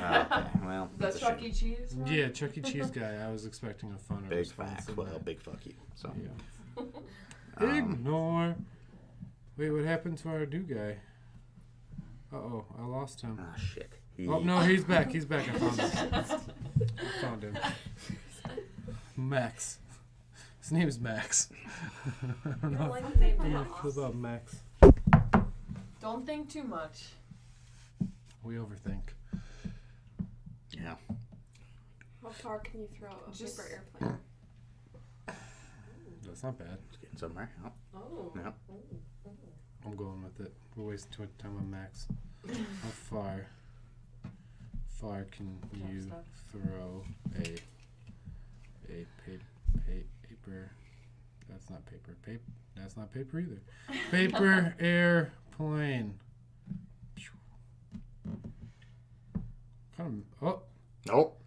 well, The that's a Chuck shame. E. Cheese one? Yeah, Chuck E. Cheese guy. I was expecting a funner Big response fact. than Well, that. big fuck you. So, Yeah. Ignore. Wait, what happened to our new guy? Uh-oh, I lost him. ah, shit. Oh, no, he's back. He's back. I found him. I found him. Max. His name is Max. I don't I know. don't like the name How of do the you feel about Max? Don't think too much. We overthink. Yeah. How far can you throw a Just- paper airplane? That's not bad. It's getting somewhere. Oh, Oh. yeah. I'm going with it. We're wasting too much time on Max. How far can you stuff. throw a paper? That's not paper. That's not paper either. Paper airplane. Oh, Nope.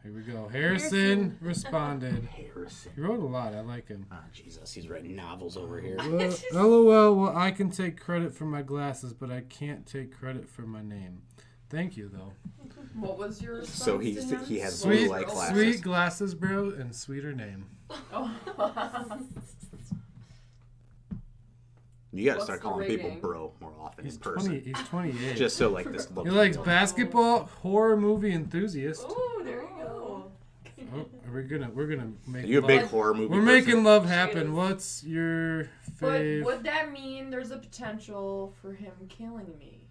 here we go. Harrison responded. Harrison. He wrote a lot. I like him. Oh, Jesus. He's writing novels over here. LOL, well, I can take credit for my glasses, but I can't take credit for my name. Thank you, though. What was your response So to he him? has Sweet, blue light glasses. sweet glasses, bro, and sweeter name. Oh. You got to What's start the calling people rating? bro more often He's in person. He's 28. Just so like this look. He likes real. basketball, horror movie enthusiast. Oh, there you go. Oh, we're gonna make. Are you a love- big horror movie We're person? making love She happen. is. What's your But fave? would that mean there's a potential for him killing me?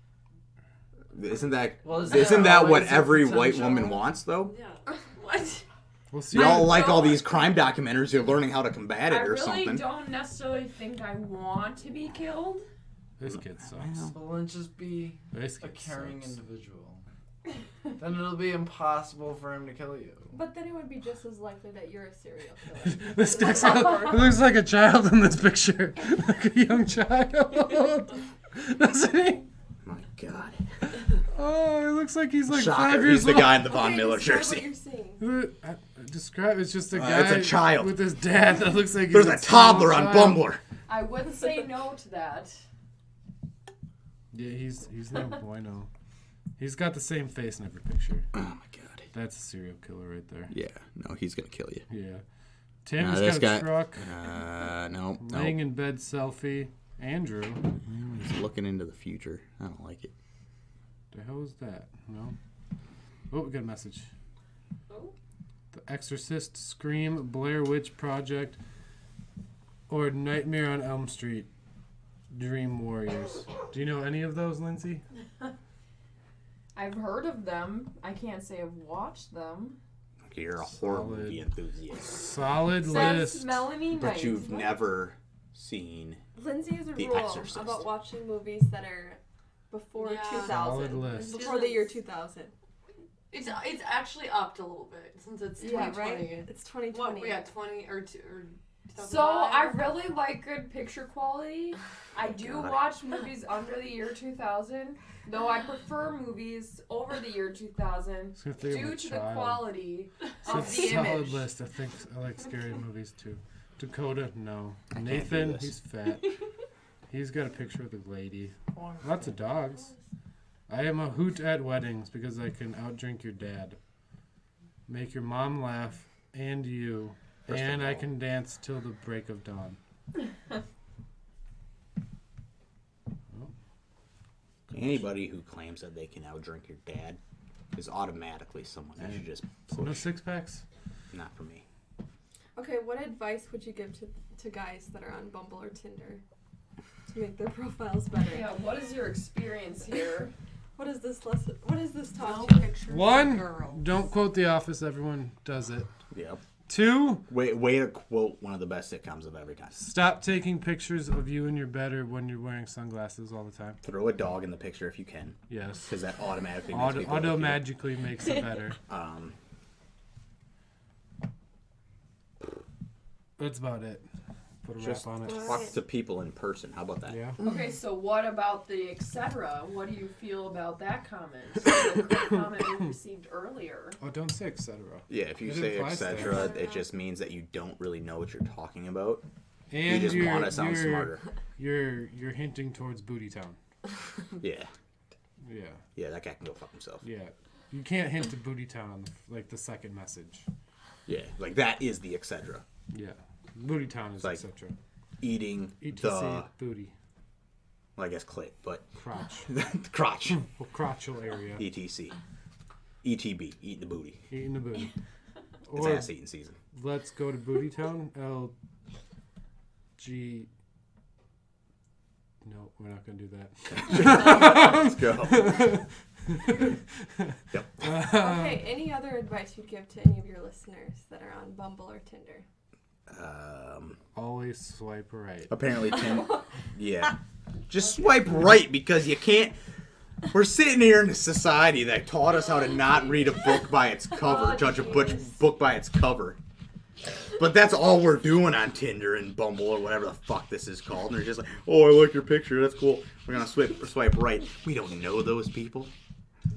Isn't that Well, isn't that what always a every white potential? woman wants though? Yeah. What? We'll see. Y'all I like all don't- these crime documentaries. You're learning how to combat it I or really something. don't necessarily think I want to be killed. This kid sucks. Well, then just be This a kid caring sucks. individual. Then it'll be impossible for him to kill you. But then it would be just as likely that you're a serial killer. This sticks out. It looks like a child in this picture, like a young child, doesn't he? My God. Oh, it looks like he's like Shocker. 5 years He's the old. guy in the Von Miller describe jersey. What you're seeing. Describe. It's just a guy. It's a child with his dad. That looks like he's There's a toddler on Bumbler. I wouldn't say no to that. Yeah, he's no bueno. He's got the same face in every picture. Oh my god. That's a serial killer right there. Yeah, no, he's gonna kill you. Yeah. Tammy's got a truck. No. Laying in bed selfie. Andrew. He's looking into the future. I don't like it. The hell is that? No. Oh, we got a message. Oh. The Exorcist, Scream, Blair Witch Project, or Nightmare on Elm Street, Dream Warriors. Do you know any of those, Lindsay? I've heard of them. I can't say I've watched them. Okay, you're a horror movie enthusiast. Solid Says list. Melanie But Knight. you've never seen Lindsay has a The rule Exorcist. about watching movies that are before Yeah. 2000. Solid list. Before the year 2000. It's actually upped a little bit since it's 2020. right? It's 2020. What? Yeah, 20 or 2005. So I really like good picture quality. I do watch movies under the year 2000, though I prefer movies over the year 2000 due to the quality of It's the a solid image. list. I think I like scary movies too. Dakota, no. can't do Nathan, this. he's fat. He's got a picture of the lady. Lots of dogs. I am a hoot at weddings because I can outdrink your dad. Make your mom laugh and you. First And of I all- can dance till the break of dawn. Anybody who claims that they can outdrink your dad is automatically someone you should just So no push. six packs? Not for me. Okay, what advice would you give to guys that are on Bumble or Tinder to make their profiles better? Yeah, what is your experience here? What is this lesson? What is this No taught you? pictures of One, girls. don't quote The Office. Everyone does it. Yep. 2, Way to quote one of the best sitcoms of every time. stop taking pictures of you in your bed or when you're wearing sunglasses all the time. Throw a dog in the picture if you can, Yes. because that automatically makes people Auto look cute. magically makes it better. That's about it. Put a Just wrap on it. talk to people in person. How about that? Yeah. Okay, so what about the etc.? What do you feel about that comment? The comment we received earlier. Oh, don't say etc. Yeah, if you It say implies etc., that. it just means that you don't really know what you're talking about. And You just want to sound smarter. You're hinting towards Booty Town. Yeah. Yeah. Yeah, that guy can go fuck himself. Yeah. You can't hint to Booty Town on the second message. Yeah, like that is the etc. Yeah. Booty Town is Like- etc. Eating ETC booty. well, I guess clit, but Crotch. crotch. Well, crotchal area. ETC. ETB, eat the booty. Eating the booty. It's Or ass eating season. let's go to Booty Town. LG. No, we're not going to do that. Let's go. Yep. Okay, any other advice you'd give to any of your listeners that are on Bumble or Tinder? Always swipe right. Apparently, yeah. Just swipe right because you can't. We're sitting here in a society that taught us how to not read a book by its cover, judge a book by its cover. But that's all we're doing on Tinder and Bumble or whatever the fuck this is called. And they're just like, oh, I like your picture. That's cool. We're going to swipe right. We don't know those people.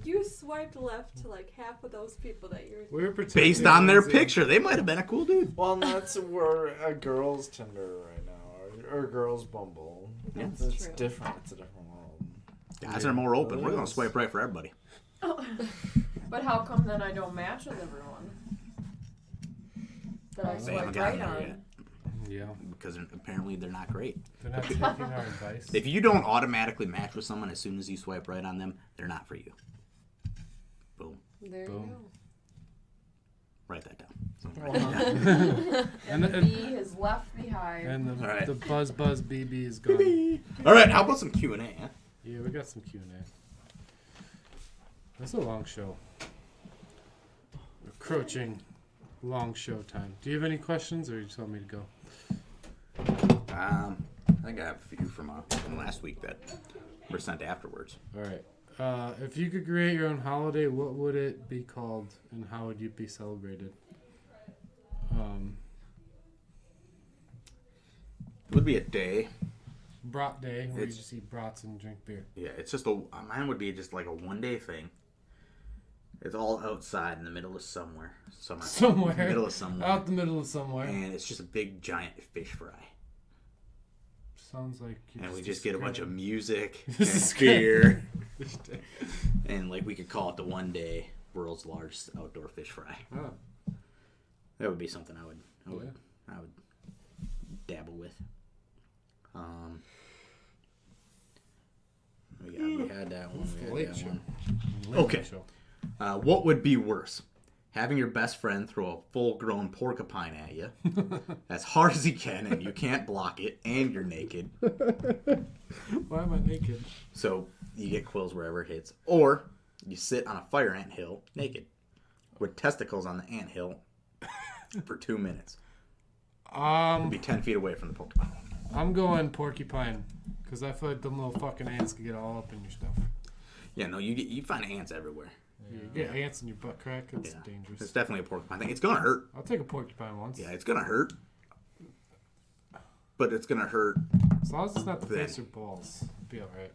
You swiped left to like half of those people that you're. We're protecting Based on their Lindsay. picture, they might have been a cool dude. Well, that's we're a girls' Tinder right now, or girls' Bumble. That's It's true. different. It's a different world. Guys are more open. It We're going to is. swipe right for everybody. But how come then I don't match with everyone? That I They haven't swipe gotten right there on. yet. Yeah. Because apparently they're not great. They're not taking our advice. If you don't automatically match with someone as soon as you swipe right on them, they're not for you. Boom. There Boom. you go. Write that down. And the bee is left behind. And the, All right. the buzz BB is gone. All right, how about some Q&A, huh? Yeah, we got some Q&A. That's a long show. Approaching long show time. Do you have any questions, or you just want me to go? I think I have a few from last week that were sent afterwards. All right. If you could create your own holiday, what would it be called, and how would you be celebrated? It would be a day Brat day, where you just eat brats and drink beer. Yeah, it's just mine would be just like a one-day thing. It's all outside in the middle of somewhere. Somewhere. Middle of somewhere. Out the middle of somewhere. And it's just a big, giant fish fry. Sounds like and we just get a bunch of music and beer. And like we could call it the one day world's largest outdoor fish fry. Oh. That would be something I would dabble with. We had that one. Okay. What would be worse? Having your best friend throw a full-grown porcupine at you as hard as he can and you can't block it and you're naked. Why am I naked? So you get quills wherever it hits. Or you sit on a fire ant hill naked with testicles on the ant hill for 2 minutes. You'd be 10 feet away from the porcupine. I'm going porcupine because I feel like them little fucking ants can get all up in your stuff. Yeah, no, you find ants everywhere. Yeah, you get ants in your butt crack. It's dangerous. It's definitely a porcupine thing. It's gonna hurt. I'll take a porcupine once. Yeah, it's gonna hurt. But it's gonna hurt. As long as it's not the face or balls, it'll be alright.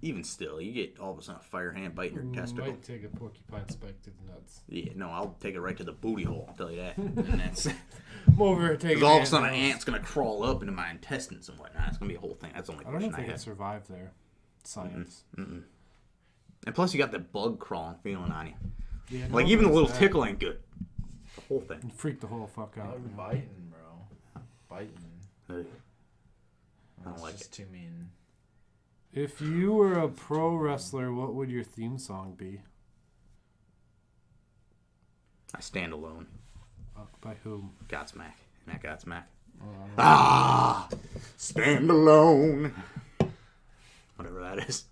Even still, you get all of a sudden a fire ant biting your testicle. Might take a porcupine spike to the nuts. Yeah, no, I'll take it right to the booty hole. I'll tell you that. And that's I'm over here taking. Because all of a sudden, an ant's gonna crawl up into my intestines and whatnot. It's gonna be a whole thing. That's the only question I don't know if they have. can survive there. Science. Mm-mm. And plus, you got the bug crawling feeling on you. Yeah, like even the little tickle ain't good. The whole thing. And freak the whole fuck out. I'm biting, bro. Biting. I don't like just it. Too mean. If you were a pro wrestler, what would your theme song be? I stand alone. By whom? Godsmack. Not Godsmack. Oh, stand alone. Whatever that is.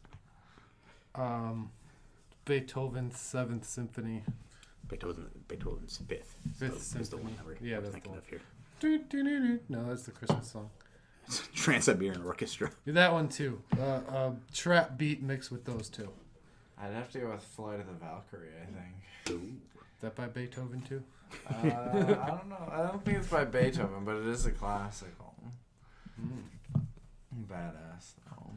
Beethoven's 7th Symphony. Beethoven's Fifth Symphony. Is the one yeah, I'm that's thinking of here. No, that's the Christmas song. Trans-Siberian Orchestra. That one too. Trap beat mixed with those two. I'd have to go with Flight of the Valkyrie, I think. Ooh. Is that by Beethoven too? I don't know. I don't think it's by Beethoven, but it is a classical. Badass, though.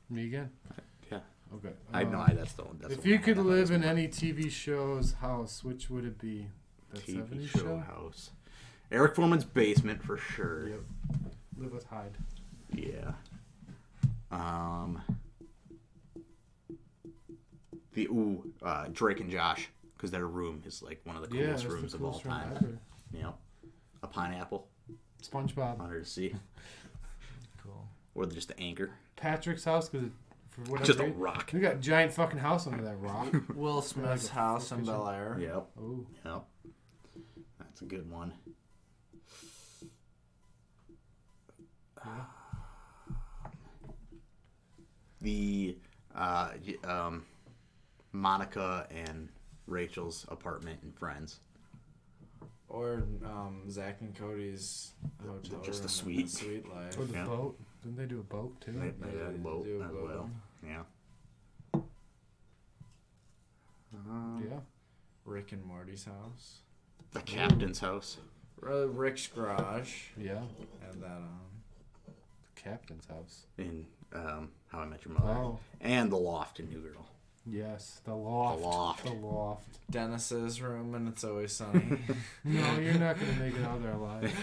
Me again? Yeah. Okay. I know that's the one. If you could live in any TV show's house, which would it be? That TV 70s show house. Eric Foreman's basement for sure. Yep. Live with Hyde. Yeah. Drake and Josh, because their room is like one of the coolest rooms of all time. Ever. You know, a pineapple. SpongeBob. Under the sea. Cool. Or just the anchor. Patrick's house, because for whatever Just a reason, rock. we got a giant fucking house under that rock. Will Smith's house in Bel Air. Yep. Oh. Yep. That's a good one. The Monica and Rachel's apartment in Friends. Or Zach and Cody's hotel Just the room in suite. Sweet Life. Or the boat. Didn't they do a boat too? They had a boat do a as boat. well. Yeah. Yeah. Rick and Morty's house. The captain's house. Rick's garage. Yeah. And that The captain's house. In How I Met Your Mother. Oh. And the loft in New Girl. Yes, the loft. The loft. The loft. Dennis's room and It's Always Sunny. No, you're not gonna make it out there alive.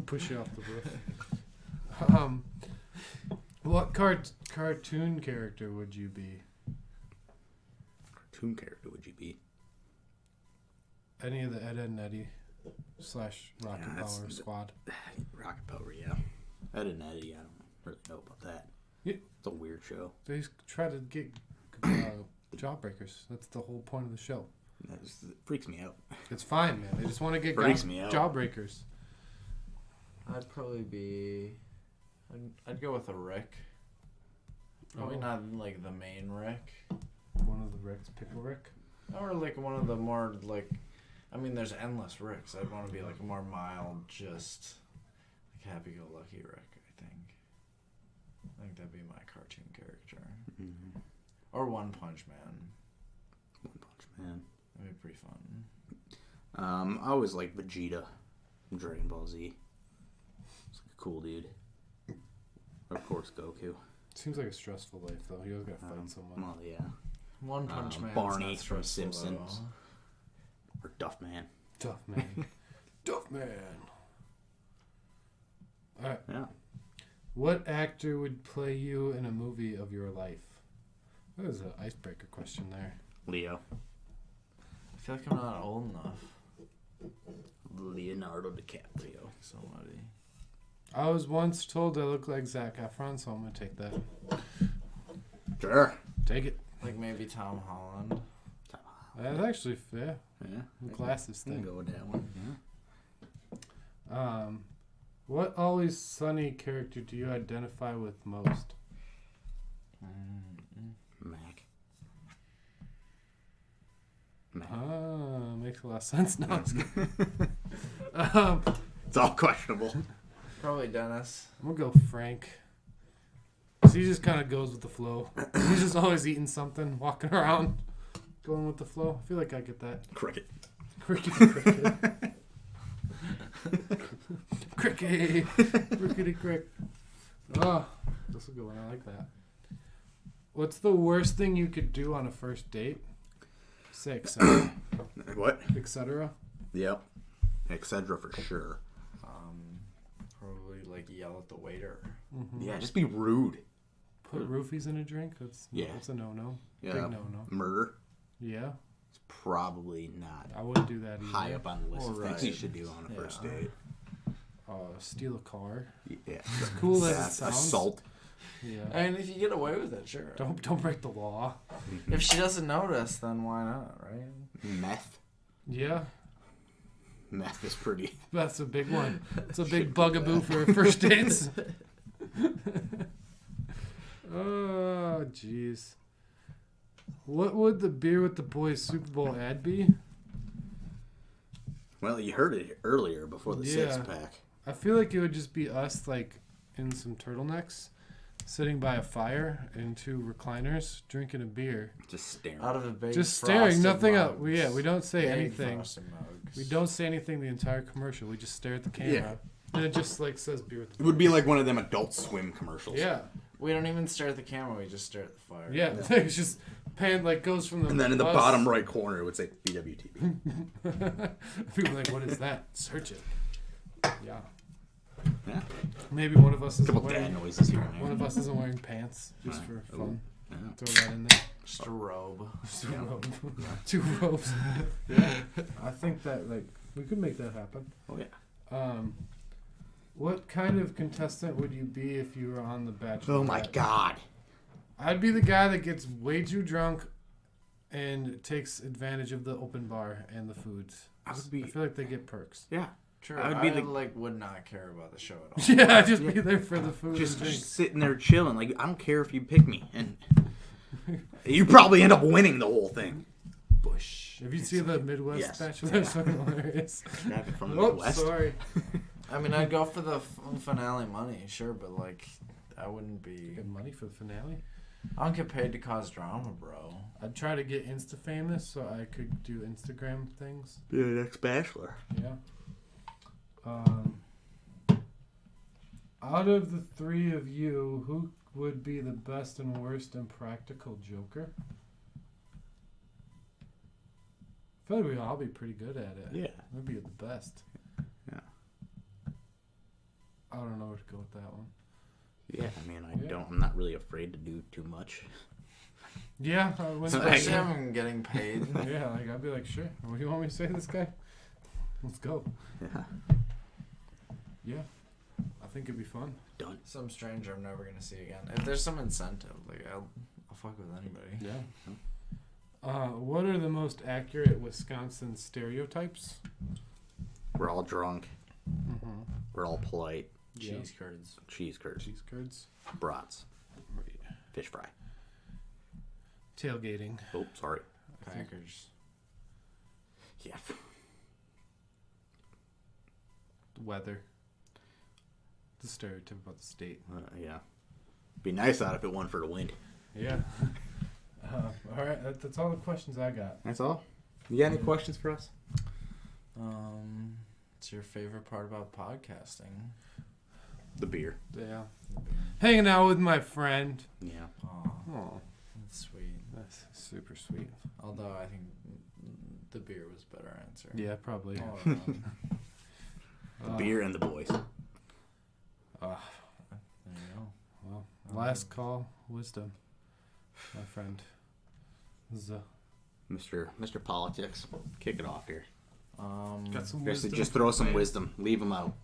Push you off the roof. What cartoon character would you be? Cartoon character would you be? Any of the Ed, Ed and Eddie / Rocket Power Squad. Rocket Power, yeah. Ed and Eddie, I don't really know about that. Yeah. It's a weird show. They try to get jawbreakers. That's the whole point of the show. It freaks me out. It's fine, man. They just want to get Freaks me out. jawbreakers. I'd probably be... I'd go with a Rick. Probably not like the main Rick. One of the Ricks. Pickle Rick? Or like one of the more like... I mean, there's endless Ricks. I'd want to be like a more mild, just like happy-go-lucky Rick, I think. I think that'd be my cartoon character. Mm-hmm. Or One Punch Man. One Punch Man. That'd be pretty fun. I always like Vegeta from Dragon Ball Z. cool dude. Of course, Goku. Seems like a stressful life, though. He always got to fight someone. Well, yeah. One Punch Man. Barney from Simpsons. Or Duff Man. Duff Man. Duff Man. All right. Yeah. What actor would play you in a movie of your life? That was an icebreaker question there. Leo. I feel like I'm not old enough. Leonardo DiCaprio. Somebody. I was once told I look like Zac Efron, so I'm going to take that. Sure. Take it. Like maybe Tom Holland. That's actually fair. Yeah. Glasses I can thing. go with that one. Yeah. What Always Sunny character do you identify with most? Mac. Ah, makes a lot of sense now. It's all questionable. Probably Dennis. I'm going to go Frank. 'Cause he just kind of goes with the flow. He's just always eating something, walking around, going with the flow. I feel like I get that. Cricket. Cricket. Cricket. Crickety crick. Oh, that's a good one. I like that. What's the worst thing you could do on a first date? Say etc. What? Etc. Yep. Etc. for sure. Probably like yell at the waiter. Mm-hmm. Yeah, just be rude. Put roofies in a drink? That's a no-no. Yeah. Big no-no. Murder? Yeah. It's probably not I wouldn't do that either. high up on the list of things Right. you should do on a first date. Steal a car. Yeah. As cool as it sounds. Assault. Yeah. I mean, if you get away with it, sure. Don't break the law. If she doesn't notice, then why not, right? Meth. Yeah. Meth is pretty. That's a big one. It's a big bugaboo for first dates. Oh, jeez. What would the Beer with the Boys Super Bowl ad be? Well, you heard it earlier before the six-pack. I feel like it would just be us, like, in some turtlenecks, sitting by a fire in two recliners, drinking a beer. Just staring. Out of a big Just staring, nothing else. mugs. We don't say Big anything. frosted mugs. We don't say anything the entire commercial. We just stare at the camera. Yeah. And it just, like, says Beer with the It Boys. would be like one of them Adult Swim commercials. Yeah. We don't even stare at the camera. We just stare at the fire. Yeah. It's just pan, like, goes from the And then in the bus. bottom right corner, it would say BWTB. People are like, what is that? Search it. Yeah. Yeah. Maybe one of us A isn't couple dad wearing. noises here and One there. of us isn't wearing pants, just for Ooh. fun. Yeah. Throw that in there. Just a robe. Just a robe. 2 ropes. Yeah. I think that we could make that happen. Oh yeah. What kind of contestant would you be if you were on The Bachelor? Oh my God. I'd be the guy that gets way too drunk and takes advantage of the open bar and the foods. I would be. I feel like they get perks. Yeah. True. I would I be would not care about the show at all. Yeah, I'd just be there for the food Just and drinks. sitting there chilling. Like, I don't care if you pick me. And you probably end up winning the whole thing. Bush. Have you seen the Midwest Yes. Bachelor? It's fucking hilarious. Grab it from the Oh, Midwest. sorry. I mean, I'd go for the finale money, sure, but like, I wouldn't be. Get money for the finale. I don't get paid to cause drama, bro. I'd try to get Insta famous so I could do Instagram things. Be the next Bachelor. Yeah. Out of the 3 of you, who would be the best and worst impractical joker? I feel like we'd all be pretty good at it. Yeah. We'd be the best. Yeah. I don't know where to go with that one. Yeah, I mean, I'm not really afraid to do too much. Yeah, I wouldn't Especially I'm getting paid. yeah, like I'd be like, sure. What do you want me to say to this guy? Let's go. Yeah. Yeah, I think it'd be fun. Done. Some stranger I'm never gonna see again. If there's some incentive, like I'll fuck with anybody. Yeah. What are the most accurate Wisconsin stereotypes? We're all drunk. Mm-hmm. We're all polite. Cheese curds. Cheese curds. Cheese curds. Brats. Fish fry. Tailgating. Oh, sorry. Packers. Yeah. Weather. The stereotype about the state. Yeah. Be nice out if it won for the wind. Yeah. All right, that's all the questions I got. That's all? You got any questions for us? What's your favorite part about podcasting? The beer. Yeah. Hanging out with my friend. Yeah. Oh, that's sweet. That's super sweet. Although I think the beer was a better answer. Yeah, probably. Beer and the boys. There you go. Well, last call, wisdom, my friend. This is Mr. Politics. Kick it off here. got some wisdom. Just throw some wisdom. Leave them out.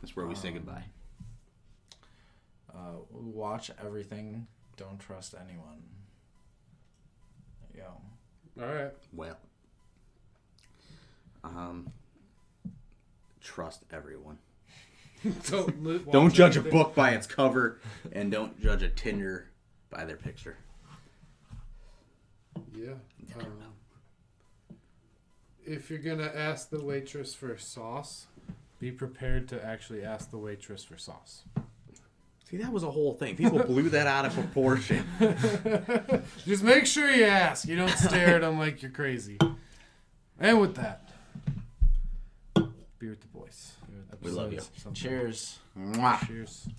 That's where we say goodbye. Watch everything. Don't trust anyone. There you go. All right. Well. Trust everyone. Don't judge a book by its cover, and don't judge a Tinder by their picture. Yeah. If you're gonna ask the waitress for sauce, be prepared to actually ask the waitress for sauce. See, that was a whole thing. People blew that out of proportion. Just make sure you ask. You don't stare at them like you're crazy. And with that, beer with the boys. We love you. Cheers. Mwah. Cheers.